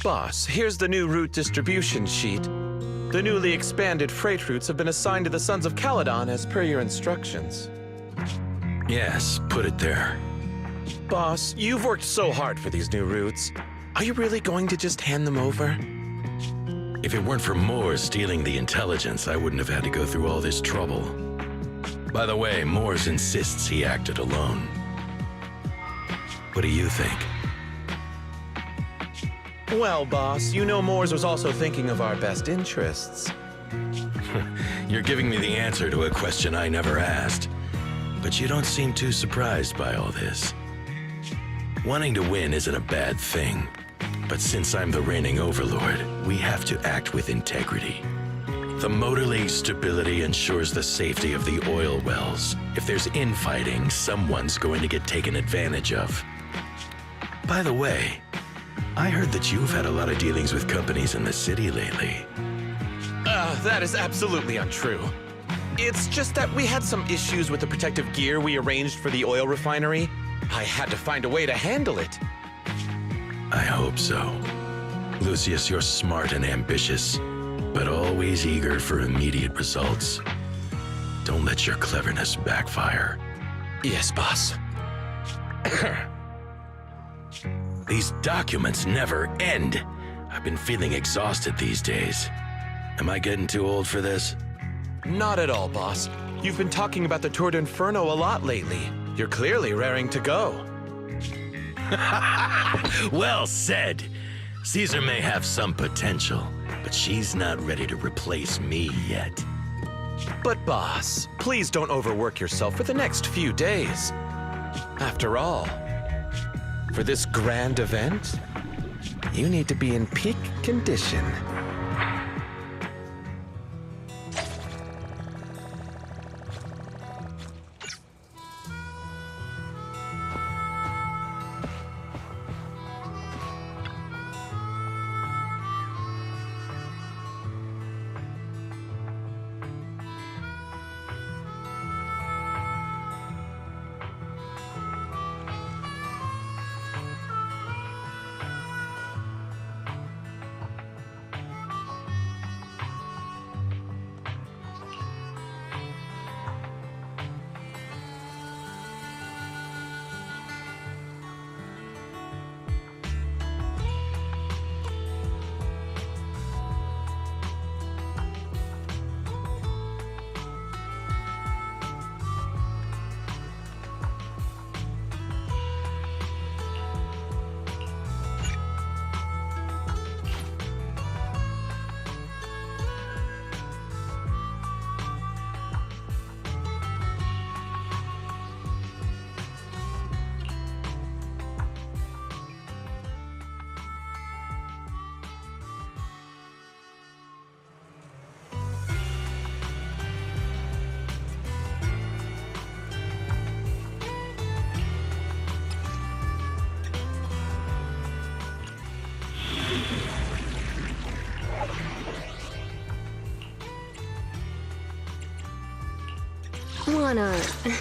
Boss, here's the new route distribution sheet. The newly expanded freight routes have been assigned to the Sons of Caledon as per your instructions. Yes, put it there. Boss, you've worked so hard for these new routes. Are you really going to just hand them over? If it weren't for Moore stealing the intelligence, I wouldn't have had to go through all this trouble. By the way, Moores insists he acted alone. What do you think? Well, boss, you know Moores was also thinking of our best interests. You're giving me the answer to a question I never asked. But you don't seem too surprised by all this. Wanting to win isn't a bad thing. But since I'm the reigning overlord, we have to act with integrity. The motor lace stability ensures the safety of the oil wells. If there's infighting, someone's going to get taken advantage of. By the way, I heard that you've had a lot of dealings with companies in the city lately. That is absolutely untrue. It's just that we had some issues with the protective gear we arranged for the oil refinery. I had to find a way to handle it. I hope so. Lucius, you're smart and ambitious, but always eager for immediate results. Don't let your cleverness backfire. Yes, boss. These documents never end. I've been feeling exhausted these days. Am I getting too old for this? Not at all, boss. You've been talking about the Tour d'Inferno a lot lately. You're clearly raring to go. Well said. Caesar may have some potential, but she's not ready to replace me yet. But boss, please don't overwork yourself for the next few days. After all, for this grand event, you need to be in peak condition.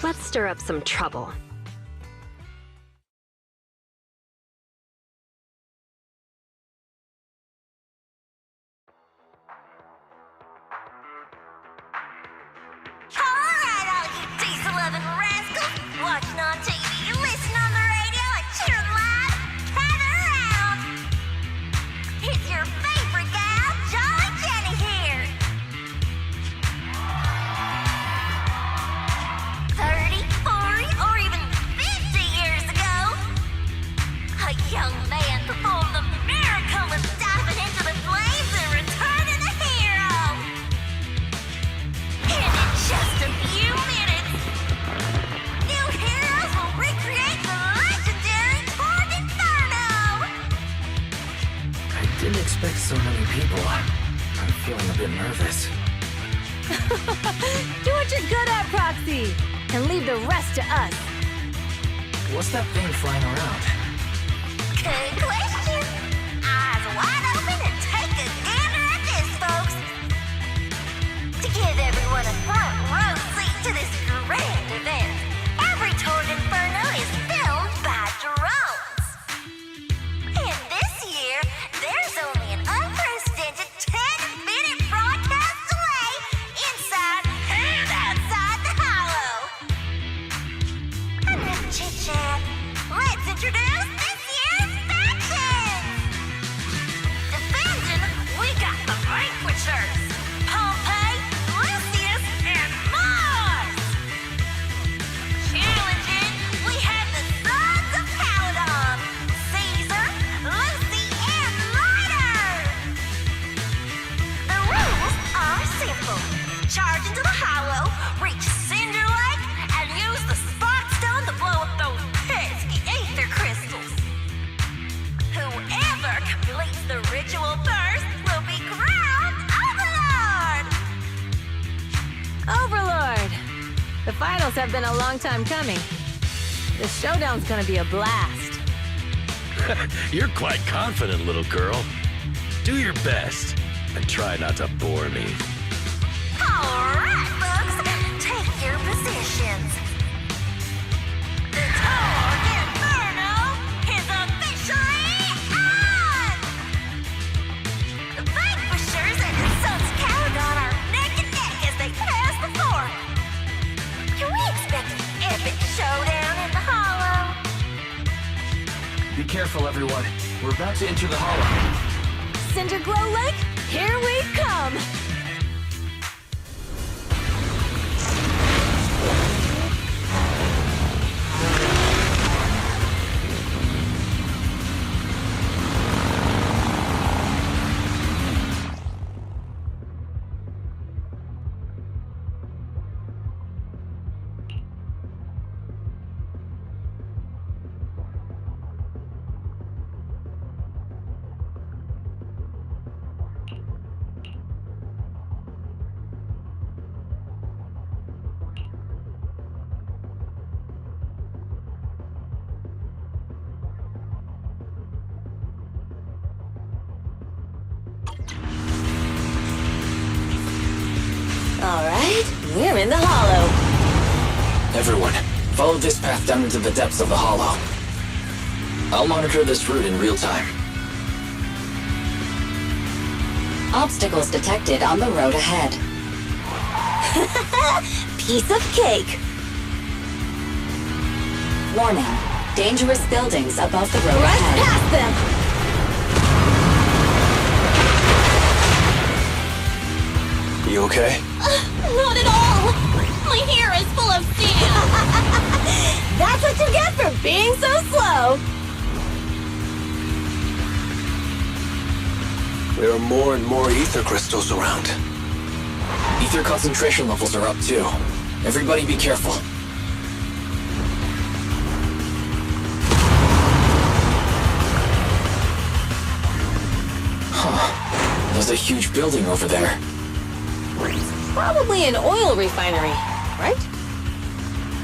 Let's stir up some trouble. Alright, all you diesel-loving rascals, watching on TV, listen on the radio, and cheering live, gather around! It's your favorite gal, Jolly Jenny here! 30, 40, or even 50 years ago, a young man performed the miracle of diving into the flames and returning a hero! And in just a few minutes, new heroes will recreate the legendary Tour d'Inferno! I didn't expect so many people. I'm feeling a bit nervous. Do what you're good at, Proxy, and leave the rest to us. What's that thing flying around? Good question. Eyes wide open and take a gander at this, folks. To give everyone a front row seat to this grand event, every Tour d'Inferno is filmed by drones. And this year, there's finals have been a long time coming. This showdown's gonna be a blast. You're quite confident, little girl. Do your best, and try not to bore me. All right, folks, take your positions. The Toad Inferno is officially on! The Vanquishers and the Sons of Caledon are neck and neck as they pass the floor. Can we expect an epic showdown in the Hollow? Be careful, everyone. We're about to enter the Hollow. Cinderglow Lake, here we come! All right, we're in the Hollow. Everyone, follow this path down into the depths of the Hollow. I'll monitor this route in real time. Obstacles detected on the road ahead. Piece of cake. Warning. Dangerous buildings above the road Rush ahead. past them! You okay? Not at all! My hair is full of sand! That's what you get for being so slow! There are more and more ether crystals around. Ether concentration levels are up too. Everybody be careful. Huh. There's a huge building over there. Probably an oil refinery, right?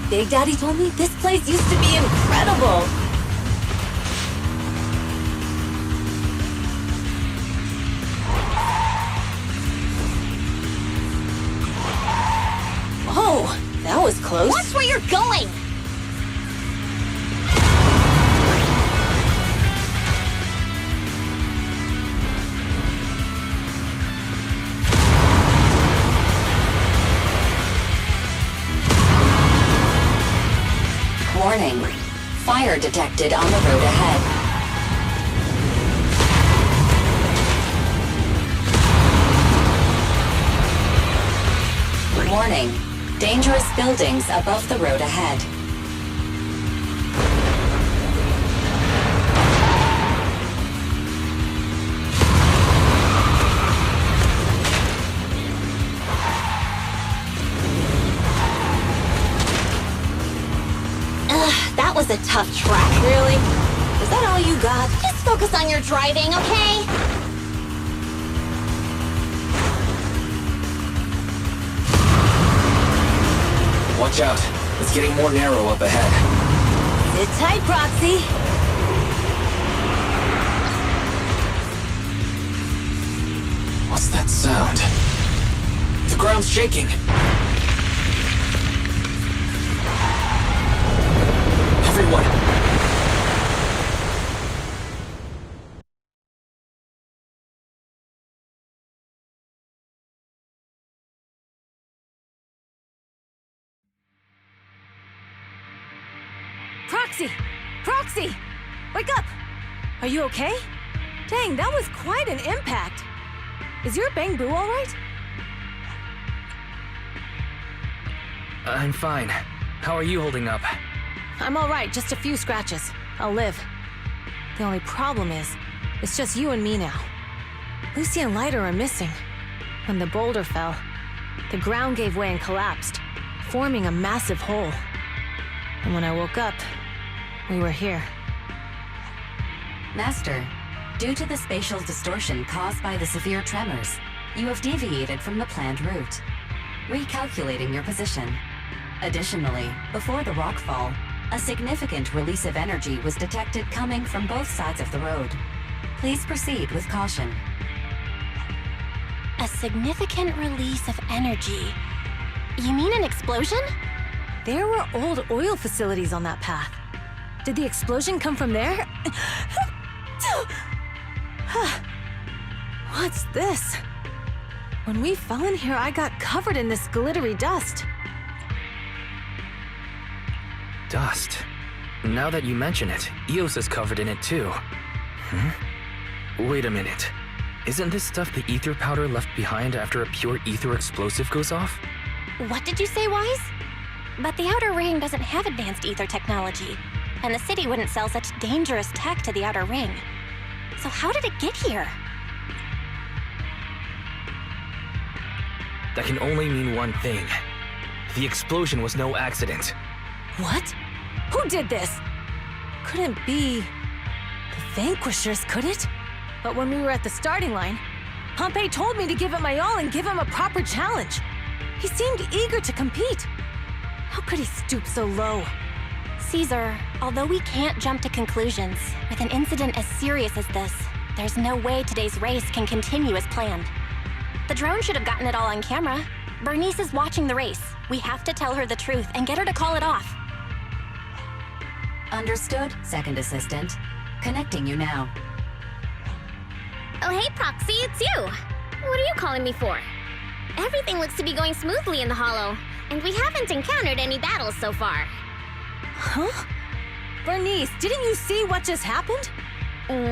Big Daddy told me this place used to be incredible. Oh, that was close. Watch where you're going! Warning. Fire detected on the road ahead. Warning. Dangerous buildings above the road ahead. That was a tough track. Really? Is that all you got? Just focus on your driving, okay? Watch out. It's getting more narrow up ahead. Sit tight, Proxy. What's that sound? The ground's shaking. Everyone! Proxy! Proxy! Wake up! Are you okay? Dang, that was quite an impact. Is your Bang Boo all right? I'm fine. How are you holding up? I'm all right, just a few scratches. I'll live. The only problem is, it's just you and me now. Lucy and Lighter are missing. When the boulder fell, the ground gave way and collapsed, forming a massive hole. And when I woke up, we were here. Master, due to the spatial distortion caused by the severe tremors, you have deviated from the planned route. Recalculating your position. Additionally, before the rockfall, a significant release of energy was detected coming from both sides of the road. Please proceed with caution. A significant release of energy. You mean an explosion? There were old oil facilities on that path. Did the explosion come from there? What's this? When we fell in here, I got covered in this glittery dust. Dust. Now that you mention it, Eos is covered in it too. Wait a minute. Isn't this stuff the ether powder left behind after a pure ether explosive goes off? What did you say, Wise? But the Outer Ring doesn't have advanced ether technology, and the city wouldn't sell such dangerous tech to the Outer Ring. So how did it get here? That can only mean one thing. The explosion was no accident. What? Who did this? Couldn't be the Vanquishers, could it? But when we were at the starting line, Pompey told me to give it my all and give him a proper challenge. He seemed eager to compete. How could he stoop so low? Caesar, although we can't jump to conclusions, with an incident as serious as this, there's no way today's race can continue as planned. The drone should have gotten it all on camera. Bernice is watching the race. We have to tell her the truth and get her to call it off. Understood, Second Assistant. Connecting you now. Oh, hey, Proxy, it's you. What are you calling me for? Everything looks to be going smoothly in the Hollow, and we haven't encountered any battles so far. Huh? Bernice, didn't you see what just happened?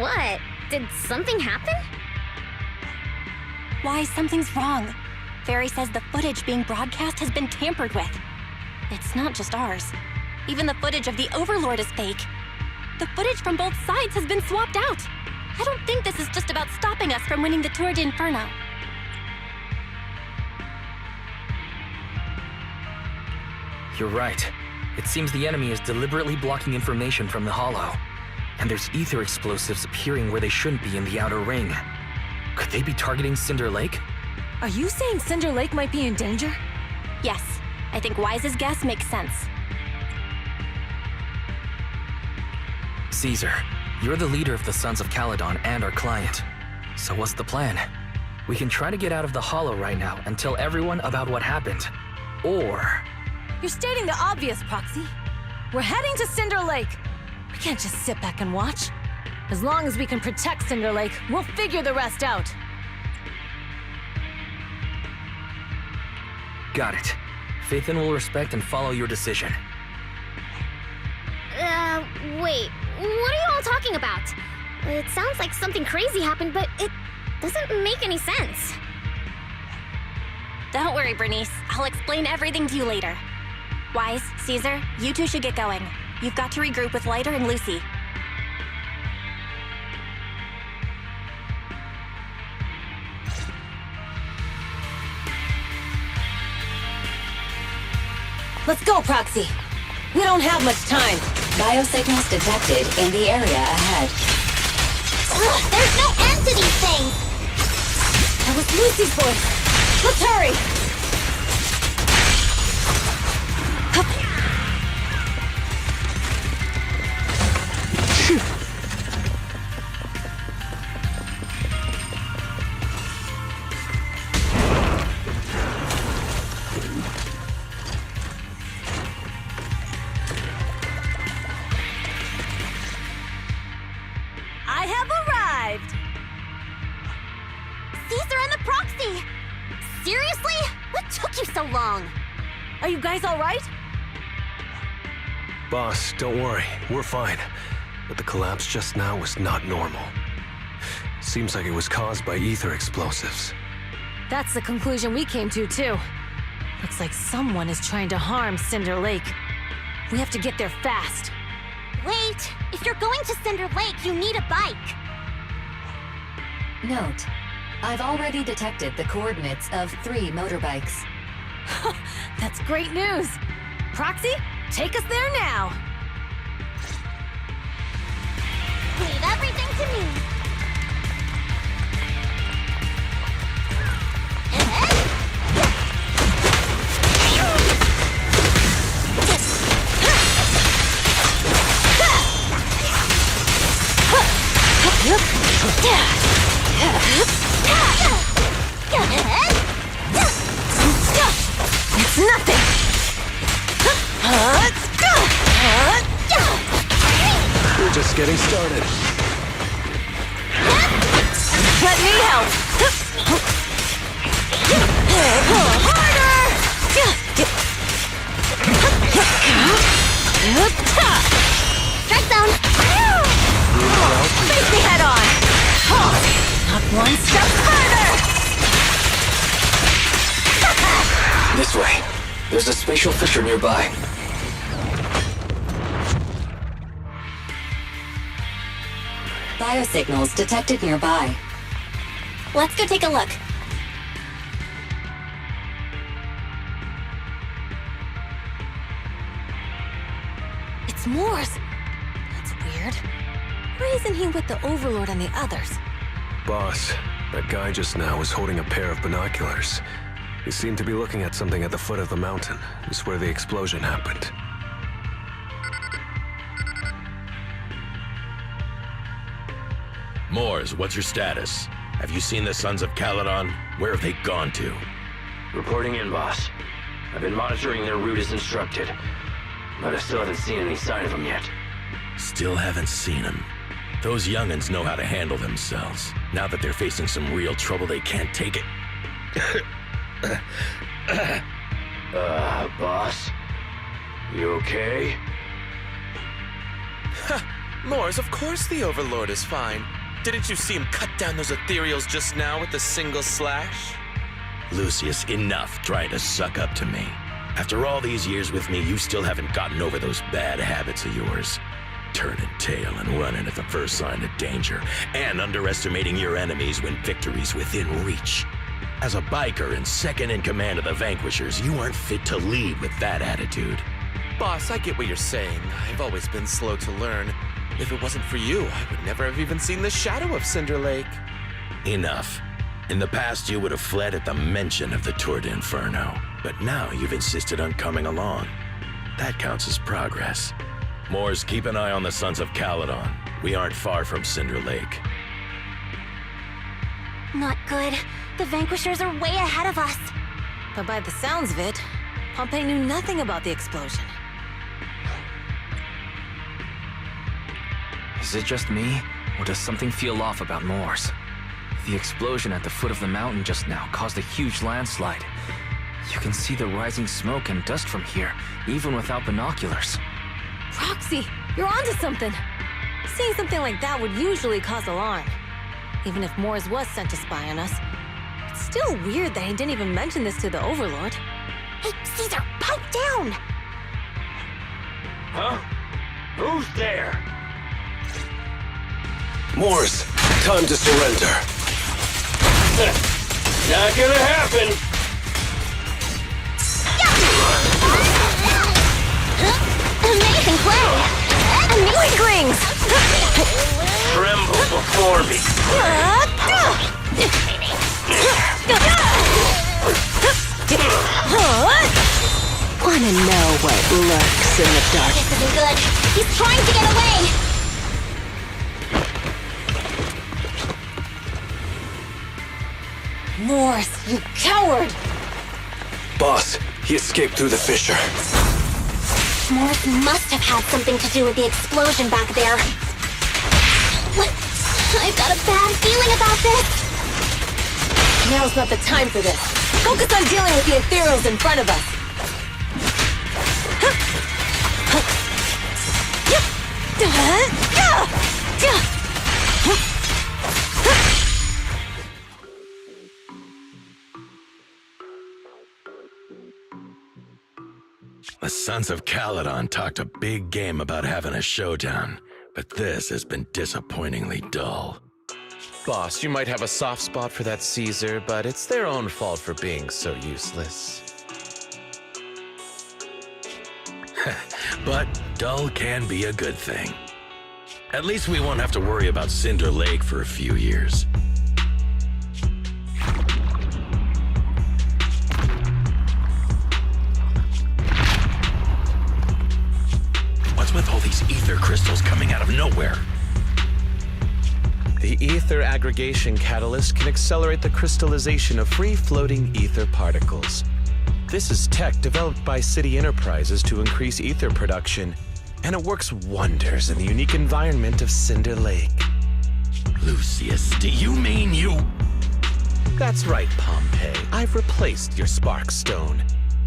What? Did something happen? Why, something's wrong. Fairy says the footage being broadcast has been tampered with. It's not just ours. Even the footage of the Overlord is fake. The footage from both sides has been swapped out. I don't think this is just about stopping us from winning the Tour de Inferno. You're right. It seems the enemy is deliberately blocking information from the Hollow. And there's ether explosives appearing where they shouldn't be in the Outer Ring. Could they be targeting Cinder Lake? Are you saying Cinder Lake might be in danger? Yes, I think Wise's guess makes sense. Caesar, you're the leader of the Sons of Caledon and our client. So what's the plan? We can try to get out of the Hollow right now and tell everyone about what happened. Or... You're stating the obvious, Proxy. We're heading to Cinder Lake. We can't just sit back and watch. As long as we can protect Cinder Lake, we'll figure the rest out. Got it. Phaethon will respect and follow your decision. Wait. What are you all talking about? It sounds like something crazy happened, but it doesn't make any sense. Don't worry, Bernice. I'll explain everything to you later. Wise, Caesar, you two should get going. You've got to regroup with Lighter and Lucy. Let's go, Proxy. We don't have much time. Biosignals detected in the area ahead. Ugh, there's no end to these things! That was Lucy's voice. Let's hurry! I have arrived! Caesar and the Proxy! Seriously? What took you so long? Are you guys all right? Boss, don't worry. We're fine. But the collapse just now was not normal. Seems like it was caused by ether explosives. That's the conclusion we came to, too. Looks like someone is trying to harm Cinder Lake. We have to get there fast. Wait! If you're going to Cinder Lake, you need a bike! Note, I've already detected the coordinates of 3 motorbikes. That's great news! Proxy, take us there now! Leave everything to me! It's nothing! We're just getting started. Let me help! Harder! Strike zone! Face me head on! Not one step further! This way. There's a spatial fissure nearby. Biosignals detected nearby. Let's go take a look. It's Morse! That's weird. Why isn't he with the Overlord and the others? Boss, that guy just now was holding a pair of binoculars. He seemed to be looking at something at the foot of the mountain. It's where the explosion happened. Moors, what's your status? Have you seen the Sons of Caledon? Where have they gone to? Reporting in, boss. I've been monitoring their route as instructed, but I still haven't seen any sign of them yet. Still haven't seen them. Those young'uns know how to handle themselves. Now that they're facing some real trouble, they can't take it. Boss? You okay? Moors, of course the Overlord is fine. Didn't you see him cut down those ethereals just now with a single slash? Lucius, enough trying to suck up to me. After all these years with me, you still haven't gotten over those bad habits of yours. Turning tail and running at the first sign of danger, and underestimating your enemies when victory's within reach. As a biker and second in command of the Vanquishers, you aren't fit to lead with that attitude. Boss, I get what you're saying. I've always been slow to learn. If it wasn't for you, I would never have even seen the shadow of Cinder Lake. Enough. In the past, you would have fled at the mention of the Tour de Inferno, but now you've insisted on coming along. That counts as progress. Moors, keep an eye on the Sons of Caledon. We aren't far from Cinder Lake. Not good. The Vanquishers are way ahead of us. But by the sounds of it, Pompey knew nothing about the explosion. Is it just me, or does something feel off about Moors? The explosion at the foot of the mountain just now caused a huge landslide. You can see the rising smoke and dust from here, even without binoculars. Roxy, you're onto something! Seeing something like that would usually cause alarm. Even if Moors was sent to spy on us. It's still weird that he didn't even mention this to the Overlord. Hey, Caesar, pipe down! Huh? Who's there? Moors, time to surrender. Not gonna happen! Amazing play! Weaklings! Tremble before me! Wanna know what lurks in the dark? This isn't good. He's trying to get away! Moors, you coward! Boss, he escaped through the fissure. Morse must have had something to do with the explosion back there. What? I've got a bad feeling about this. Now's not the time for this. Focus on dealing with the ethereals in front of us. The Sons of Caledon talked a big game about having a showdown, but this has been disappointingly dull. Boss, you might have a soft spot for that Caesar, but it's their own fault for being so useless. But dull can be a good thing. At least we won't have to worry about Cinder Lake for a few years. What's with all these ether crystals coming out of nowhere? The ether aggregation catalyst can accelerate the crystallization of free-floating ether particles. This is tech developed by City Enterprises to increase ether production, and it works wonders in the unique environment of Cinder Lake. Lucius, do you mean you... That's right, Pompeii. I've replaced your Spark Stone.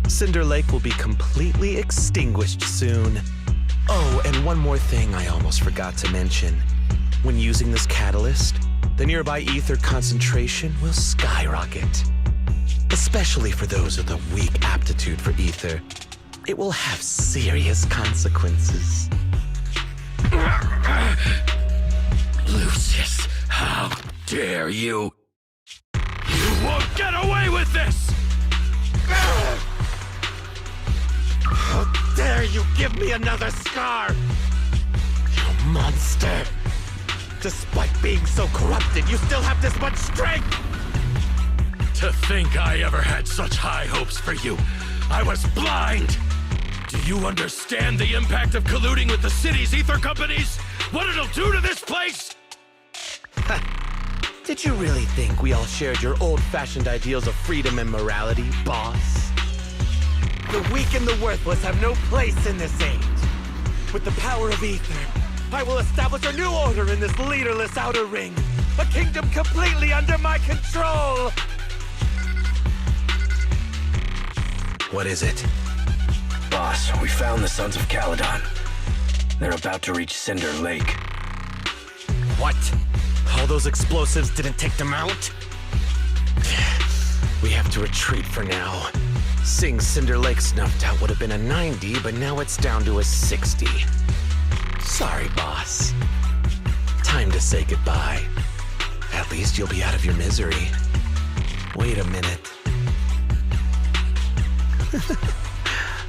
Cinder Lake will be completely extinguished soon. Oh, and one more thing I almost forgot to mention. When using this catalyst, the nearby ether concentration will skyrocket. Especially for those with a weak aptitude for ether, it will have serious consequences. Lucius, how dare you? You won't get away with this! How dare you give me another scar! You monster! Despite being so corrupted, you still have this much strength! To think I ever had such high hopes for you. I was blind! Do you understand the impact of colluding with the city's ether companies? What it'll do to this place? Did you really think we all shared your old-fashioned ideals of freedom and morality, boss? The weak and the worthless have no place in this age. With the power of ether, I will establish a new order in this leaderless outer ring. A kingdom completely under my control! What is it? Boss, we found the Sons of Caledon. They're about to reach Cinder Lake. What? All those explosives didn't take them out? We have to retreat for now. Seeing Cinder Lake snuffed out would have been a 90, but now it's down to a 60. Sorry, boss. Time to say goodbye. At least you'll be out of your misery. Wait a minute.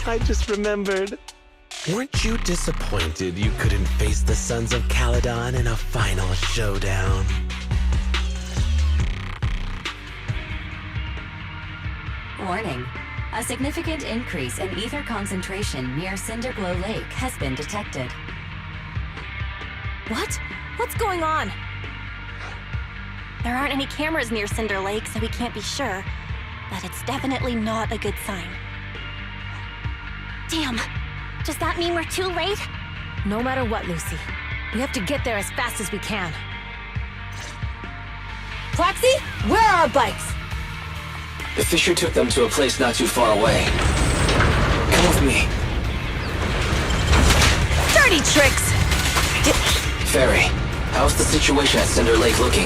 I just remembered. Weren't you disappointed you couldn't face the Sons of Caledon in a final showdown? Warning. A significant increase in ether concentration near Cinderglow Lake has been detected. What? What's going on? There aren't any cameras near Cinder Lake, so we can't be sure. But it's definitely not a good sign. Damn. Does that mean we're too late? No matter what, Lucy. We have to get there as fast as we can. Proxy, where are our bikes? The Fisher took them to a place not too far away. Come with me. Dirty tricks! Fairy, how's the situation at Cinder Lake looking?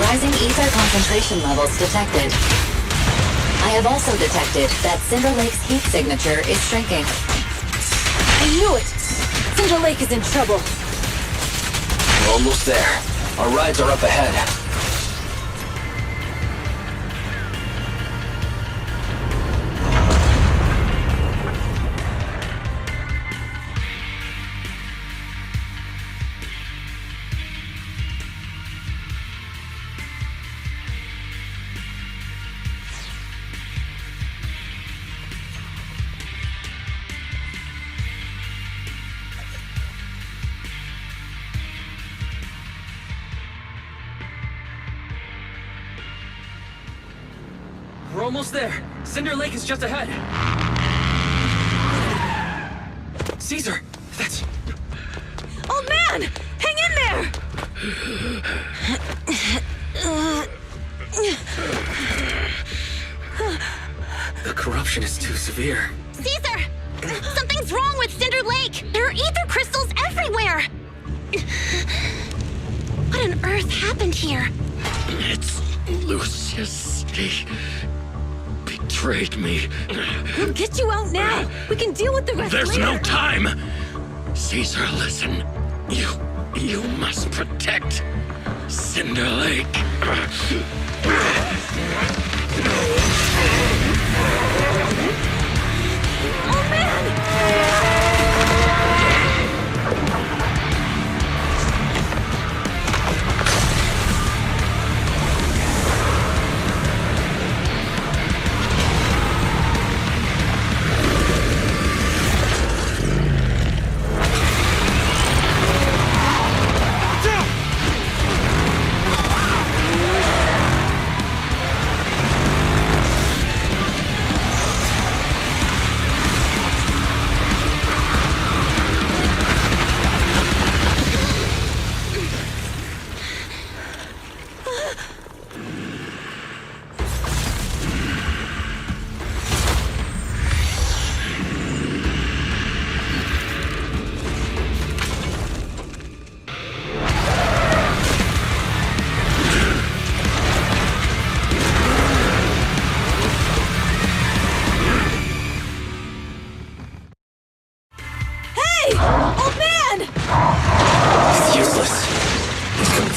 Rising ether concentration levels detected. I have also detected that Cinder Lake's heat signature is shrinking. I knew it! Cinder Lake is in trouble. We're almost there. Our rides are up ahead. We're almost there. Cinder Lake is just ahead. Caesar, that's... Old man! Hang in there! The corruption is too severe. Caesar! Something's wrong with Cinder Lake! There are ether crystals everywhere! What on earth happened here? It's Lucius. He betrayed me. We'll get you out now. We can deal with the rest There's later. no time. Caesar, listen. You must protect Cinder Lake. Oh, man!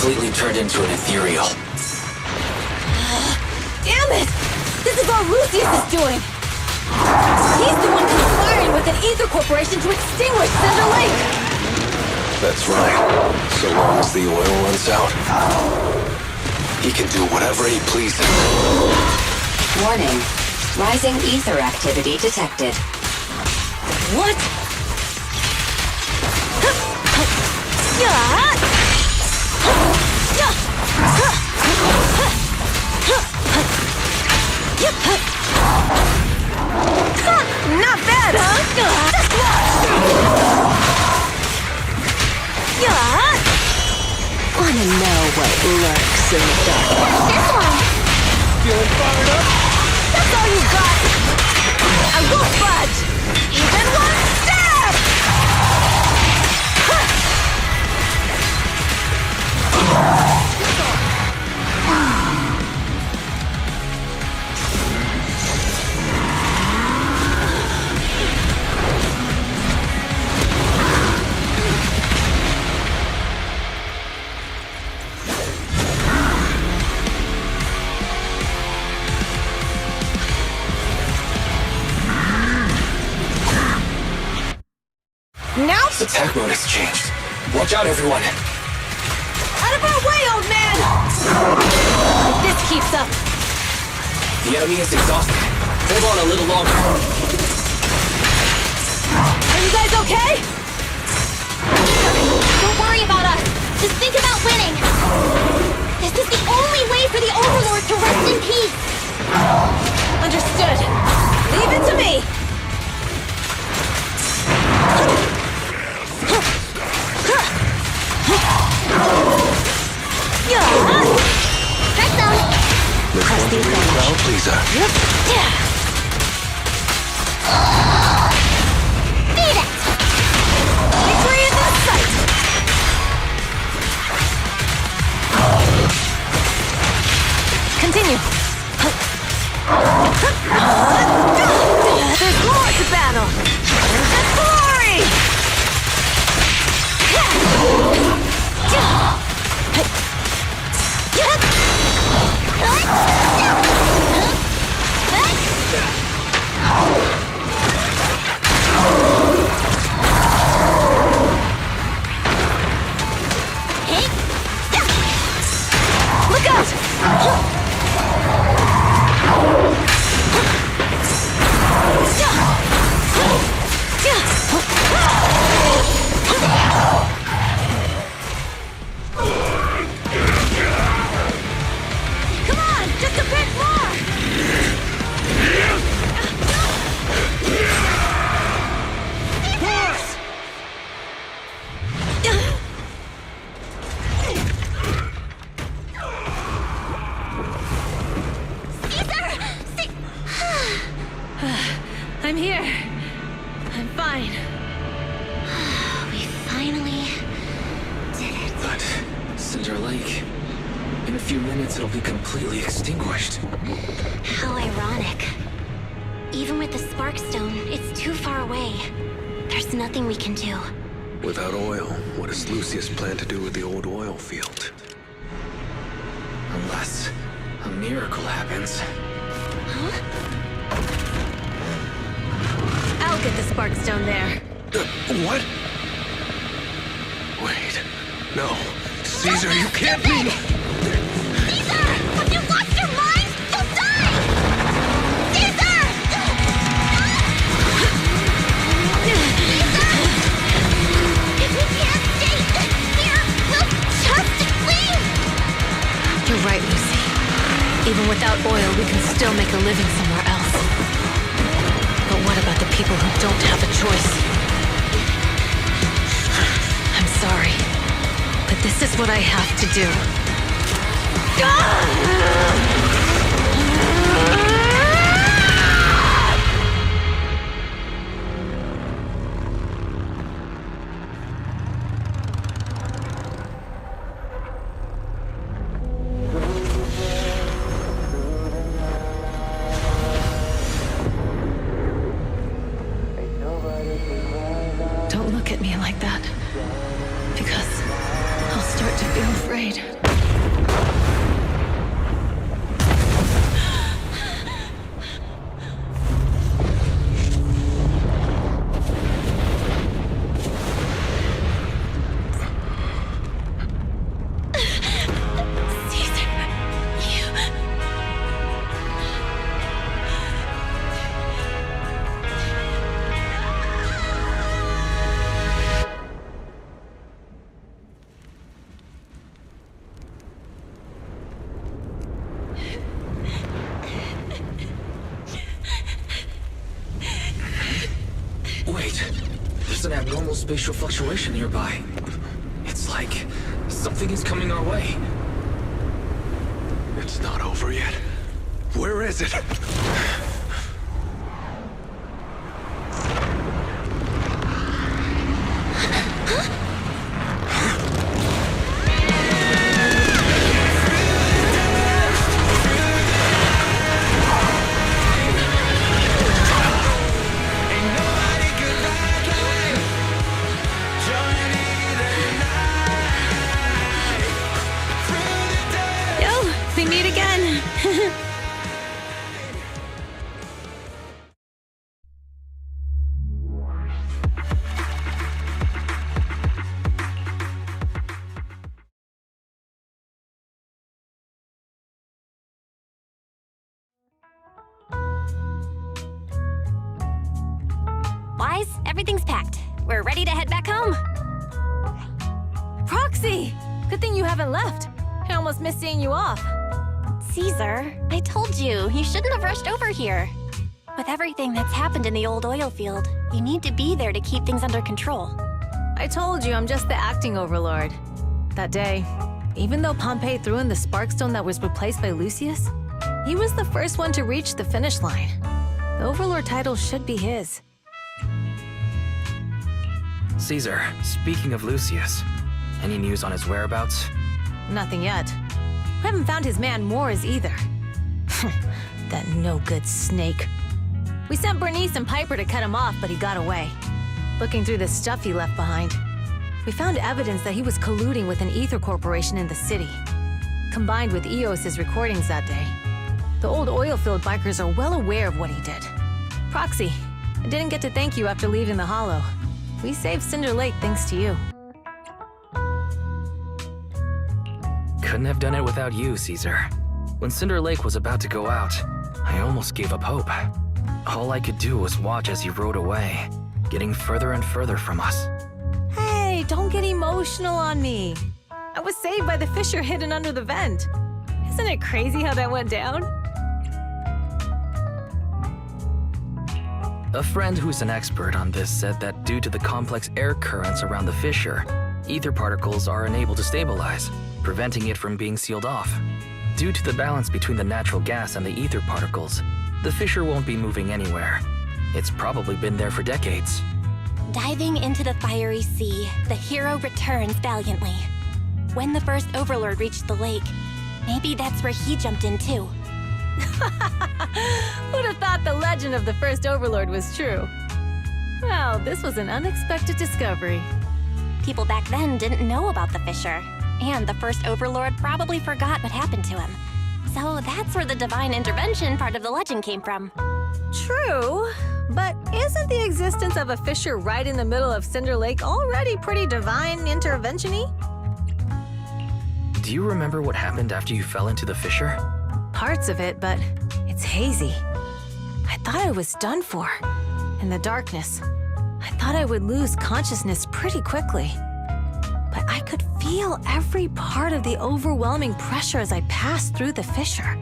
completely turned into an ethereal. Damn it! This is all Lucius is doing! He's the one conspiring with an ether corporation to extinguish Cinder Lake! That's right. So long as the oil runs out, he can do whatever he pleases. Warning. Rising ether activity detected. What? Not bad, huh? Wanna know what lurks in the dark? This one! Feeling fired up? That's all you got! I won't budge! Even one step! Now? Its attack mode has changed. Watch out, everyone. Out of our way, old man! If this keeps up. The enemy is exhausted. Hold on a little longer. Are you guys okay? Don't worry about us. Just think about winning. This is the only way for the Overlord to rest in peace. Understood. Leave it to me. This one's a real crowd pleaser. Beat it! Victory in the sight! Continue. There's more to battle. There's glory! Look out! Come on, just a bit more! I'm here. I'm fine. We finally did it. But Cinder Lake, in a few minutes it'll be completely extinguished. How ironic. Even with the Sparkstone, it's too far away. There's nothing we can do. Without oil, what does Lucius plan to do with the old oil field? Unless a miracle happens. I'll get the Sparkstone there. What? Wait. No. Caesar, you can't be... Caesar! Have you lost your mind? You'll die! Caesar! Caesar! If we can't stay here, we'll just leave! You're right, Lucy. Even without oil, we can still make a living somewhere else. But what about the people who don't have a choice? I'm sorry, but this is what I have to do. Don't look at me like that, because I'll start to Don't be afraid. Wait, there's an abnormal spatial fluctuation nearby. It's like something is coming our way. It's not over yet. Where is it? We meet again. Wise, everything's packed. We're ready to head back home. Proxy! Good thing you haven't left. I almost missed seeing you off. Caesar, I told you, you shouldn't have rushed over here. With everything that's happened in the old oil field, you need to be there to keep things under control. I told you I'm just the acting overlord. That day, even though Pompey threw in the Sparkstone that was replaced by Lucius, he was the first one to reach the finish line. The overlord title should be his. Caesar, speaking of Lucius, any news on his whereabouts? Nothing yet. We haven't found his man Moores either. That no-good snake. We sent Bernice and Piper to cut him off, but he got away. Looking through the stuff he left behind, we found evidence that he was colluding with an ether corporation in the city, combined with Eos's recordings that day. The old oilfield bikers are well aware of what he did. Proxy, I didn't get to thank you after leaving the Hollow. We saved Cinder Lake thanks to you. Couldn't have done it without you, Caesar. When Cinder Lake was about to go out, I almost gave up hope. All I could do was watch as he rode away, getting further and further from us. Hey, don't get emotional on me. I was saved by the fissure hidden under the vent. Isn't it crazy how that went down? A friend who's an expert on this said that due to the complex air currents around the fissure, ether particles are unable to stabilize, preventing it from being sealed off. Due to the balance between the natural gas and the ether particles, the fissure won't be moving anywhere. It's probably been there for decades. Diving into the fiery sea, the hero returns valiantly. When the first overlord reached the lake, maybe that's where he jumped in too. Who'd have thought the legend of the first overlord was true? Well, this was an unexpected discovery. People back then didn't know about the fissure, and the first overlord probably forgot what happened to him. So that's where the divine intervention part of the legend came from. True, but isn't the existence of a fissure right in the middle of Cinder Lake already pretty divine intervention-y? Do you remember what happened after you fell into the fissure? Parts of it, but it's hazy. I thought I was done for. In the darkness, I thought I would lose consciousness pretty quickly. But I could feel every part of the overwhelming pressure as I passed through the fissure.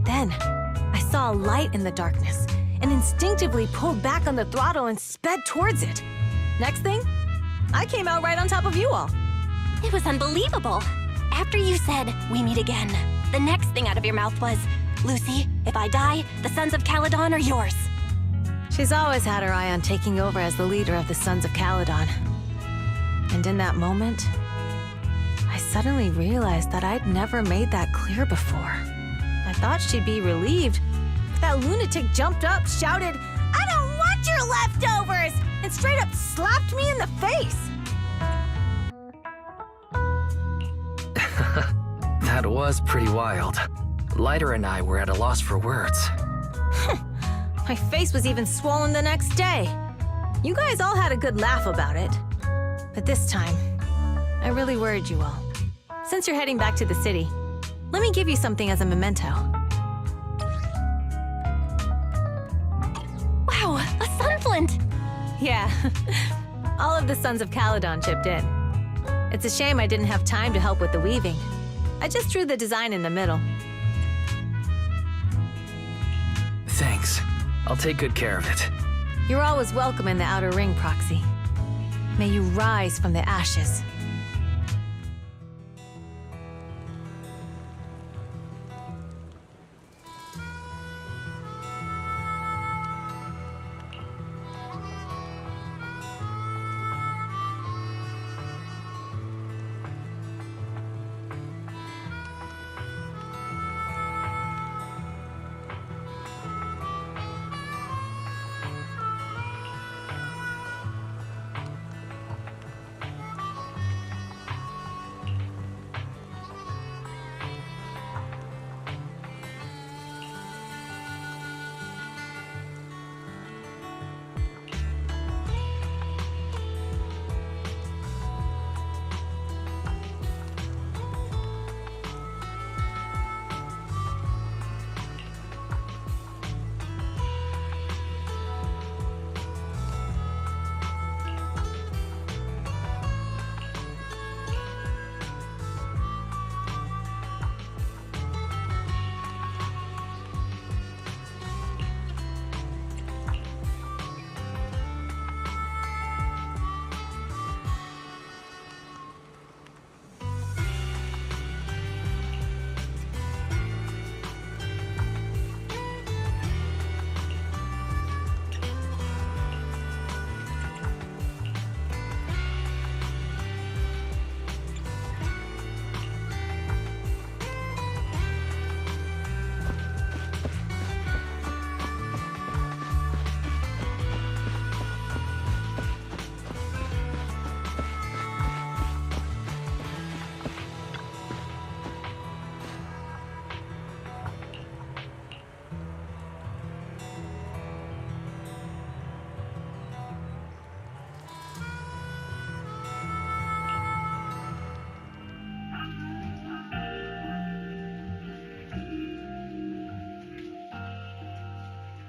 Then, I saw a light in the darkness and instinctively pulled back on the throttle and sped towards it. Next thing, I came out right on top of you all. It was unbelievable. After you said, "We meet again," the next thing out of your mouth was, "Lucy, if I die, the Sons of Caledon are yours." She's always had her eye on taking over as the leader of the Sons of Caledon. And in that moment, I suddenly realized that I'd never made that clear before. I thought she'd be relieved, but that lunatic jumped up, shouted, "I don't want your leftovers!" and straight up slapped me in the face. That was pretty wild. Lighter and I were at a loss for words. My face was even swollen the next day. You guys all had a good laugh about it. But this time, I really worried you all. Since you're heading back to the city, let me give you something as a memento. Wow, a sunflint! Yeah, all of the Sons of Caledon chipped in. It's a shame I didn't have time to help with the weaving. I just drew the design in the middle. Thanks. I'll take good care of it. You're always welcome in the Outer Ring, Proxy. May you rise from the ashes.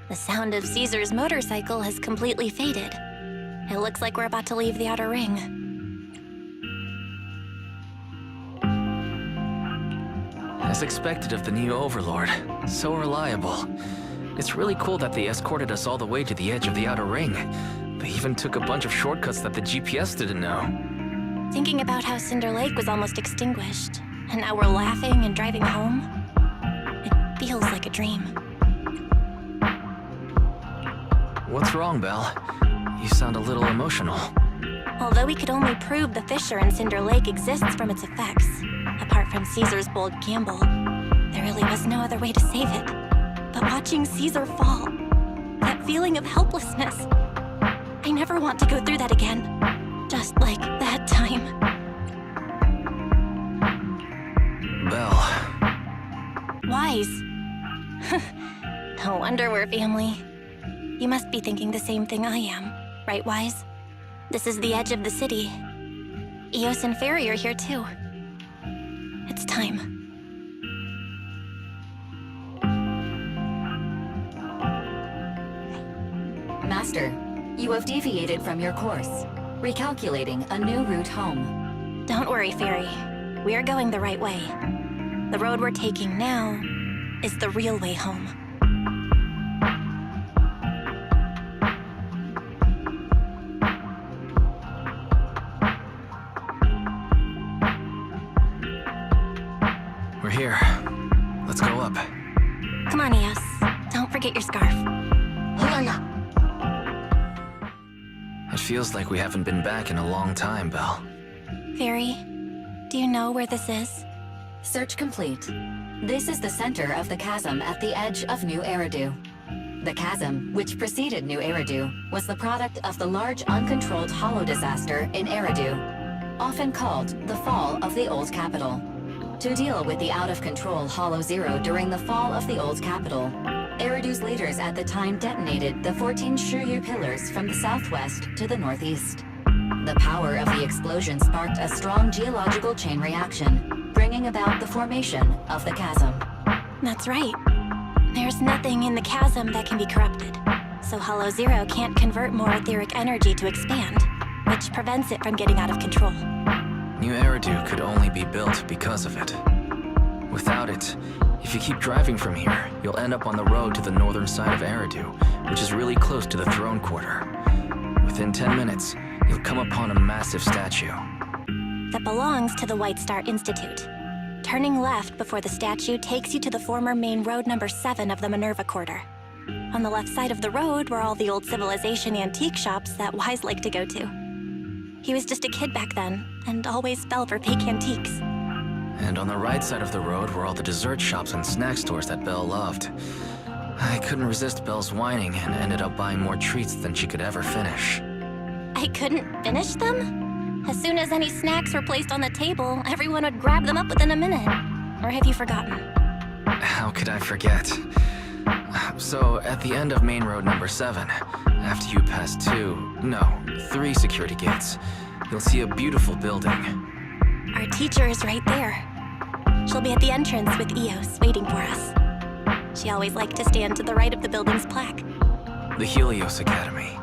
The sound of Caesar's motorcycle has completely faded. It looks like we're about to leave the Outer Ring. As expected of the new Overlord. So reliable. It's really cool that they escorted us all the way to the edge of the Outer Ring. They even took a bunch of shortcuts that the GPS didn't know. Thinking about how Cinder Lake was almost extinguished, and now we're laughing and driving home, it feels like a dream. What's wrong, Belle? You sound a little emotional. Although we could only prove the fissure in Cinder Lake exists from its effects, apart from Caesar's bold gamble, there really was no other way to save it. But watching Caesar fall, that feeling of helplessness, I never want to go through that again. Just like that time. Belle. Wise. No wonder we're family. You must be thinking the same thing I am, right, Wise? This is the edge of the city. Eos and Fairy are here too. It's time. Master, you have deviated from your course, recalculating a new route home. Don't worry, Fairy. We are going the right way. The road we're taking now is the real way home. We're here. Let's go up. Come on, Eos. Don't forget your scarf. It feels like we haven't been back in a long time, Belle. Fairy, do you know where this is? Search complete. This is the center of the chasm at the edge of New Eridu. The chasm, which preceded New Eridu, was the product of the large uncontrolled hollow disaster in Eridu, often called the Fall of the Old Capital. To deal with the out-of-control Hollow Zero during the fall of the old capital, Eridu's leaders at the time detonated the 14 Shiryu pillars from the southwest to the northeast. The power of the explosion sparked a strong geological chain reaction, bringing about the formation of the chasm. That's right. There's nothing in the chasm that can be corrupted, so Hollow Zero can't convert more etheric energy to expand, which prevents it from getting out of control. New Eridu could only be built because of it. Without it, if you keep driving from here, you'll end up on the road to the northern side of Eridu, which is really close to the throne quarter. Within 10 minutes, you'll come upon a massive statue. That belongs to the White Star Institute. Turning left before the statue takes you to the former main road number 7 of the Minerva Quarter. On the left side of the road were all the old civilization antique shops that Wise liked to go to. He was just a kid back then, and always fell for fake antiques. And on the right side of the road were all the dessert shops and snack stores that Belle loved. I couldn't resist Belle's whining and ended up buying more treats than she could ever finish. I couldn't finish them? As soon as any snacks were placed on the table, everyone would grab them up within a minute. Or have you forgotten? How could I forget? So, at the end of main road number 7, after you pass 3 security gates, you'll see a beautiful building. Our teacher is right there. She'll be at the entrance with Eos, waiting for us. She always liked to stand to the right of the building's plaque. The Helios Academy.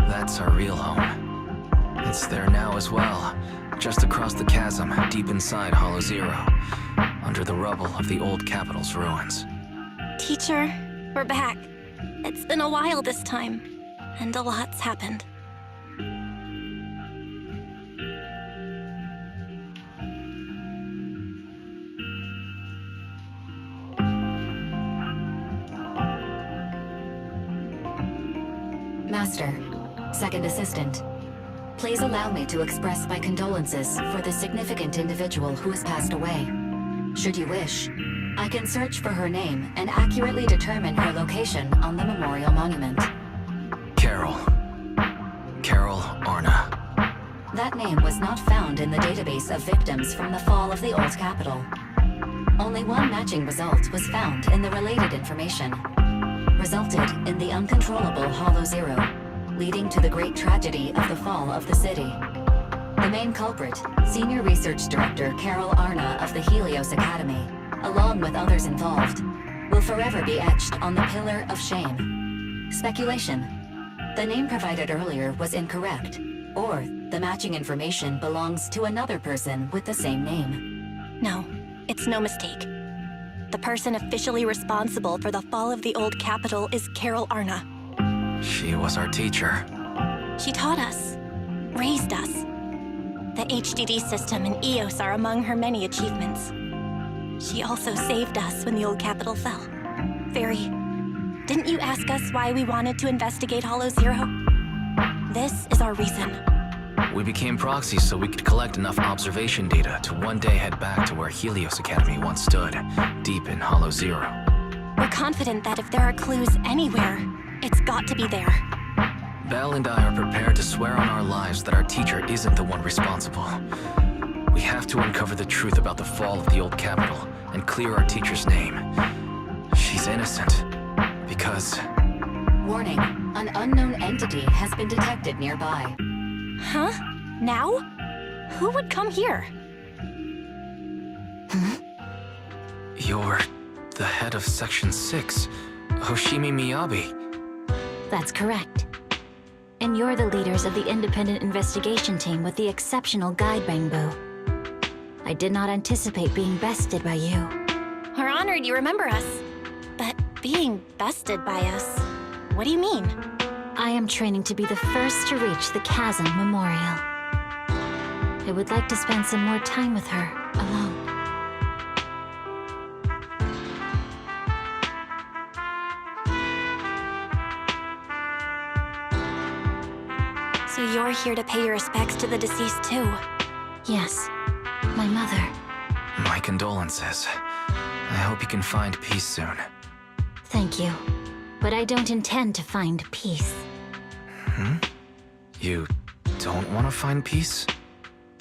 That's our real home. It's there now as well, just across the chasm, deep inside Hollow Zero, under the rubble of the old capital's ruins. Teacher, we're back. It's been a while this time, and a lot's happened. Master, Second Assistant, please allow me to express my condolences for the significant individual who has passed away. Should you wish, I can search for her name and accurately determine her location on the memorial monument. Carol Arna. That name was not found in the database of victims from the fall of the old capital. Only one matching result was found in the related information. Resulted in the uncontrollable Hollow Zero, leading to the great tragedy of the fall of the city. The main culprit, Senior Research Director Carol Arna of the Helios Academy, along with others involved, will forever be etched on the Pillar of Shame. Speculation. The name provided earlier was incorrect, or the matching information belongs to another person with the same name. No, it's no mistake. The person officially responsible for the fall of the old capital is Carol Arna. She was our teacher. She taught us, raised us. The HDD system and EOS are among her many achievements. She also saved us when the old capital fell. Fairy, didn't you ask us why we wanted to investigate Hollow Zero? This is our reason. We became proxies so we could collect enough observation data to one day head back to where Helios Academy once stood, deep in Hollow Zero. We're confident that if there are clues anywhere, it's got to be there. Belle and I are prepared to swear on our lives that our teacher isn't the one responsible. We have to uncover the truth about the fall of the old capital and clear our teacher's name. She's innocent, because... Warning, an unknown entity has been detected nearby. Huh? Now? Who would come here? You're the head of Section 6, Hoshimi Miyabi. That's correct. And you're the leaders of the independent investigation team with the exceptional guide Bangbu. I did not anticipate being bested by you. We're honored you remember us. But being bested by us, what do you mean? I am training to be the first to reach the Chasm Memorial. I would like to spend some more time with her, alone. So you're here to pay your respects to the deceased too? Yes, my mother. My condolences. I hope you can find peace soon. Thank you. But I don't intend to find peace. You don't want to find peace?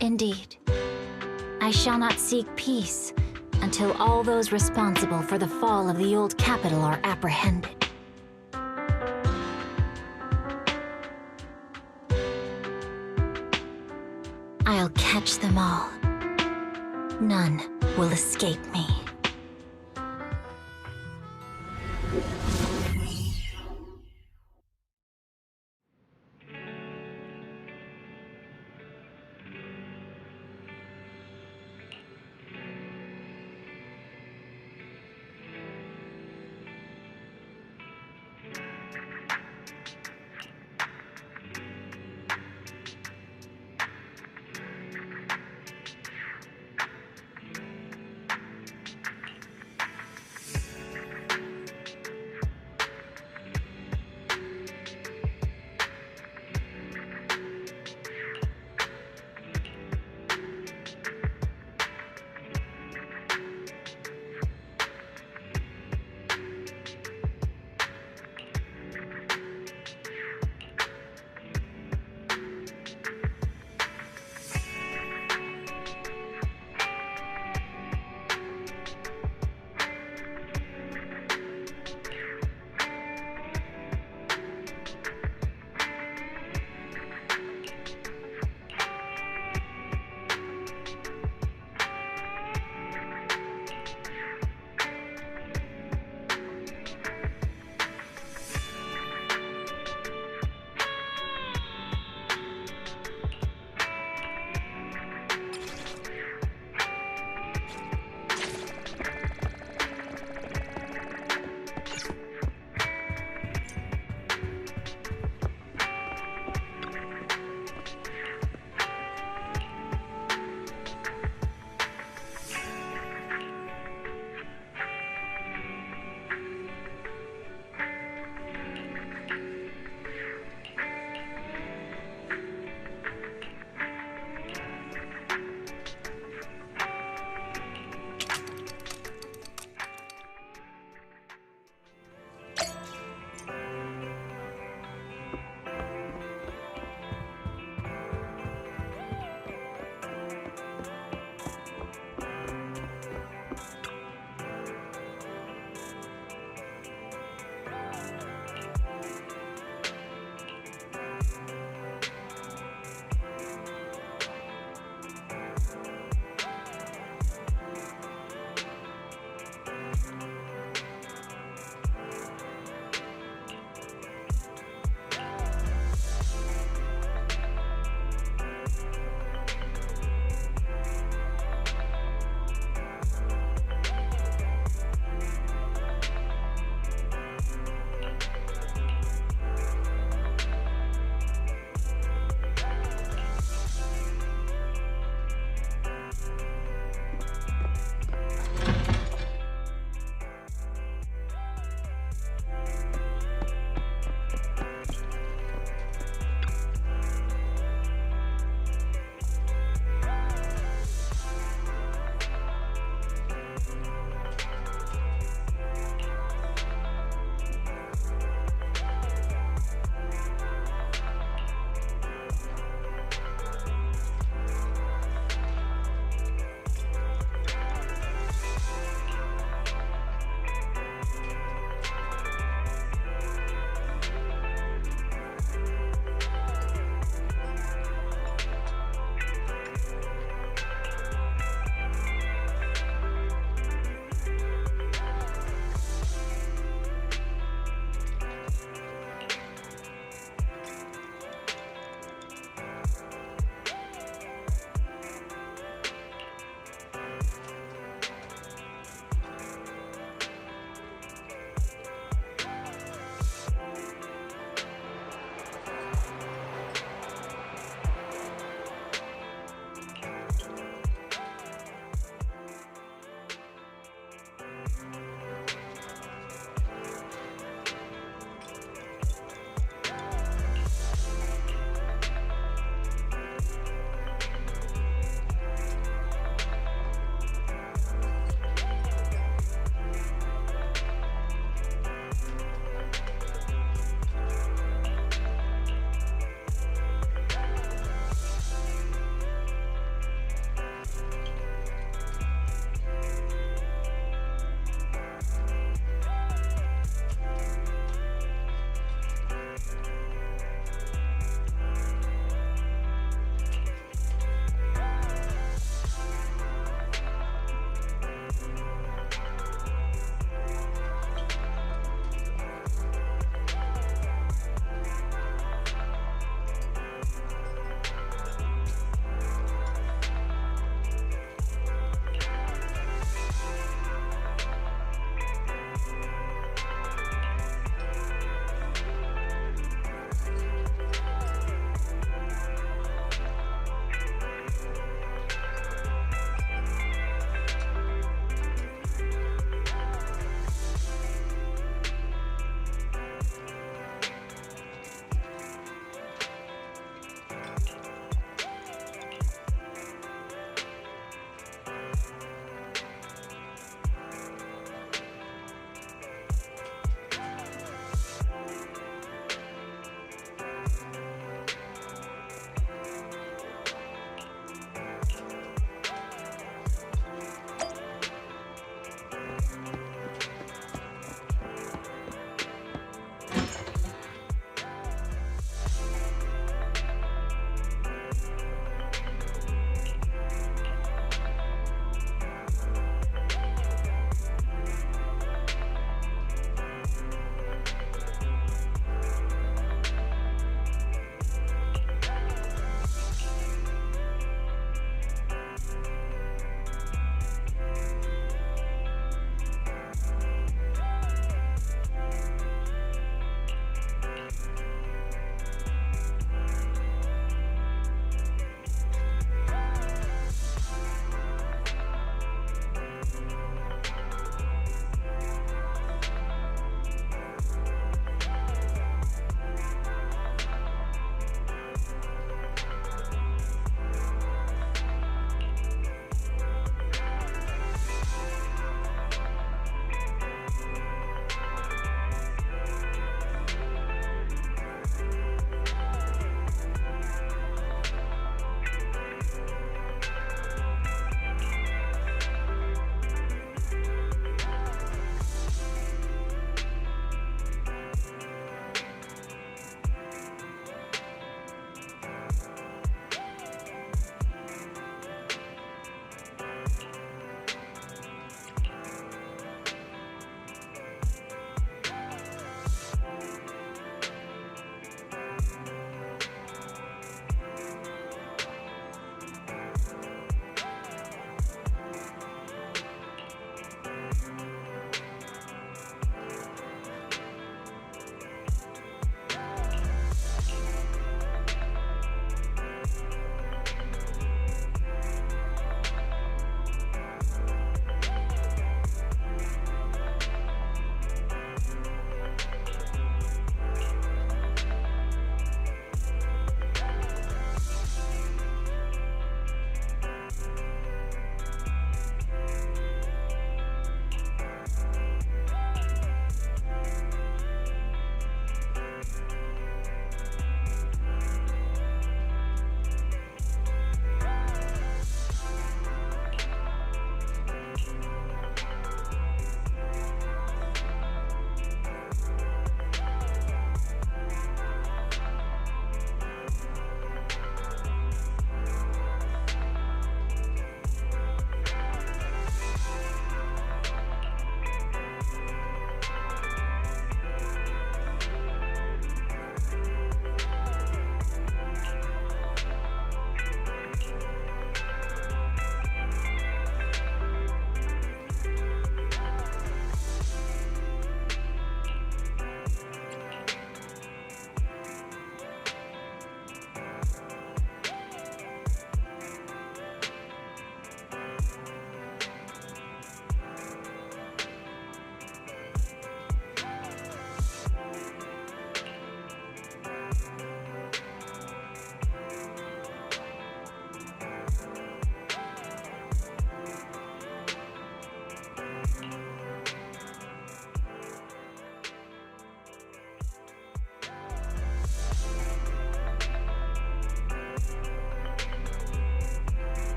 Indeed. I shall not seek peace, until all those responsible for the fall of the old capital are apprehended. I'll catch them all. None will escape me.